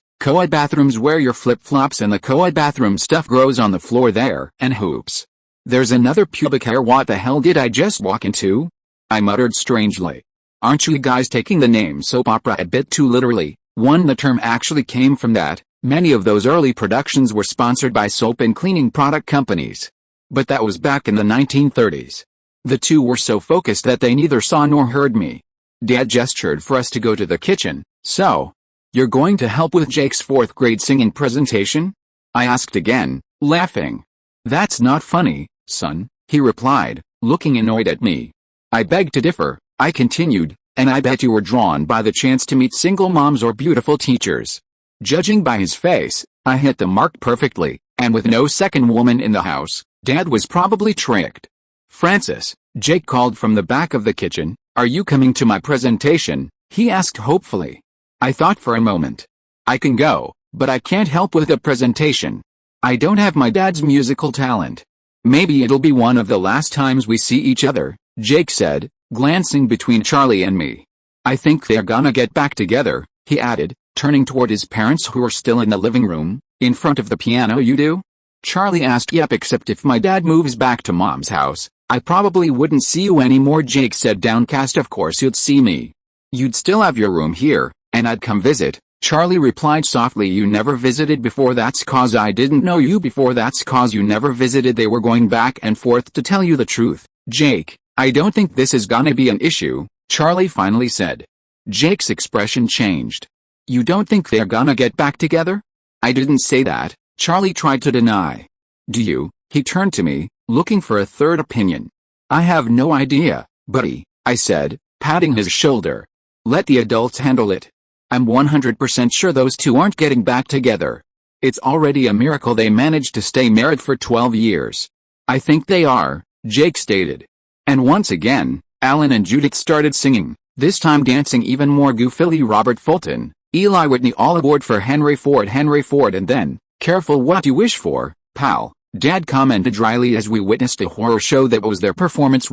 wear your flip-flops and the co-ed bathroom stuff grows on the floor there, and hoops. There's another pubic hair. What the hell did I just walk into? I muttered strangely. Aren't you guys taking the name soap opera a bit too literally? The term actually came from that. Many of those early productions were sponsored by soap and cleaning product companies. But that was back in the 1930s. The two were so focused that they neither saw nor heard me. Dad gestured for us to go to the kitchen. "So, you're going to help with Jake's 4th grade singing presentation?" I asked again, laughing. "That's not funny, son," he replied, looking annoyed at me. "I beg to differ," I continued, "and I bet you were drawn by the chance to meet single moms or beautiful teachers." Judging by his face, I hit the mark perfectly, and with no second woman in the house, Dad was probably tricked. "Francis," Jake called from the back of the kitchen, "are you coming to my presentation?" he asked hopefully. I thought for a moment. "I can go, but I can't help with the presentation. I don't have my dad's musical talent." "Maybe it'll be one of the last times we see each other," Jake said, glancing between Charlie and me. "I think they're gonna get back together," he added, turning toward his parents who were still in the living room, in front of the piano. "You do?" Charlie asked. "Yep, except if my dad moves back to Mom's house, I probably wouldn't see you anymore," Jake said downcast. "Of course you'd see me. You'd still have your room here, and I'd come visit," Charlie replied softly. "You never visited before. That's cause I didn't know you before. That's cause you never visited." They were going back and forth. "To tell you the truth, Jake, I don't think this is gonna be an issue," Charlie finally said. Jake's expression changed. "You don't think they're gonna get back together?" "I didn't say that," Charlie tried to deny. "Do you?" He turned to me, looking for a third opinion. "I have no idea, buddy," I said, patting his shoulder. "Let the adults handle it. I'm 100% sure those two aren't getting back together. It's already a miracle they managed to stay married for 12 years. "I think they are," Jake stated. And once again, Alan and Judith started singing, this time dancing even more goofily. "Robert Fulton, Eli Whitney, all aboard for Henry Ford, and then, careful what you wish for, pal," Dad commented dryly as we witnessed a horror show that was their performance.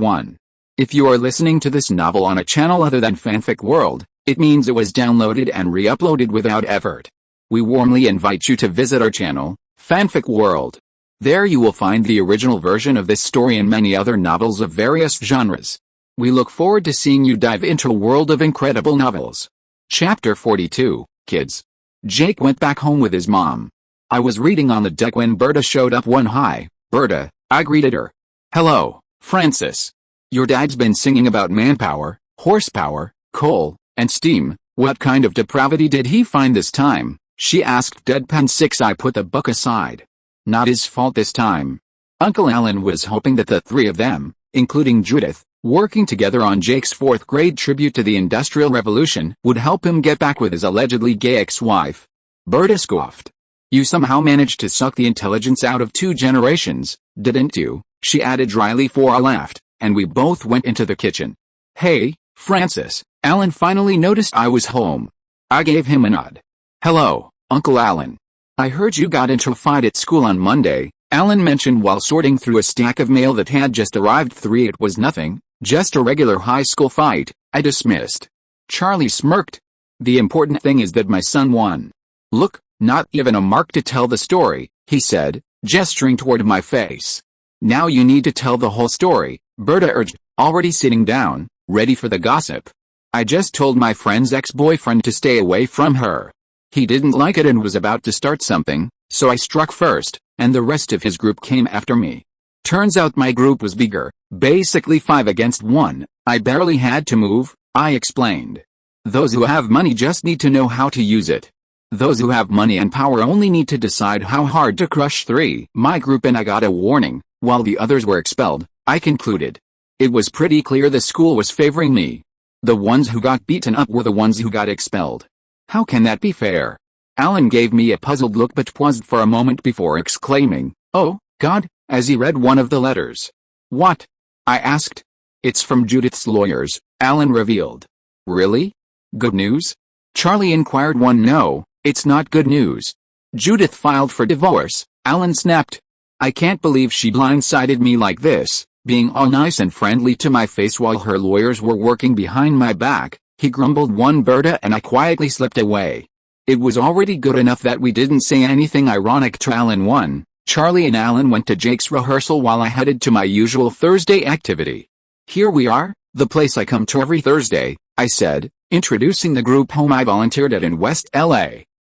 If you are listening to this novel on a channel other than FanFic World, it means it was downloaded and re-uploaded without effort. We warmly invite you to visit our channel, FanFic World. There you will find the original version of this story and many other novels of various genres. We look forward to seeing you dive into a world of incredible novels. Chapter 42, Kids. Jake went back home with his mom. I was reading on the deck when Berta showed up. "Hi, Berta," I greeted her. "Hello, Francis. Your dad's been singing about manpower, horsepower, coal, and steam. What kind of depravity did he find this time?" she asked deadpan. I put the book aside. Not his fault this time. Uncle Alan was hoping that the three of them, including Judith, working together on Jake's 4th grade tribute to the Industrial Revolution, would help him get back with his allegedly gay ex-wife. Berta scoffed. "You somehow managed to suck the intelligence out of 2 generations, didn't you?" she added dryly. I laughed, and we both went into the kitchen. "Hey, Francis," Alan finally noticed I was home. I gave him a nod. "Hello, Uncle Alan. I heard you got into a fight at school on Monday," Alan mentioned while sorting through a stack of mail that had just arrived. "It was nothing, just a regular high school fight," I dismissed. Charlie smirked. "The important thing is that my son won." "Look, not even a mark to tell the story," he said, gesturing toward my face. "Now you need to tell the whole story," Berta urged, already sitting down, ready for the gossip. "I just told my friend's ex-boyfriend to stay away from her. He didn't like it and was about to start something, so I struck first, and the rest of his group came after me. Turns out my group was bigger, basically 5 against 1, I barely had to move," I explained. "Those who have money just need to know how to use it. Those who have money and power only need to decide how hard to crush 3. My group and I got a warning, while the others were expelled," I concluded. It was pretty clear the school was favoring me. The ones who got beaten up were the ones who got expelled. How can that be fair? Alan gave me a puzzled look but paused for a moment before exclaiming, "Oh, God, as he read one of the letters. What? I asked. It's from Judith's lawyers, Alan revealed. Really? Good news? Charlie inquired. No, it's not good news. Judith filed for divorce, Alan snapped. I can't believe she blindsided me like this, being all nice and friendly to my face while her lawyers were working behind my back, he grumbled. Berta and I quietly slipped away. It was already good enough that we didn't say anything ironic to Alan. Charlie and Alan went to Jake's rehearsal while I headed to my usual Thursday activity. Here we are, the place I come to every Thursday, I said, introducing the group home I volunteered at in West LA.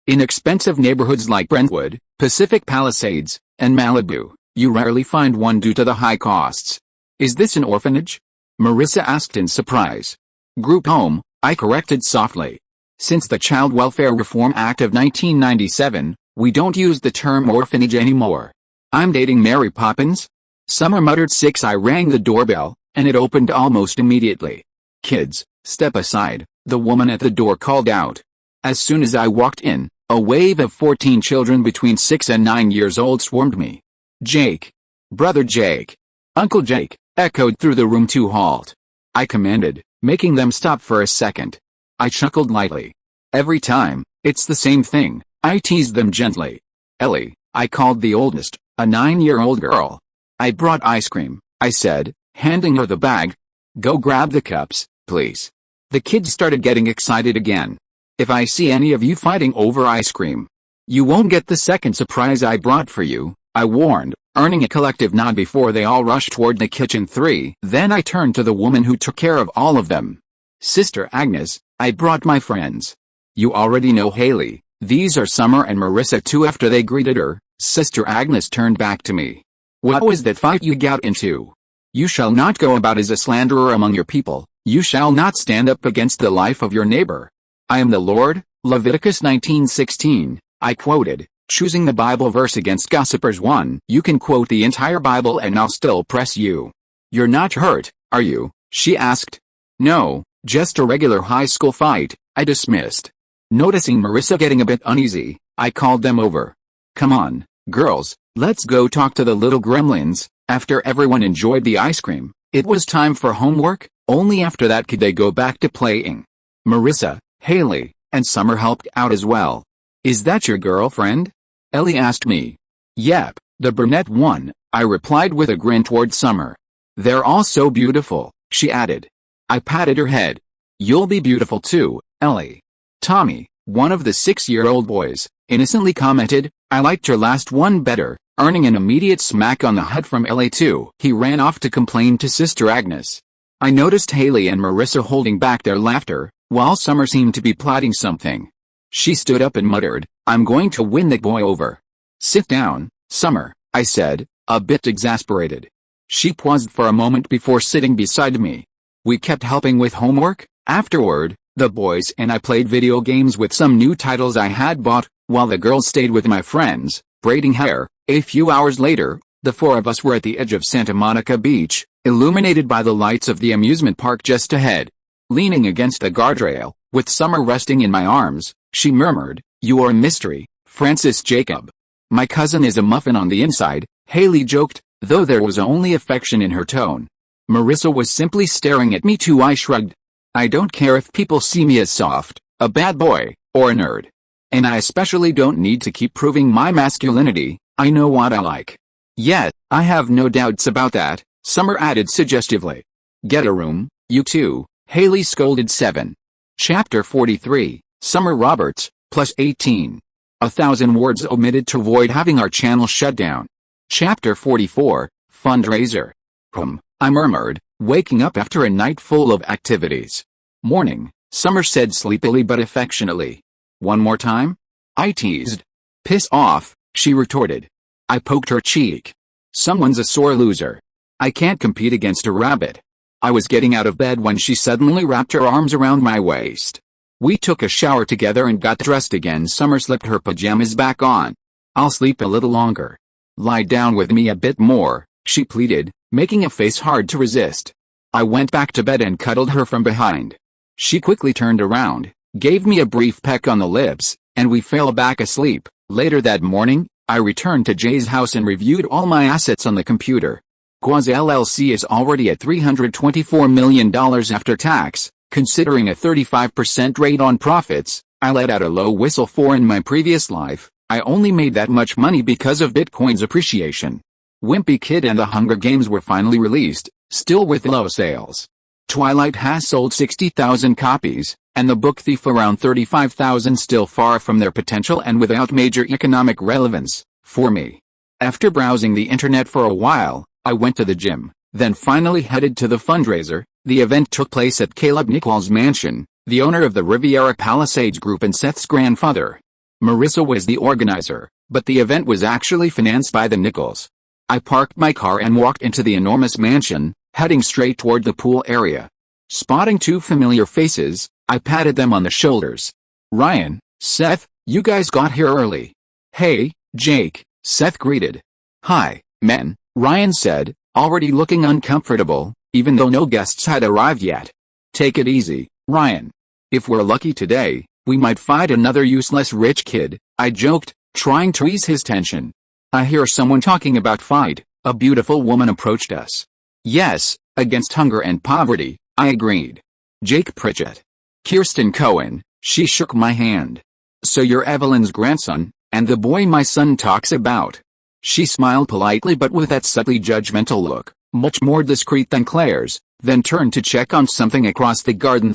In expensive neighborhoods like Brentwood, Pacific Palisades, and Malibu, you rarely find one due to the high costs. Is this an orphanage? Marissa asked in surprise. Group home, I corrected softly. Since the Child Welfare Reform Act of 1997, we don't use the term orphanage anymore. I'm dating Mary Poppins? Summer muttered. 6. I rang the doorbell, and it opened almost immediately. Kids, step aside, the woman at the door called out. As soon as I walked in, a wave of 14 children between 6 and 9 years old swarmed me. Jake. Brother Jake. Uncle Jake, echoed through the room. To halt. I commanded, making them stop for a second. I chuckled lightly. Every time, it's the same thing, I teased them gently. Ellie, I called the oldest, a 9-year-old girl. I brought ice cream, I said, handing her the bag. Go grab the cups, please. The kids started getting excited again. If I see any of you fighting over ice cream, you won't get the second surprise I brought for you, I warned, earning a collective nod before they all rushed toward the kitchen. 3. Then I turned to the woman who took care of all of them. Sister Agnes, I brought my friends. You already know Haley, these are Summer and Marissa too. After they greeted her, Sister Agnes turned back to me. What was that fight you got into? You shall not go about as a slanderer among your people, you shall not stand up against the life of your neighbor. I am the Lord, Leviticus 19:16, I quoted, choosing the Bible verse against gossipers. 1. You can quote the entire Bible and I'll still press you. You're not hurt, are you? She asked. No, just a regular high school fight, I dismissed. Noticing Marissa getting a bit uneasy, I called them over. Come on, girls, let's go talk to the little gremlins. After everyone enjoyed the ice cream, it was time for homework. Only after that could they go back to playing. Marissa, Haley, and Summer helped out as well. Is that your girlfriend? Ellie asked me. Yep, the brunette one, I replied with a grin toward Summer. They're all so beautiful, she added. I patted her head. You'll be beautiful too, Ellie. Tommy, one of the 6-year-old boys, innocently commented, I liked your last one better, earning an immediate smack on the head from Ellie too. He ran off to complain to Sister Agnes. I noticed Haley and Marissa holding back their laughter, while Summer seemed to be plotting something. She stood up and muttered, I'm going to win that boy over. Sit down, Summer, I said, a bit exasperated. She paused for a moment before sitting beside me. We kept helping with homework. Afterward, the boys and I played video games with some new titles I had bought, while the girls stayed with my friends, braiding hair. A few hours later, the 4 of us were at the edge of Santa Monica Beach, illuminated by the lights of the amusement park just ahead. Leaning against the guardrail, with Summer resting in my arms, she murmured, You are a mystery, Francis Jacob. My cousin is a muffin on the inside, Haley joked, though there was only affection in her tone. Marissa was simply staring at me too. I shrugged. I don't care if people see me as soft, a bad boy, or a nerd. And I especially don't need to keep proving my masculinity, I know what I like. Yet, I have no doubts about that, Summer added suggestively. Get a room, you two, Haley scolded. 7. Chapter 43, Summer Roberts, plus 18. 1,000 words omitted to avoid having our channel shut down. Chapter 44, Fundraiser. I murmured, waking up after a night full of activities. Morning, Summer said sleepily but affectionately. One more time? I teased. Piss off, she retorted. I poked her cheek. Someone's a sore loser. I can't compete against a rabbit. I was getting out of bed when she suddenly wrapped her arms around my waist. We took a shower together and got dressed again. Summer slipped her pajamas back on. I'll sleep a little longer. Lie down with me a bit more, she pleaded, making a face hard to resist. I went back to bed and cuddled her from behind. She quickly turned around, gave me a brief peck on the lips, and we fell back asleep. Later that morning, I returned to Jay's house and reviewed all my assets on the computer. Quaz LLC is already at $324 million after tax, considering a 35% rate on profits. I let out a low whistle, for in my previous life, I only made that much money because of Bitcoin's appreciation. Wimpy Kid and the Hunger Games were finally released, still with low sales. Twilight has sold 60,000 copies, and The Book Thief around 35,000, still far from their potential and without major economic relevance, for me. After browsing the internet for a while, I went to the gym, then finally headed to the fundraiser. The event took place at Caleb Nichols' mansion, the owner of the Riviera Palisades Group and Seth's grandfather. Marissa was the organizer, but the event was actually financed by the Nichols. I parked my car and walked into the enormous mansion, heading straight toward the pool area. Spotting two familiar faces, I patted them on the shoulders. "Ryan, Seth, you guys got here early." "Hey, Jake," Seth greeted. "Hi, men," Ryan said, already looking uncomfortable, even though no guests had arrived yet. "Take it easy, Ryan. If we're lucky today, we might find another useless rich kid," I joked, trying to ease his tension. "I hear someone talking about fight." A beautiful woman approached us. "Yes, against hunger and poverty," I agreed. "Jake Pritchett." "Kirsten Cohen," she shook my hand. "So you're Evelyn's grandson, and the boy my son talks about." She smiled politely but with that subtly judgmental look, much more discreet than Claire's, then turned to check on something across the garden.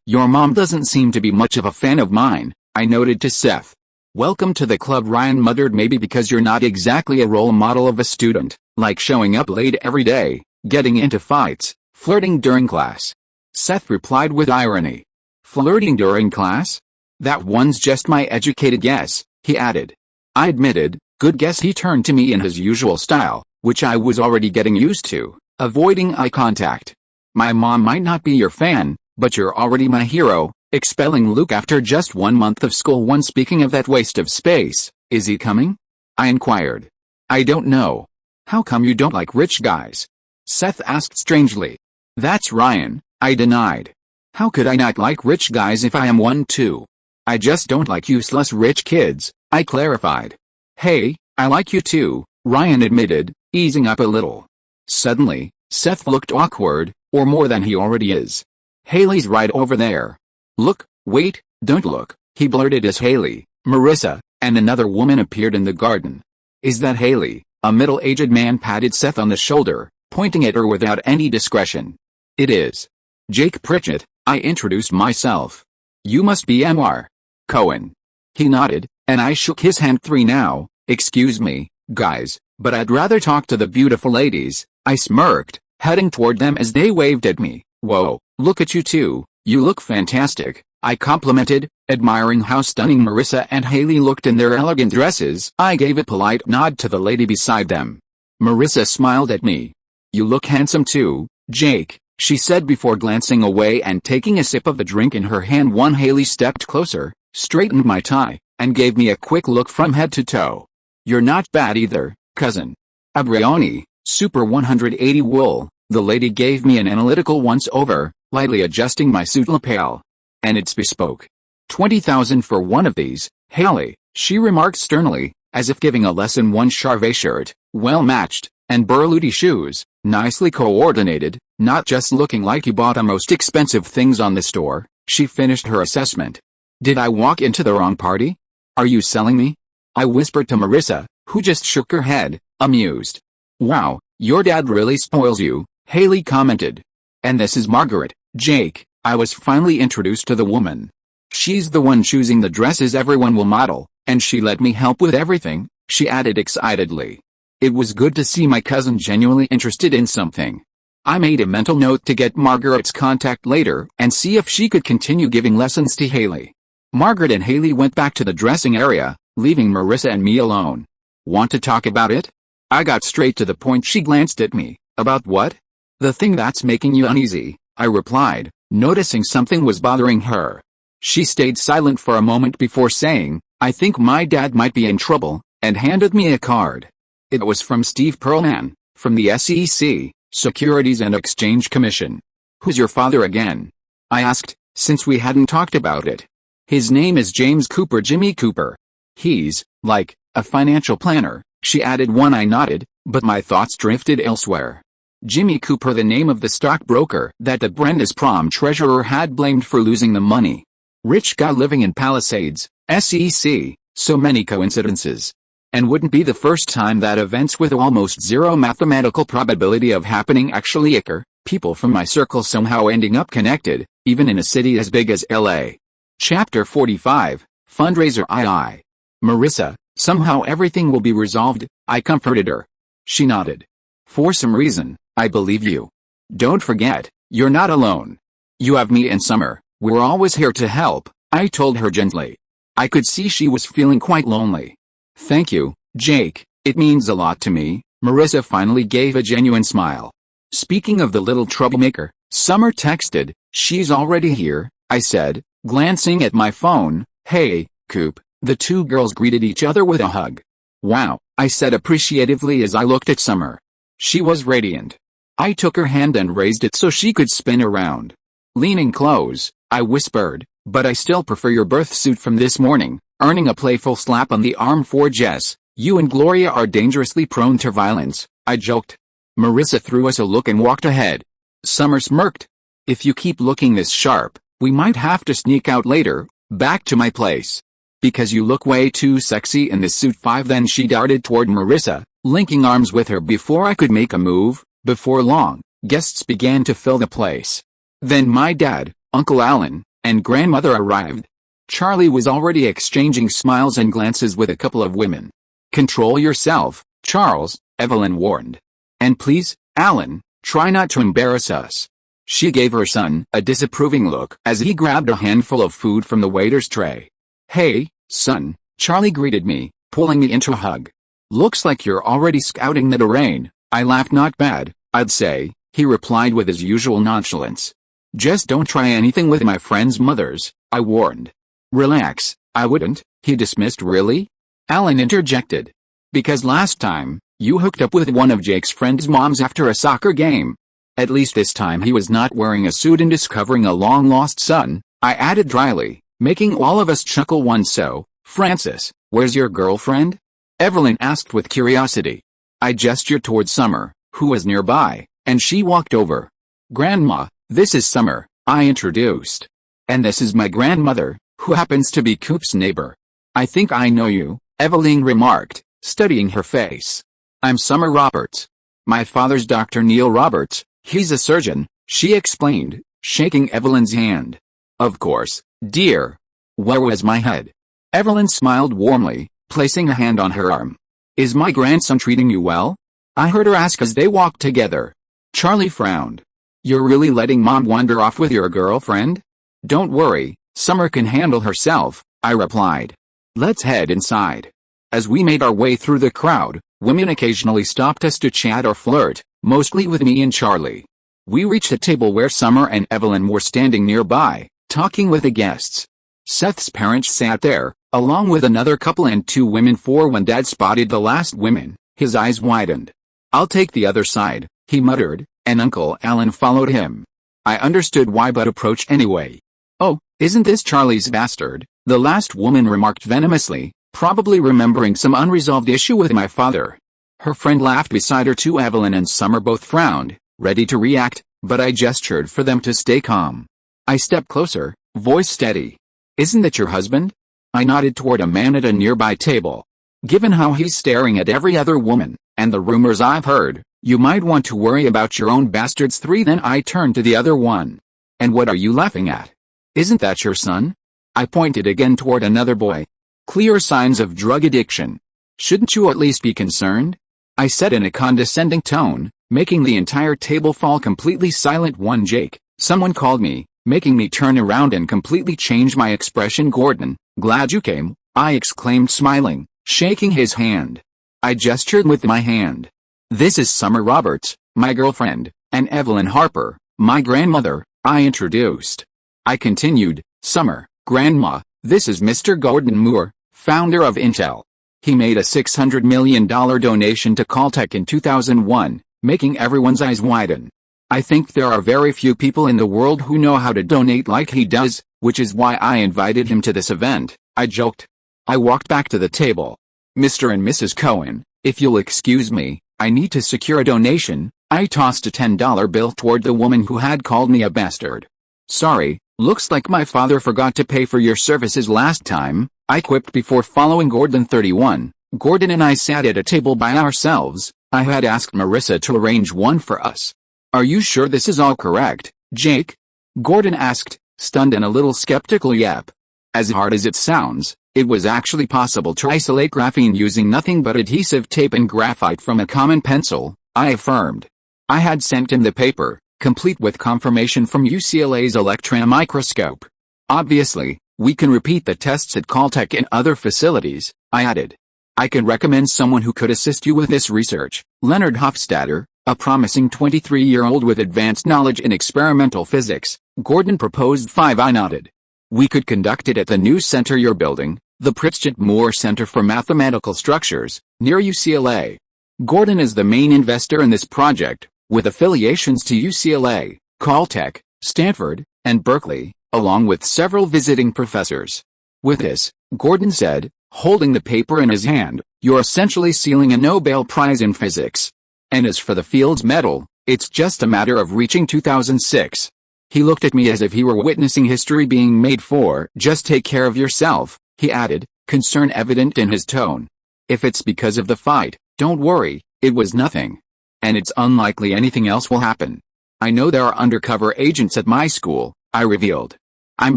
"Your mom doesn't seem to be much of a fan of mine," I noted to Seth. "Welcome to the club," Ryan muttered. "Maybe because you're not exactly a role model of a student, like showing up late every day, getting into fights, flirting during class." Seth replied with irony. "Flirting during class? That one's just my educated guess," he added. I admitted, "Good guess." He turned to me in his usual style, which I was already getting used to, avoiding eye contact. "My mom might not be your fan, but you're already my hero, expelling Luke after just 1 month of school." "Speaking of that waste of space, is he coming?" I inquired. "I don't know." "How come you don't like rich guys?" Seth asked strangely. "That's Ryan," I denied. "How could I not like rich guys if I am one too?" "I just don't like useless rich kids," I clarified. "Hey, I like you too," Ryan admitted, easing up a little. Suddenly, Seth looked awkward, or more than he already is. "Haley's right over there." "Look, wait, don't look," he blurted as Haley, Marissa, and another woman appeared in the garden. "Is that Haley?" A middle-aged man patted Seth on the shoulder, pointing at her without any discretion. "It is. Jake Pritchett," I introduced myself. "You must be Mr. Cohen." He nodded, and I shook his hand. "Now, excuse me, guys, but I'd rather talk to the beautiful ladies," I smirked, heading toward them as they waved at me. "Whoa, look at you two, you look fantastic," I complimented, admiring how stunning Marissa and Haley looked in their elegant dresses. I gave a polite nod to the lady beside them. Marissa smiled at me. "You look handsome too, Jake," she said before glancing away and taking a sip of the drink in her hand. Haley stepped closer, straightened my tie, and gave me a quick look from head to toe. "You're not bad either, cousin. Abrioni, Super 180 wool," the lady gave me an analytical once-over, lightly adjusting my suit lapel. "And it's bespoke. 20,000 for one of these, Haley," she remarked sternly, as if giving a lesson. "One Charvet shirt, well matched, and Berluti shoes, nicely coordinated, not just looking like you bought the most expensive things on the store." She finished her assessment. "Did I walk into the wrong party? Are you selling me?" I whispered to Marissa, who just shook her head, amused. "Wow, your dad really spoils you," Haley commented. "And this is Margaret, Jake." I was finally introduced to the woman. "She's the one choosing the dresses everyone will model, and she let me help with everything," she added excitedly. It was good to see my cousin genuinely interested in something. I made a mental note to get Margaret's contact later and see if she could continue giving lessons to Haley. Margaret and Haley went back to the dressing area, leaving Marissa and me alone. "Want to talk about it?" I got straight to the point. She glanced at me. "About what?" "The thing that's making you uneasy," I replied, noticing something was bothering her. She stayed silent for a moment before saying, "I think my dad might be in trouble," and handed me a card. It was from Steve Perlman, from the SEC, Securities and Exchange Commission. "Who's your father again?" I asked, since we hadn't talked about it. "His name is James Cooper, Jimmy Cooper. He's, like, A financial planner, she added. One I nodded, but my thoughts drifted elsewhere. Jimmy Cooper, the name of the stockbroker that the Brenda's prom treasurer had blamed for losing the money. Rich guy living in Palisades, SEC, so many coincidences. And wouldn't be the first time that events with almost zero mathematical probability of happening actually occur, people from my circle somehow ending up connected, even in a city as big as LA. Chapter 45, Fundraiser II. Marissa, somehow everything will be resolved, I comforted her. She nodded. For some reason, I believe you. Don't forget, you're not alone. You have me and Summer, we're always here to help, I told her gently. I could see she was feeling quite lonely. Thank you, Jake, it means a lot to me. Marissa finally gave a genuine smile. Speaking of the little troublemaker, Summer texted, she's already here, I said, glancing at my phone. Hey, Coop. The two girls greeted each other with a hug. Wow, I said appreciatively as I looked at Summer. She was radiant. I took her hand and raised it so she could spin around. Leaning close, I whispered, but I still prefer your birth suit from this morning, earning a playful slap on the arm for Jess. You and Gloria are dangerously prone to violence, I joked. Marissa threw us a look and walked ahead. Summer smirked. If you keep looking this sharp, we might have to sneak out later, back to my place. Because you look way too sexy in this suit. 5. Then she darted toward Marissa, linking arms with her before I could make a move. Before long, guests began to fill the place. Then my dad, Uncle Alan, and grandmother arrived. Charlie was already exchanging smiles and glances with a couple of women. Control yourself, Charles, Evelyn warned. And please, Alan, try not to embarrass us. She gave her son a disapproving look as he grabbed a handful of food from the waiter's tray. Hey, son, Charlie greeted me, pulling me into a hug. Looks like you're already scouting the terrain. I laughed. Not bad, I'd say, he replied with his usual nonchalance. Just don't try anything with my friends' mothers, I warned. Relax, I wouldn't, he dismissed. Really? Alan interjected. Because last time, you hooked up with one of Jake's friend's moms after a soccer game. At least this time he was not wearing a suit and discovering a long-lost son, I added dryly, making all of us chuckle. So, Francis, where's your girlfriend? Evelyn asked with curiosity. I gestured toward Summer, who was nearby, and she walked over. Grandma, this is Summer, I introduced. And this is my grandmother, who happens to be Coop's neighbor. I think I know you, Evelyn remarked, studying her face. I'm Summer Roberts. My father's Dr. Neil Roberts, he's a surgeon, she explained, shaking Evelyn's hand. Of course, dear. Where was my head? Evelyn smiled warmly, placing a hand on her arm. Is my grandson treating you well? I heard her ask as they walked together. Charlie frowned. You're really letting Mom wander off with your girlfriend? Don't worry, Summer can handle herself, I replied. Let's head inside. As we made our way through the crowd, women occasionally stopped us to chat or flirt, mostly with me and Charlie. We reached a table where Summer and Evelyn were standing nearby, talking with the guests. Seth's parents sat there, along with another couple and two women. When Dad spotted the last women, his eyes widened. I'll take the other side, he muttered, and Uncle Alan followed him. I understood why but approached anyway. Oh, isn't this Charlie's bastard? The last woman remarked venomously, probably remembering some unresolved issue with my father. Her friend laughed beside her too. Evelyn and Summer both frowned, ready to react, but I gestured for them to stay calm. I stepped closer, voice steady. Isn't that your husband? I nodded toward a man at a nearby table. Given how he's staring at every other woman, and the rumors I've heard, you might want to worry about your own bastards. 3. Then I turned to the other one. And what are you laughing at? Isn't that your son? I pointed again toward another boy. Clear signs of drug addiction. Shouldn't you at least be concerned? I said in a condescending tone, making the entire table fall completely silent. Jake, someone called me, making me turn around and completely change my expression. Gordon, glad you came, I exclaimed, smiling, shaking his hand. I gestured with my hand. This is Summer Roberts, my girlfriend, and Evelyn Harper, my grandmother, I introduced. I continued, Summer, Grandma, this is Mr. Gordon Moore, founder of Intel. He made a $600 million donation to Caltech in 2001, making everyone's eyes widen. I think there are very few people in the world who know how to donate like he does, which is why I invited him to this event, I joked. I walked back to the table. Mr. and Mrs. Cohen, if you'll excuse me, I need to secure a donation. I tossed a $10 bill toward the woman who had called me a bastard. Sorry, looks like my father forgot to pay for your services last time, I quipped before following Gordon. 31. Gordon and I sat at a table by ourselves. I had asked Marissa to arrange one for us. Are you sure this is all correct, Jake? Gordon asked, stunned and a little skeptical. Yep. As hard as it sounds, it was actually possible to isolate graphene using nothing but adhesive tape and graphite from a common pencil, I affirmed. I had sent him the paper, complete with confirmation from UCLA's electron microscope. Obviously, we can repeat the tests at Caltech and other facilities, I added. I can recommend someone who could assist you with this research, Leonard Hofstadter, a promising 23-year-old with advanced knowledge in experimental physics. Gordon proposed. 5. I nodded. We could conduct it at the new center you're building, the Pritchett Moore Center for Mathematical Structures, near UCLA. Gordon is the main investor in this project, with affiliations to UCLA, Caltech, Stanford, and Berkeley, along with several visiting professors. With this, Gordon said, holding the paper in his hand, you're essentially sealing a Nobel Prize in physics. And as for the Fields Medal, it's just a matter of reaching 2006. He looked at me as if he were witnessing history being made. For just take care of yourself, he added, concern evident in his tone. If it's because of the fight, don't worry, it was nothing. And it's unlikely anything else will happen. I know there are undercover agents at my school, I revealed. I'm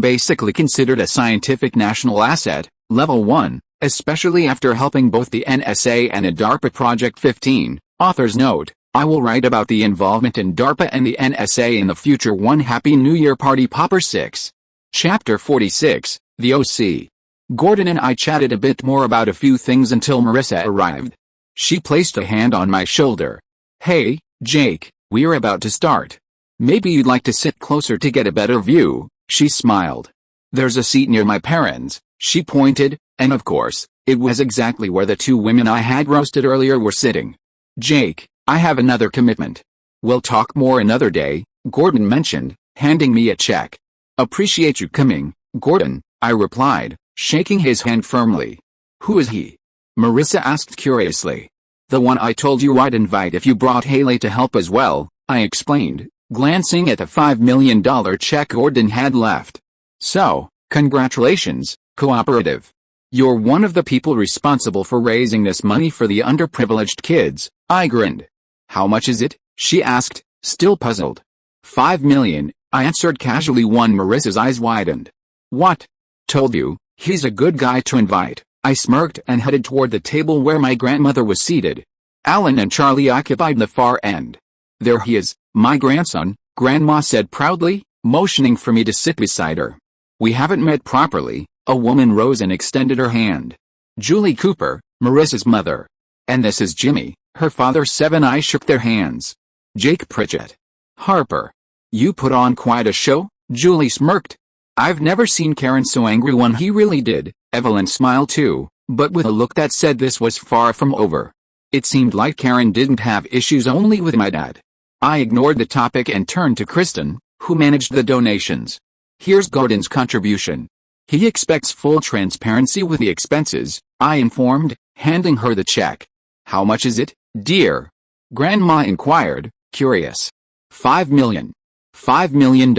basically considered a scientific national asset, level 1, especially after helping both the NSA and a DARPA Project 15. Author's note, I will write about the involvement in DARPA and the NSA in the future. One Happy New Year Party Popper. 6. Chapter 46, The OC. Gordon and I chatted a bit more about a few things until Marissa arrived. She placed a hand on my shoulder. Hey, Jake, we're about to start. Maybe you'd like to sit closer to get a better view, she smiled. There's a seat near my parents, she pointed, and of course, it was exactly where the two women I had roasted earlier were sitting. Jake, I have another commitment. We'll talk more another day, Gordon mentioned, handing me a check. Appreciate you coming, Gordon, I replied, shaking his hand firmly. Who is he? Marissa asked curiously. The one I told you I'd invite if you brought Haley to help as well, I explained, glancing at the $5 million check Gordon had left. So, congratulations, cooperative. You're one of the people responsible for raising this money for the underprivileged kids, I grinned. How much is it? She asked, still puzzled. $5 million, I answered casually. Marissa's eyes widened. What? Told you, he's a good guy to invite. I smirked and headed toward the table where my grandmother was seated. Alan and Charlie occupied the far end. There he is, my grandson, Grandma said proudly, motioning for me to sit beside her. We haven't met properly. A woman rose and extended her hand. Julie Cooper, Marissa's mother. And this is Jimmy, her father. 7. I shook their hands. Jake Pritchett. Harper. You put on quite a show, Julie smirked. I've never seen Karen so angry. He really did. Evelyn smiled too, but with a look that said this was far from over. It seemed like Karen didn't have issues only with my dad. I ignored the topic and turned to Kristen, who managed the donations. Here's Gordon's contribution. He expects full transparency with the expenses, I informed, handing her the check. How much is it, dear? Grandma inquired, curious. $5 million. $5 million.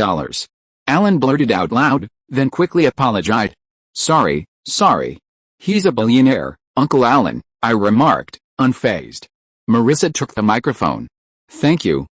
Alan blurted out loud, then quickly apologized. Sorry. He's a billionaire, Uncle Alan, I remarked, unfazed. Marissa took the microphone. Thank you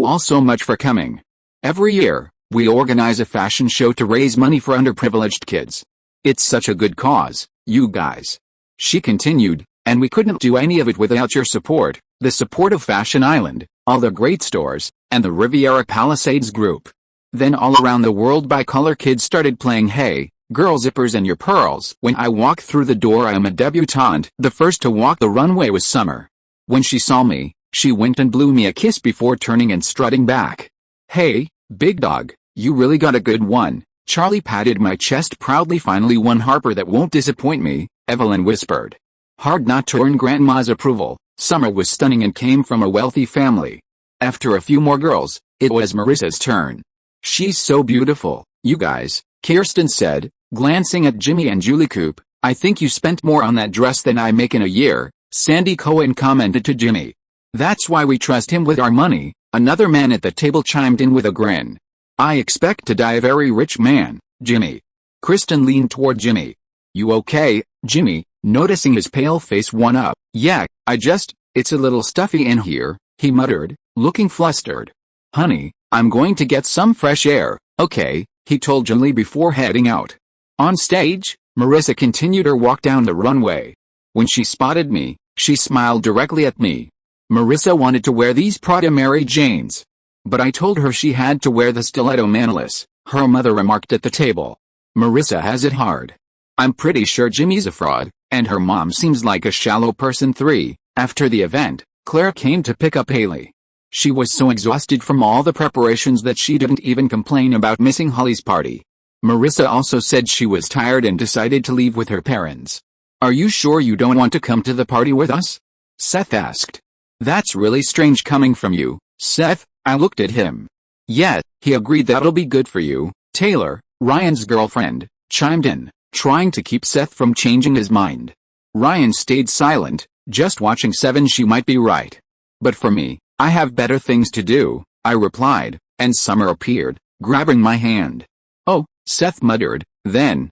all so much for coming. Every year, we organize a fashion show to raise money for underprivileged kids. It's such a good cause, you guys. She continued, and we couldn't do any of it without your support, the support of Fashion Island, all the great stores, and the Riviera Palisades group. Then all around the world bicolor kids started playing Hey, Girl Zippers and Your Pearls. When I walked through the door I am a debutante. The first to walk the runway was Summer. When she saw me, she winked and blew me a kiss before turning and strutting back. Hey, big dog, you really got a good one. Charlie patted my chest proudly. Finally one Harper that won't disappoint me, Evelyn whispered. Hard not to earn Grandma's approval. Summer was stunning and came from a wealthy family. After a few more girls, it was Marissa's turn. She's so beautiful, you guys, Kirsten said, glancing at Jimmy and Julie Coop, I think you spent more on that dress than I make in a year, Sandy Cohen commented to Jimmy. That's why we trust him with our money, another man at the table chimed in with a grin. I expect to die a very rich man, Jimmy. Kristen leaned toward Jimmy. You okay, Jimmy, noticing his pale face one up. Yeah, it's a little stuffy in here, he muttered, looking flustered. Honey, I'm going to get some fresh air, okay, he told Julie before heading out. On stage, Marissa continued her walk down the runway. When she spotted me, she smiled directly at me. Marissa wanted to wear these Prada Mary Janes. But I told her she had to wear the stiletto Manolis, her mother remarked at the table. Marissa has it hard. I'm pretty sure Jimmy's a fraud, and her mom seems like a shallow person. 3. After the event, Claire came to pick up Haley. She was so exhausted from all the preparations that she didn't even complain about missing Holly's party. Marissa also said she was tired and decided to leave with her parents. Are you sure you don't want to come to the party with us? Seth asked. That's really strange coming from you, Seth, I looked at him. Yeah, he agreed that'll be good for you. Taylor, Ryan's girlfriend, chimed in, trying to keep Seth from changing his mind. Ryan stayed silent, just watching Seven. She might be right. But for me, I have better things to do, I replied, and Summer appeared, grabbing my hand. Oh, Seth muttered, then,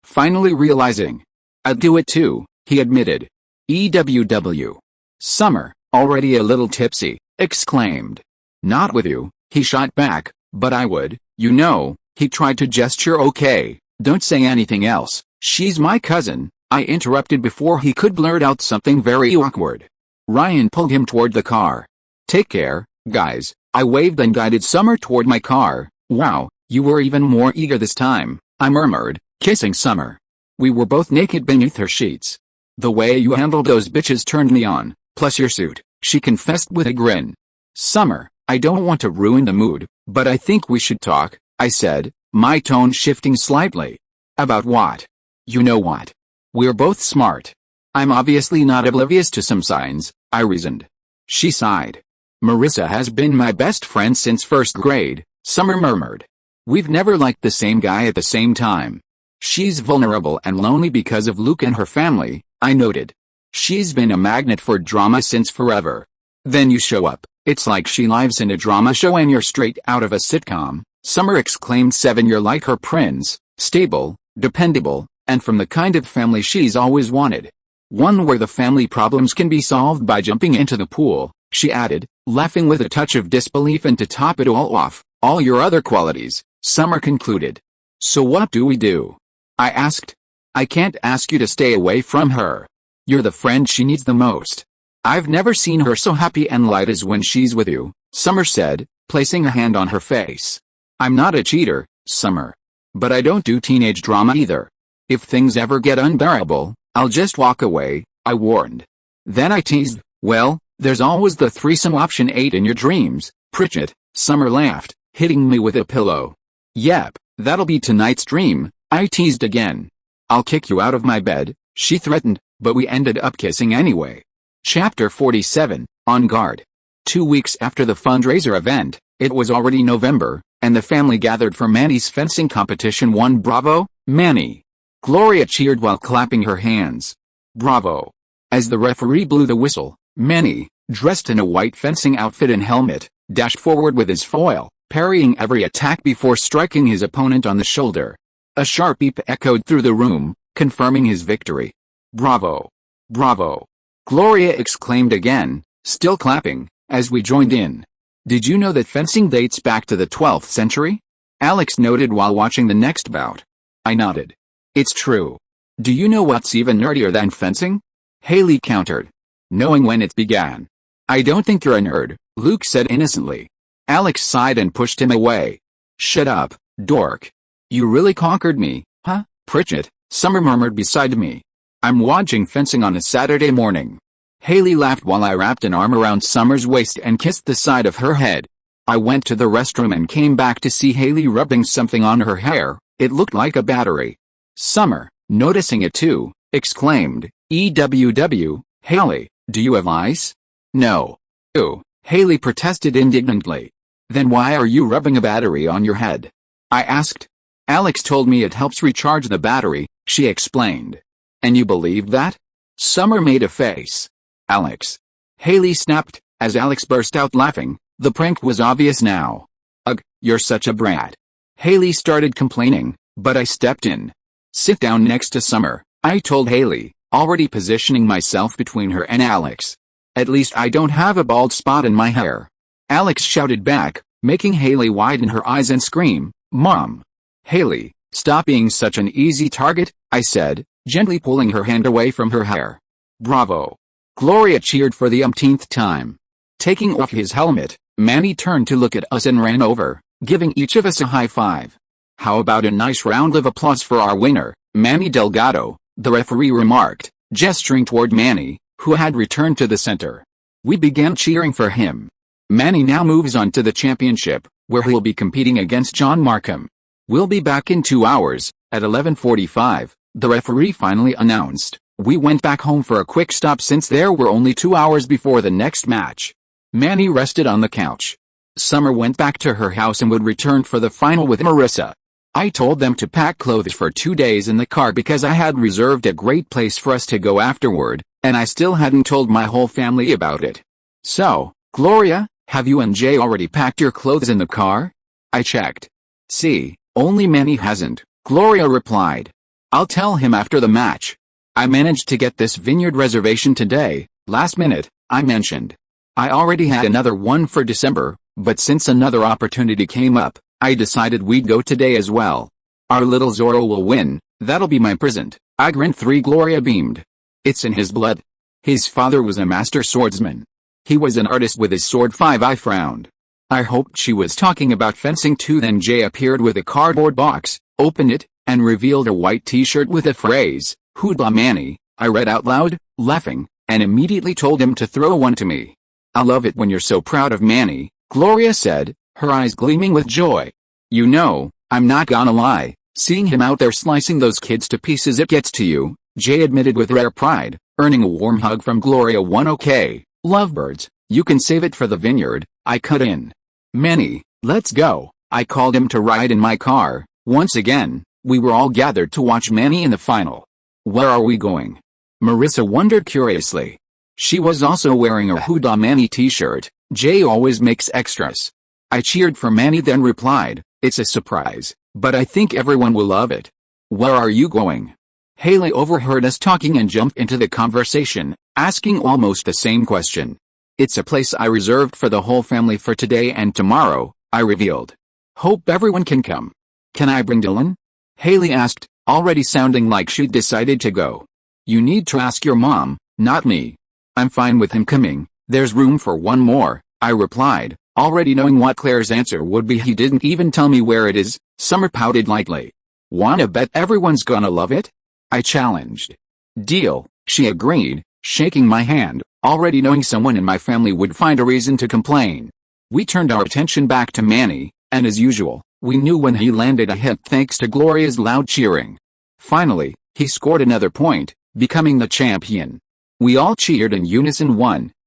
finally realizing. I'd do it too, he admitted. EWW. Summer, already a little tipsy, exclaimed. Not with you, he shot back, but I would, he tried to gesture. Okay, don't say anything else, she's my cousin, I interrupted before he could blurt out something very awkward. Ryan pulled him toward the car. Take care, guys, I waved and guided Summer toward my car. Wow, you were even more eager this time, I murmured, kissing Summer. We were both naked beneath her sheets. The way you handled those bitches turned me on, plus your suit, she confessed with a grin. Summer, I don't want to ruin the mood, but I think we should talk, I said, my tone shifting slightly. About what? You know what? We're both smart. I'm obviously not oblivious to some signs, I reasoned. She sighed. Marissa has been my best friend since first grade, Summer murmured. We've never liked the same guy at the same time. She's vulnerable and lonely because of Luke and her family, I noted. She's been a magnet for drama since forever. Then you show up, it's like she lives in a drama show and you're straight out of a sitcom, Summer exclaimed. 7. You're like her prince, stable, dependable, and from the kind of family she's always wanted. One where the family problems can be solved by jumping into the pool, she added, laughing with a touch of disbelief. And to top it all off, all your other qualities, Summer concluded. So what do we do? I asked. I can't ask you to stay away from her. You're the friend she needs the most. I've never seen her so happy and light as when she's with you, Summer said, placing a hand on her face. I'm not a cheater, Summer. But I don't do teenage drama either. If things ever get unbearable, I'll just walk away, I warned. Then I teased, well, there's always the threesome option 8 in your dreams, Pritchett, Summer laughed, hitting me with a pillow. Yep, that'll be tonight's dream, I teased again. I'll kick you out of my bed, she threatened, but we ended up kissing anyway. Chapter 47, On Guard. 2 weeks after the fundraiser event, it was already November, and the family gathered for Manny's fencing competition. One bravo, Manny. Gloria cheered while clapping her hands. Bravo. As the referee blew the whistle, Manny, dressed in a white fencing outfit and helmet, dashed forward with his foil, parrying every attack before striking his opponent on the shoulder. A sharp beep echoed through the room, confirming his victory. Bravo. Bravo. Gloria exclaimed again, still clapping, as we joined in. Did you know that fencing dates back to the 12th century? Alex noted while watching the next bout. I nodded. It's true. Do you know what's even nerdier than fencing? Haley countered. Knowing when it began. I don't think you're a nerd, Luke said innocently. Alex sighed and pushed him away. Shut up, dork. You really conquered me, huh, Pritchett? Summer murmured beside me. I'm watching fencing on a Saturday morning. Haley laughed while I wrapped an arm around Summer's waist and kissed the side of her head. I went to the restroom and came back to see Haley rubbing something on her hair. It looked like a battery. Summer, noticing it too, exclaimed, EWW, Haley, do you have ice? No. Ew, Haley protested indignantly. Then why are you rubbing a battery on your head? I asked. Alex told me it helps recharge the battery, she explained. And you believed that? Summer made a face. Alex. Haley snapped, as Alex burst out laughing. The prank was obvious now. Ugh, you're such a brat. Haley started complaining, but I stepped in. Sit down next to Summer, I told Haley, already positioning myself between her and Alex. At least I don't have a bald spot in my hair. Alex shouted back, making Haley widen her eyes and scream, Mom! Haley, stop being such an easy target, I said, gently pulling her hand away from her hair. Bravo! Gloria cheered for the umpteenth time. Taking off his helmet, Manny turned to look at us and ran over, giving each of us a high five. How about a nice round of applause for our winner, Manny Delgado, the referee remarked, gesturing toward Manny, who had returned to the center. We began cheering for him. Manny now moves on to the championship, where he'll be competing against John Markham. We'll be back in 2 hours, at 11:45, the referee finally announced. We went back home for a quick stop since there were only 2 hours before the next match. Manny rested on the couch. Summer went back to her house and would return for the final with Marissa. I told them to pack clothes for 2 days in the car because I had reserved a great place for us to go afterward, and I still hadn't told my whole family about it. So, Gloria, have you and Jay already packed your clothes in the car? I checked. See, only Manny hasn't, Gloria replied. I'll tell him after the match. I managed to get this vineyard reservation today, last minute, I mentioned. I already had another one for December, but since another opportunity came up, I decided we'd go today as well. Our little Zorro will win, that'll be my present. I grinned. Gloria beamed. It's in his blood. His father was a master swordsman. He was an artist with his sword. I frowned. I hoped she was talking about fencing too. Then Jay appeared with a cardboard box, opened it, and revealed a white t-shirt with the phrase, Hoodla Manny. I read out loud, laughing, and immediately told him to throw one to me. I love it when you're so proud of Manny, Gloria said, her eyes gleaming with joy. You know, I'm not gonna lie, seeing him out there slicing those kids to pieces, it gets to you, Jay admitted with rare pride, earning a warm hug from Gloria. Okay, lovebirds, you can save it for the vineyard, I cut in. Manny, let's go, I called him to ride in my car. Once again, we were all gathered to watch Manny in the final. Where are we going? Marissa wondered curiously. She was also wearing a Hoodla Manny t-shirt. Jay always makes extras. I cheered for Manny then replied, it's a surprise, but I think everyone will love it. Where are you going? Haley overheard us talking and jumped into the conversation, asking almost the same question. It's a place I reserved for the whole family for today and tomorrow, I revealed. Hope everyone can come. Can I bring Dylan? Haley asked, already sounding like she'd decided to go. You need to ask your mom, not me. I'm fine with him coming, there's room for one more, I replied, already knowing what Claire's answer would be. He didn't even tell me where it is. Summer pouted lightly. Wanna bet everyone's gonna love it? I challenged. Deal, she agreed, shaking my hand, already knowing someone in my family would find a reason to complain. We turned our attention back to Manny, and as usual, we knew when he landed a hit thanks to Gloria's loud cheering. Finally, he scored another point, becoming the champion. We all cheered in unison.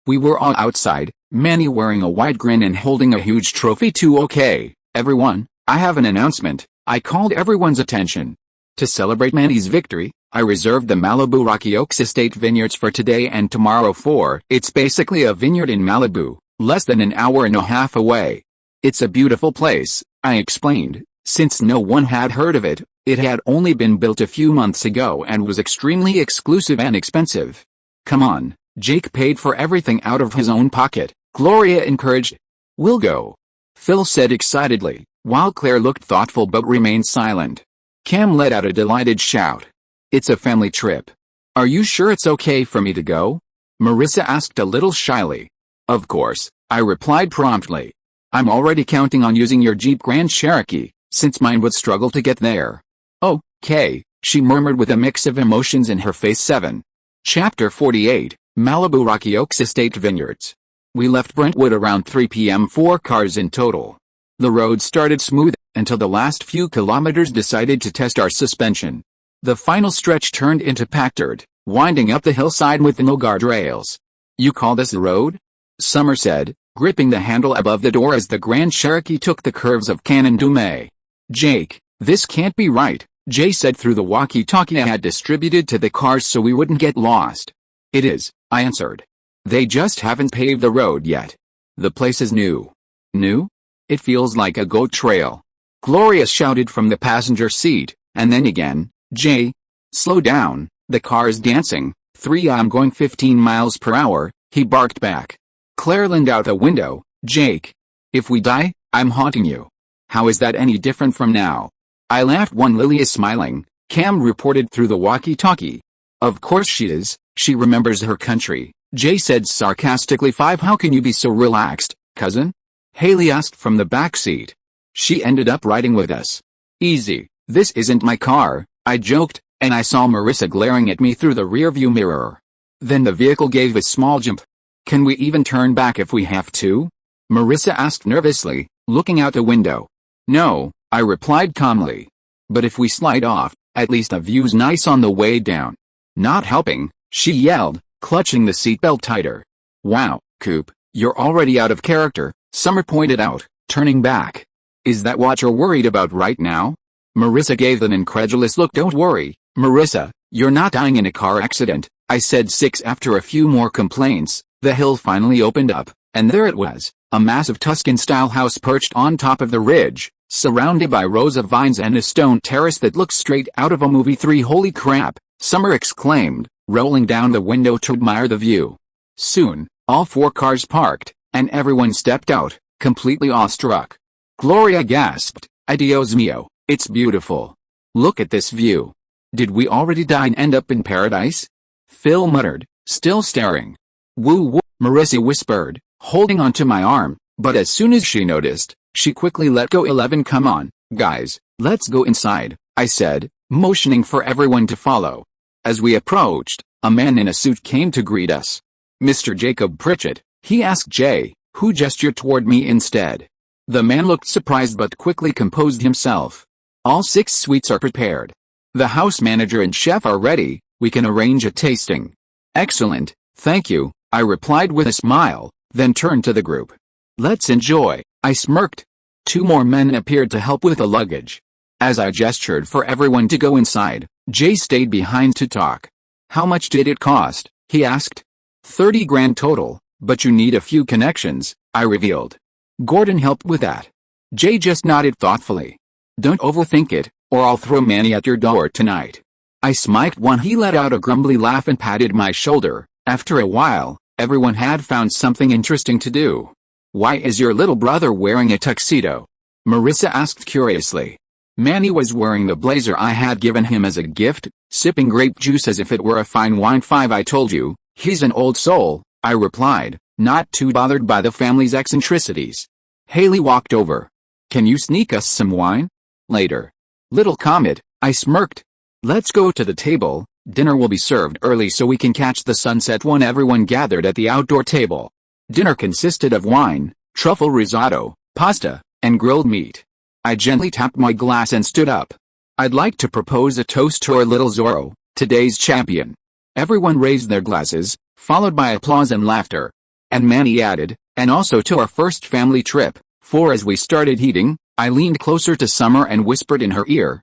We were all outside, Manny wearing a wide grin and holding a huge trophy too. Okay, everyone, I have an announcement, I called everyone's attention. To celebrate Manny's victory, I reserved the Malibu Rocky Oaks Estate Vineyards for today and tomorrow. It's basically a vineyard in Malibu, less than an hour and a half away. It's a beautiful place, I explained, since no one had heard of it. It had only been built a few months ago and was extremely exclusive and expensive. Come on, Jake paid for everything out of his own pocket, Gloria encouraged. We'll go, Phil said excitedly, while Claire looked thoughtful but remained silent. Cam let out a delighted shout. It's a family trip. Are you sure it's okay for me to go? Marissa asked a little shyly. Of course, I replied promptly. I'm already counting on using your Jeep Grand Cherokee, since mine would struggle to get there. Okay, she murmured with a mix of emotions in her face. 7. Chapter 48, Malibu Rocky Oaks Estate Vineyards. We left Brentwood around 3 p.m. 4 cars in total. The road started smooth, until the last few kilometers decided to test our suspension. The final stretch turned into packed dirt, winding up the hillside with no guardrails. You call this a road? Summer said, gripping the handle above the door as the Grand Cherokee took the curves of Canyon Dume. Jake, this can't be right, Jay said through the walkie-talkie I had distributed to the cars so we wouldn't get lost. It is, I answered. They just haven't paved the road yet. The place is new. New? It feels like a goat trail. Gloria shouted from the passenger seat, and then again, Jay. Slow down, the car is dancing. 3 I'm going 15 miles per hour, he barked back. Claire leaned out the window. Jake. If we die, I'm haunting you. How is that any different from now? I laughed. Lily is smiling, Cam reported through the walkie-talkie. Of course she is, she remembers her country, Jay said sarcastically. 5 How can you be so relaxed, cousin? Haley asked from the back seat. She ended up riding with us. Easy, this isn't my car, I joked, and I saw Marissa glaring at me through the rearview mirror. Then the vehicle gave a small jump. Can we even turn back if we have to? Marissa asked nervously, looking out the window. No, I replied calmly. But if we slide off, at least the view's nice on the way down. Not helping, she yelled, clutching the seatbelt tighter. Wow, Coop, you're already out of character, Summer pointed out, turning back. Is that what you're worried about right now? Marissa gave an incredulous look. Don't worry, Marissa, you're not dying in a car accident, I said. 6 After a few more complaints, the hill finally opened up, and there it was, a massive Tuscan-style house perched on top of the ridge, surrounded by rows of vines and a stone terrace that looks straight out of a movie. 3 Holy crap, Summer exclaimed, rolling down the window to admire the view. Soon, all 4 cars parked, and everyone stepped out, completely awestruck. Gloria gasped, Adios mio, it's beautiful. Look at this view. Did we already die and end up in paradise? Phil muttered, still staring. Woo woo, Marissa whispered, holding onto my arm, but as soon as she noticed, she quickly let go. 11 Come on, guys, let's go inside, I said, motioning for everyone to follow. As we approached, a man in a suit came to greet us. Mr. Jacob Pritchett, he asked Jay, who gestured toward me instead. The man looked surprised but quickly composed himself. All 6 suites are prepared. The house manager and chef are ready, we can arrange a tasting. Excellent, thank you, I replied with a smile, then turned to the group. Let's enjoy, I smirked. 2 more men appeared to help with the luggage. As I gestured for everyone to go inside, Jay stayed behind to talk. How much did it cost? He asked. 30 grand total, but you need a few connections, I revealed. Gordon helped with that. Jay just nodded thoughtfully. Don't overthink it, or I'll throw Manny at your door tonight. I smiled when he let out a grumbly laugh and patted my shoulder. After a while, everyone had found something interesting to do. Why is your little brother wearing a tuxedo? Marissa asked curiously. Manny was wearing the blazer I had given him as a gift, sipping grape juice as if it were a fine wine. 5 I told you, he's an old soul, I replied, not too bothered by the family's eccentricities. Haley walked over. Can you sneak us some wine? Later. Little comet, I smirked. Let's go to the table, dinner will be served early so we can catch the sunset. When everyone gathered at the outdoor table. Dinner consisted of wine, truffle risotto, pasta, and grilled meat. I gently tapped my glass and stood up. I'd like to propose a toast to our little Zorro, today's champion. Everyone raised their glasses, followed by applause and laughter. And Manny added, and also to our first family trip. For as we started eating, I leaned closer to Summer and whispered in her ear,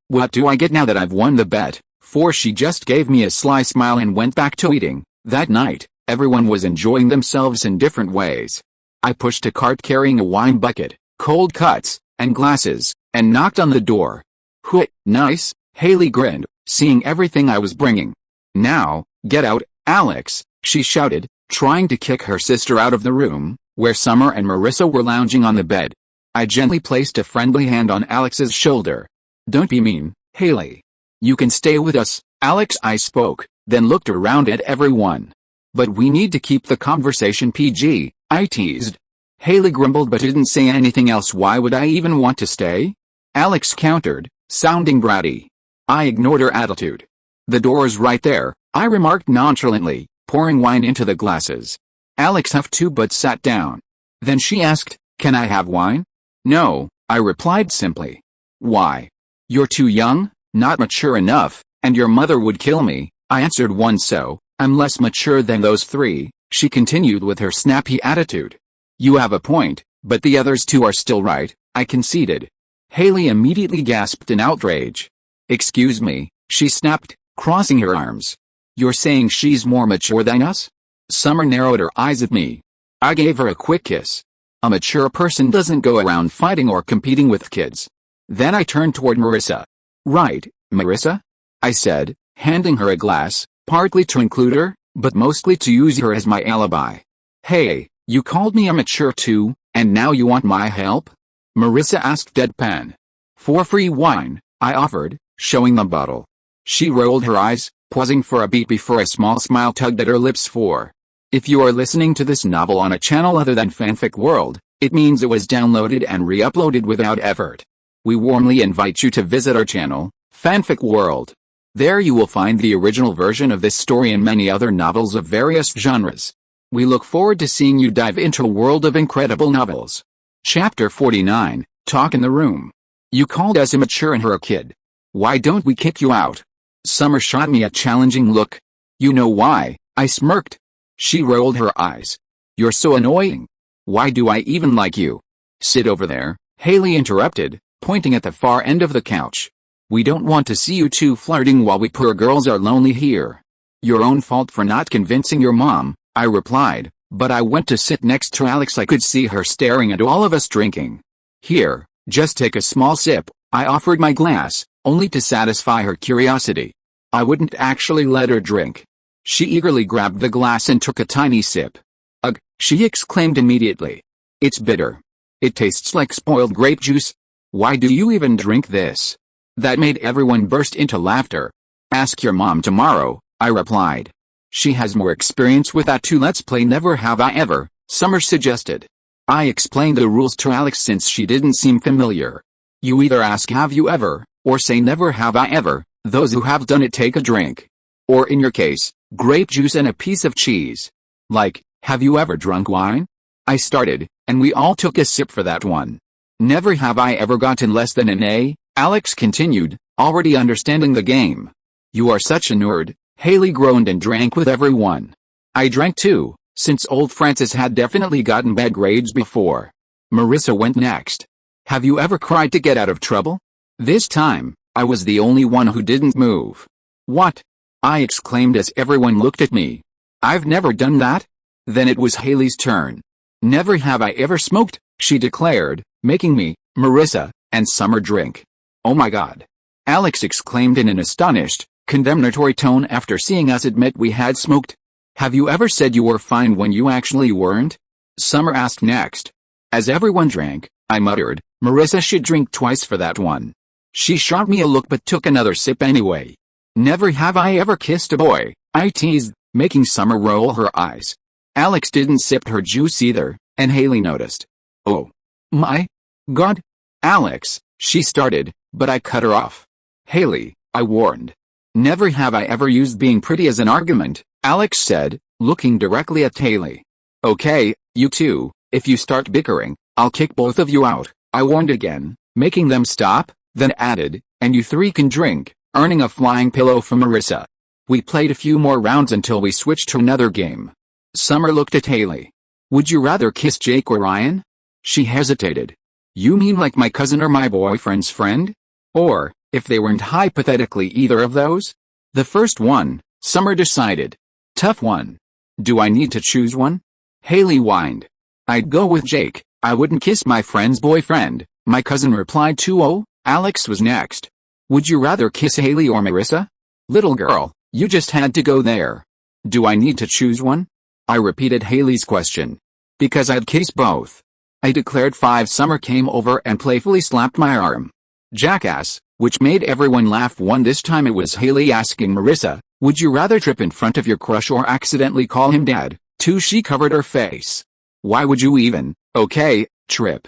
what do I get now that I've won the bet? For she just gave me a sly smile and went back to eating. That night, everyone was enjoying themselves in different ways. I pushed a cart carrying a wine bucket, cold cuts, and glasses, and knocked on the door. Hooey, nice, Haley grinned, seeing everything I was bringing. Now, get out, Alex, she shouted, trying to kick her sister out of the room, where Summer and Marissa were lounging on the bed. I gently placed a friendly hand on Alex's shoulder. Don't be mean, Haley. You can stay with us, Alex, I spoke, then looked around at everyone. But we need to keep the conversation PG, I teased. Haley grumbled but didn't say anything else. Why would I even want to stay? Alex countered, sounding bratty. I ignored her attitude. The door's right there, I remarked nonchalantly, pouring wine into the glasses. Alex huffed too but sat down. Then she asked, can I have wine? No, I replied simply. Why? You're too young, not mature enough, and your mother would kill me, I answered. So, I'm less mature than those 3, she continued with her snappy attitude. You have a point, but the others 2 are still right, I conceded. Haley immediately gasped in outrage. Excuse me, she snapped, crossing her arms. You're saying she's more mature than us? Summer narrowed her eyes at me. I gave her a quick kiss. A mature person doesn't go around fighting or competing with kids. Then I turned toward Marissa. Right, Marissa? I said, handing her a glass, partly to include her, but mostly to use her as my alibi. Hey, you called me immature too, and now you want my help? Marissa asked deadpan. For free wine, I offered, showing the bottle. She rolled her eyes, pausing for a beat before a small smile tugged at her lips. If you are listening to this novel on a channel other than FanFic World, it means it was downloaded and re-uploaded without effort. We warmly invite you to visit our channel, FanFic World. There you will find the original version of this story and many other novels of various genres. We look forward to seeing you dive into a world of incredible novels. Chapter 49, Talk in the Room. You called us immature and her a kid. Why don't we kick you out? Summer shot me a challenging look. You know why, I smirked. She rolled her eyes. You're so annoying. Why do I even like you? Sit over there, Haley interrupted, pointing at the far end of the couch. We don't want to see you two flirting while we poor girls are lonely here. Your own fault for not convincing your mom, I replied, but I went to sit next to Alex. I could see her staring at all of us drinking. Here, just take a small sip, I offered my glass, only to satisfy her curiosity. I wouldn't actually let her drink. She eagerly grabbed the glass and took a tiny sip. Ugh, she exclaimed immediately. It's bitter. It tastes like spoiled grape juice. Why do you even drink this? That made everyone burst into laughter. Ask your mom tomorrow, I replied. She has more experience with that too. Let's play Never Have I Ever, Summer suggested. I explained the rules to Alex since she didn't seem familiar. You either ask have you ever, or say never have I ever. Those who have done it take a drink. Or in your case, grape juice and a piece of cheese. Like, have you ever drunk wine? I started, and we all took a sip for that one. Never have I ever gotten less than an A, Alex continued, already understanding the game. You are such a nerd, Haley groaned and drank with everyone. I drank too, since old Francis had definitely gotten bad grades before. Marissa went next. Have you ever cried to get out of trouble? This time, I was the only one who didn't move. What? I exclaimed as everyone looked at me. I've never done that. Then it was Haley's turn. Never have I ever smoked, she declared, making me, Marissa, and Summer drink. Oh my God. Alex exclaimed in an astonished, condemnatory tone after seeing us admit we had smoked. Have you ever said you were fine when you actually weren't? Summer asked next. As everyone drank, I muttered, Marissa should drink twice for that one. She shot me a look but took another sip anyway. Never have I ever kissed a boy, I teased, making Summer roll her eyes. Alex didn't sip her juice either, and Haley noticed. Oh my God. Alex, she started, but I cut her off. Haley, I warned. Never have I ever used being pretty as an argument, Alex said, looking directly at Haley. Okay, you two, if you start bickering, I'll kick both of you out, I warned again, making them stop, then added, and you three can drink, earning a flying pillow from Marissa. We played a few more rounds until we switched to another game. Summer looked at Haley. Would you rather kiss Jake or Ryan? She hesitated. You mean like my cousin or my boyfriend's friend? Or, if they weren't hypothetically either of those? The first one, Summer decided. Tough one. Do I need to choose one? Haley whined. I'd go with Jake. I wouldn't kiss my friend's boyfriend, my cousin replied. 2-0, Alex was next. Would you rather kiss Haley or Marissa? Little girl, you just had to go there. Do I need to choose one? I repeated Haley's question. Because I'd kiss both. I declared. 5. Summer came over and playfully slapped my arm. Jackass, which made everyone laugh. 1. This time it was Haley asking Marissa, would you rather trip in front of your crush or accidentally call him dad? 2. She covered her face. Why would you even? Okay, trip.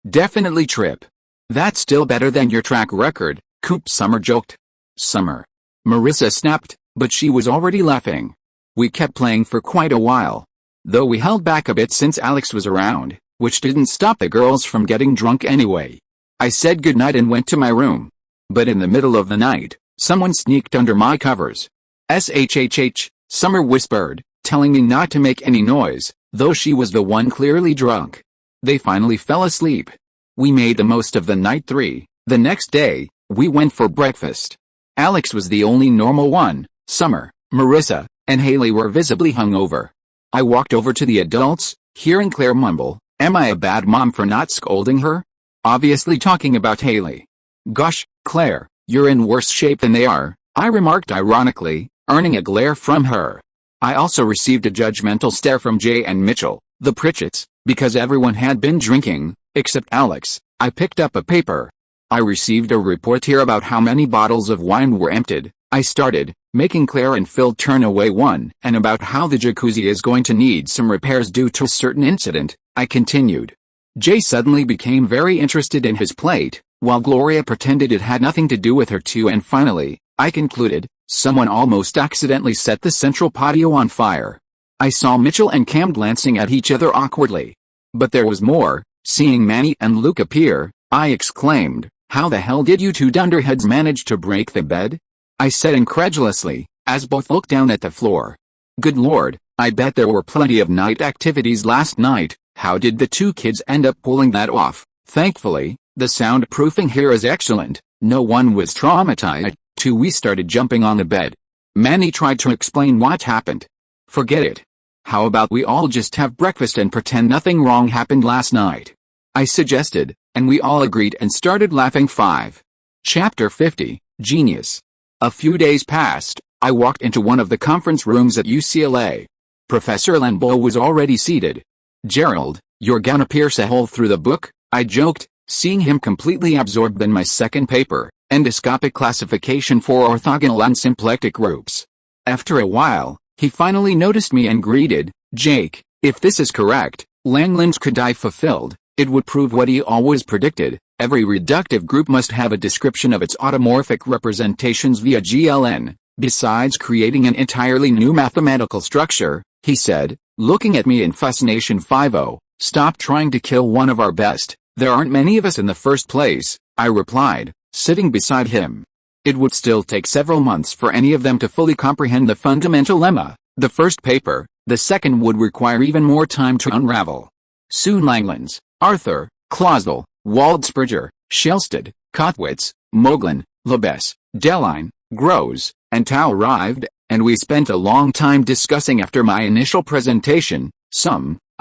Definitely trip. That's still better than your track record, Coop, Summer joked. Summer. Marissa snapped, but she was already laughing. We kept playing for quite a while. Though we held back a bit since Alex was around, which didn't stop the girls from getting drunk anyway. I said goodnight and went to my room. But in the middle of the night, someone sneaked under my covers. SHHH, Summer whispered, telling me not to make any noise, though she was the one clearly drunk. They finally fell asleep. We made the most of the night. 3. The next day, we went for breakfast. Alex was the only normal one. Summer, Marissa, and Haley were visibly hungover. I walked over to the adults, hearing Claire mumble, "Am I a bad mom for not scolding her?" Obviously talking about Haley. "Gosh, Claire, you're in worse shape than they are," I remarked ironically, earning a glare from her. I also received a judgmental stare from Jay and Mitchell, the Pritchetts, because everyone had been drinking, except Alex. I picked up a paper. I received a report here about how many bottles of wine were emptied. I started, making Claire and Phil turn away one, and about how the jacuzzi is going to need some repairs due to a certain incident. I continued. Jay suddenly became very interested in his plate, while Gloria pretended it had nothing to do with her too, and finally, I concluded, someone almost accidentally set the central patio on fire. I saw Mitchell and Cam glancing at each other awkwardly. But there was more. Seeing Manny and Luke appear, I exclaimed, "How the hell did you two dunderheads manage to break the bed?" I said incredulously, as both looked down at the floor. "Good Lord, I bet there were plenty of night activities last night. How did the two kids end up pulling that off?" Thankfully, the soundproofing here is excellent. No one was traumatized. We started jumping on the bed. Manny tried to explain what happened. "Forget it. How about we all just have breakfast and pretend nothing wrong happened last night?" I suggested, and we all agreed and started laughing. 5. Chapter 50, Genius. A few days passed. I walked into one of the conference rooms at UCLA. Professor Lambeau was already seated. "Gerald, you're gonna pierce a hole through the book?" I joked, seeing him completely absorbed in my second paper, Endoscopic Classification for Orthogonal and Symplectic Groups. After a while, he finally noticed me and greeted, "Jake, if this is correct, Langlands could die fulfilled. It would prove what he always predicted. Every reductive group must have a description of its automorphic representations via GLN, besides creating an entirely new mathematical structure," he said, looking at me in fascination. 50. "Stop trying to kill one of our best. There aren't many of us in the first place," I replied, sitting beside him. "It would still take several months for any of them to fully comprehend the fundamental lemma, the first paper. The second would require even more time to unravel. Soon Langlands, Arthur, Clausel, Waldspurger, Shelsted, Kotwitz, Moglin, Lebes, Deline, Gross, and Tao arrived, and we spent a long time discussing after my initial presentation.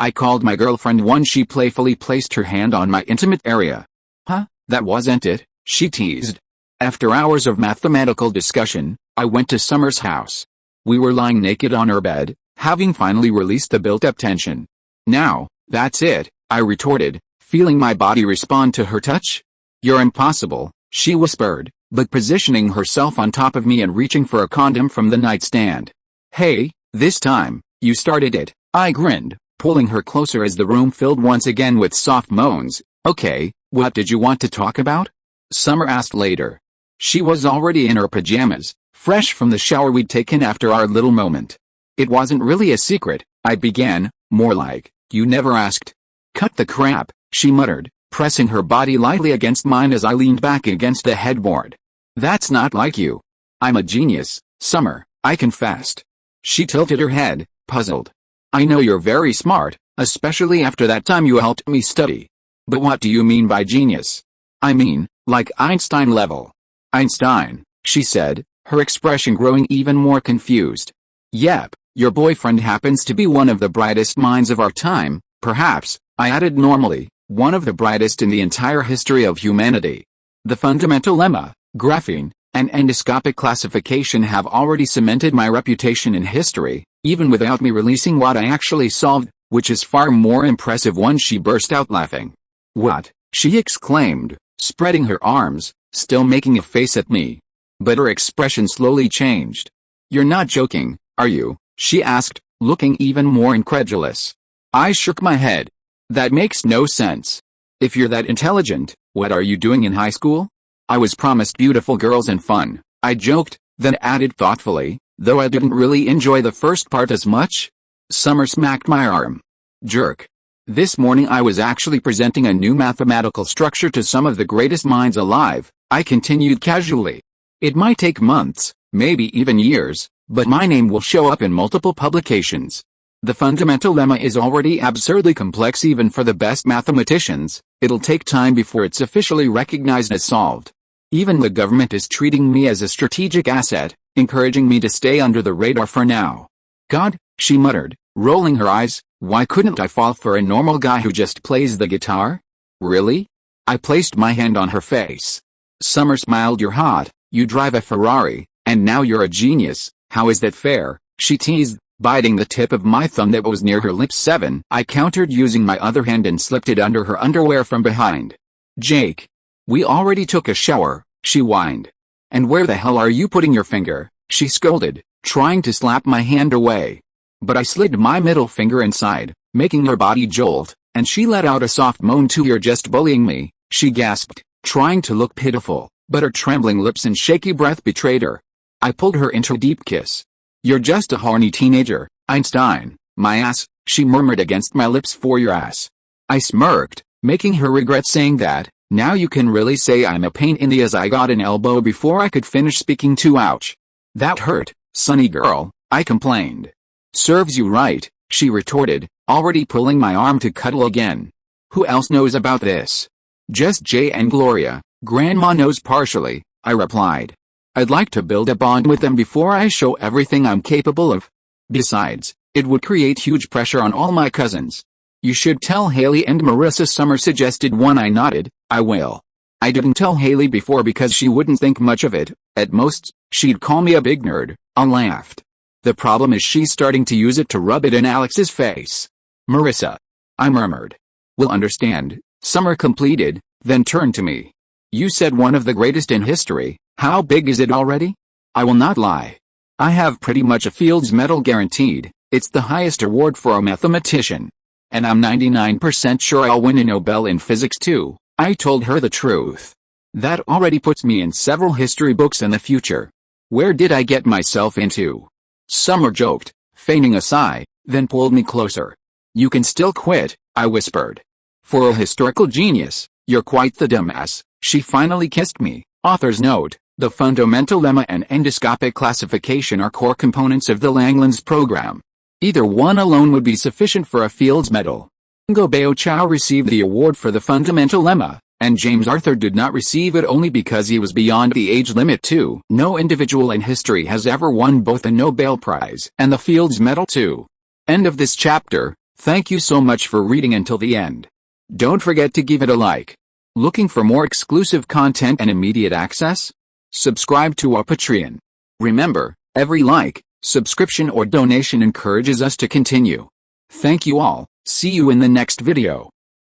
I called my girlfriend one. She playfully placed her hand on my intimate area. "Huh, that wasn't it," she teased. After hours of mathematical discussion, I went to Summer's house. We were lying naked on her bed, having finally released the built-up tension. "Now, that's it," I retorted, feeling my body respond to her touch. "You're impossible," she whispered, but positioning herself on top of me and reaching for a condom from the nightstand. "Hey, this time, you started it," I grinned, pulling her closer as the room filled once again with soft moans. "Okay, what did you want to talk about?" Summer asked later. She was already in her pajamas, fresh from the shower we'd taken after our little moment. "It wasn't really a secret," I began, "more like, you never asked." "Cut the crap," she muttered, pressing her body lightly against mine as I leaned back against the headboard. "That's not like you." "I'm a genius, Summer," I confessed. She tilted her head, puzzled. "I know you're very smart, especially after that time you helped me study. But what do you mean by genius?" "I mean, like Einstein level." "Einstein," she said, her expression growing even more confused. "Yep, your boyfriend happens to be one of the brightest minds of our time, perhaps," I added normally, "one of the brightest in the entire history of humanity. The fundamental lemma, graphene, and endoscopic classification have already cemented my reputation in history, even without me releasing what I actually solved, which is far more impressive." Once she burst out laughing. "What?" she exclaimed, spreading her arms, still making a face at me. But her expression slowly changed. "You're not joking, are you?" she asked, looking even more incredulous. I shook my head. "That makes no sense. If you're that intelligent, what are you doing in high school?" "I was promised beautiful girls and fun," I joked, then added thoughtfully, "though I didn't really enjoy the first part as much." Summer smacked my arm. "Jerk. This morning I was actually presenting a new mathematical structure to some of the greatest minds alive," I continued casually. "It might take months, maybe even years, but my name will show up in multiple publications. The fundamental lemma is already absurdly complex even for the best mathematicians. It'll take time before it's officially recognized as solved." Even the government is treating me as a strategic asset, encouraging me to stay under the radar for now. God, she muttered, rolling her eyes, why couldn't I fall for a normal guy who just plays the guitar? Really? I placed my hand on her face. Summer smiled. You're hot, you drive a Ferrari, and now you're a genius. How is that fair? She teased, biting the tip of my thumb that was near her lips. 7. I countered using my other hand and slipped it under her underwear from behind. Jake. We already took a shower, she whined. And where the hell are you putting your finger? She scolded, trying to slap my hand away. But I slid my middle finger inside, making her body jolt, and she let out a soft moan. Too. You're just bullying me, she gasped, trying to look pitiful, but her trembling lips and shaky breath betrayed her. I pulled her into a deep kiss. You're just a horny teenager, Einstein. My ass, she murmured against my lips. For your ass. I smirked, making her regret saying that. Now you can really say I'm a pain in the ass. I got an elbow before I could finish speaking. Too. Ouch. That hurt, sonny girl, I complained. Serves you right, she retorted, already pulling my arm to cuddle again. Who else knows about this? Just Jay and Gloria. Grandma knows partially, I replied. I'd like to build a bond with them before I show everything I'm capable of. Besides, it would create huge pressure on all my cousins. You should tell Haley and Marissa, Summer suggested. One. I nodded. I will. I didn't tell Haley before because she wouldn't think much of it. At most, she'd call me a big nerd. I laughed. The problem is she's starting to use it to rub it in Alex's face. Marissa. I murmured. Will understand, Summer completed, then turned to me. You said one of the greatest in history. How big is it already? I will not lie. I have pretty much a Fields Medal guaranteed. It's the highest award for a mathematician. And I'm 99% sure I'll win a Nobel in physics too. I told her the truth. That already puts me in several history books in the future. Where did I get myself into? Summer joked, feigning a sigh, then pulled me closer. You can still quit, I whispered. For a historical genius, you're quite the dumbass. She finally kissed me. Author's note, the fundamental lemma and endoscopic classification are core components of the Langlands Program. Either one alone would be sufficient for a Fields Medal. Ngo Chao received the award for the fundamental lemma, and James Arthur did not receive it only because he was beyond the age limit too. No individual in history has ever won both the Nobel Prize and the Fields Medal too. End of this chapter. Thank you so much for reading until the end. Don't forget to give it a like. Looking for more exclusive content and immediate access? Subscribe to our Patreon. Remember, every like, subscription or donation encourages us to continue. Thank you all. See you in the next video.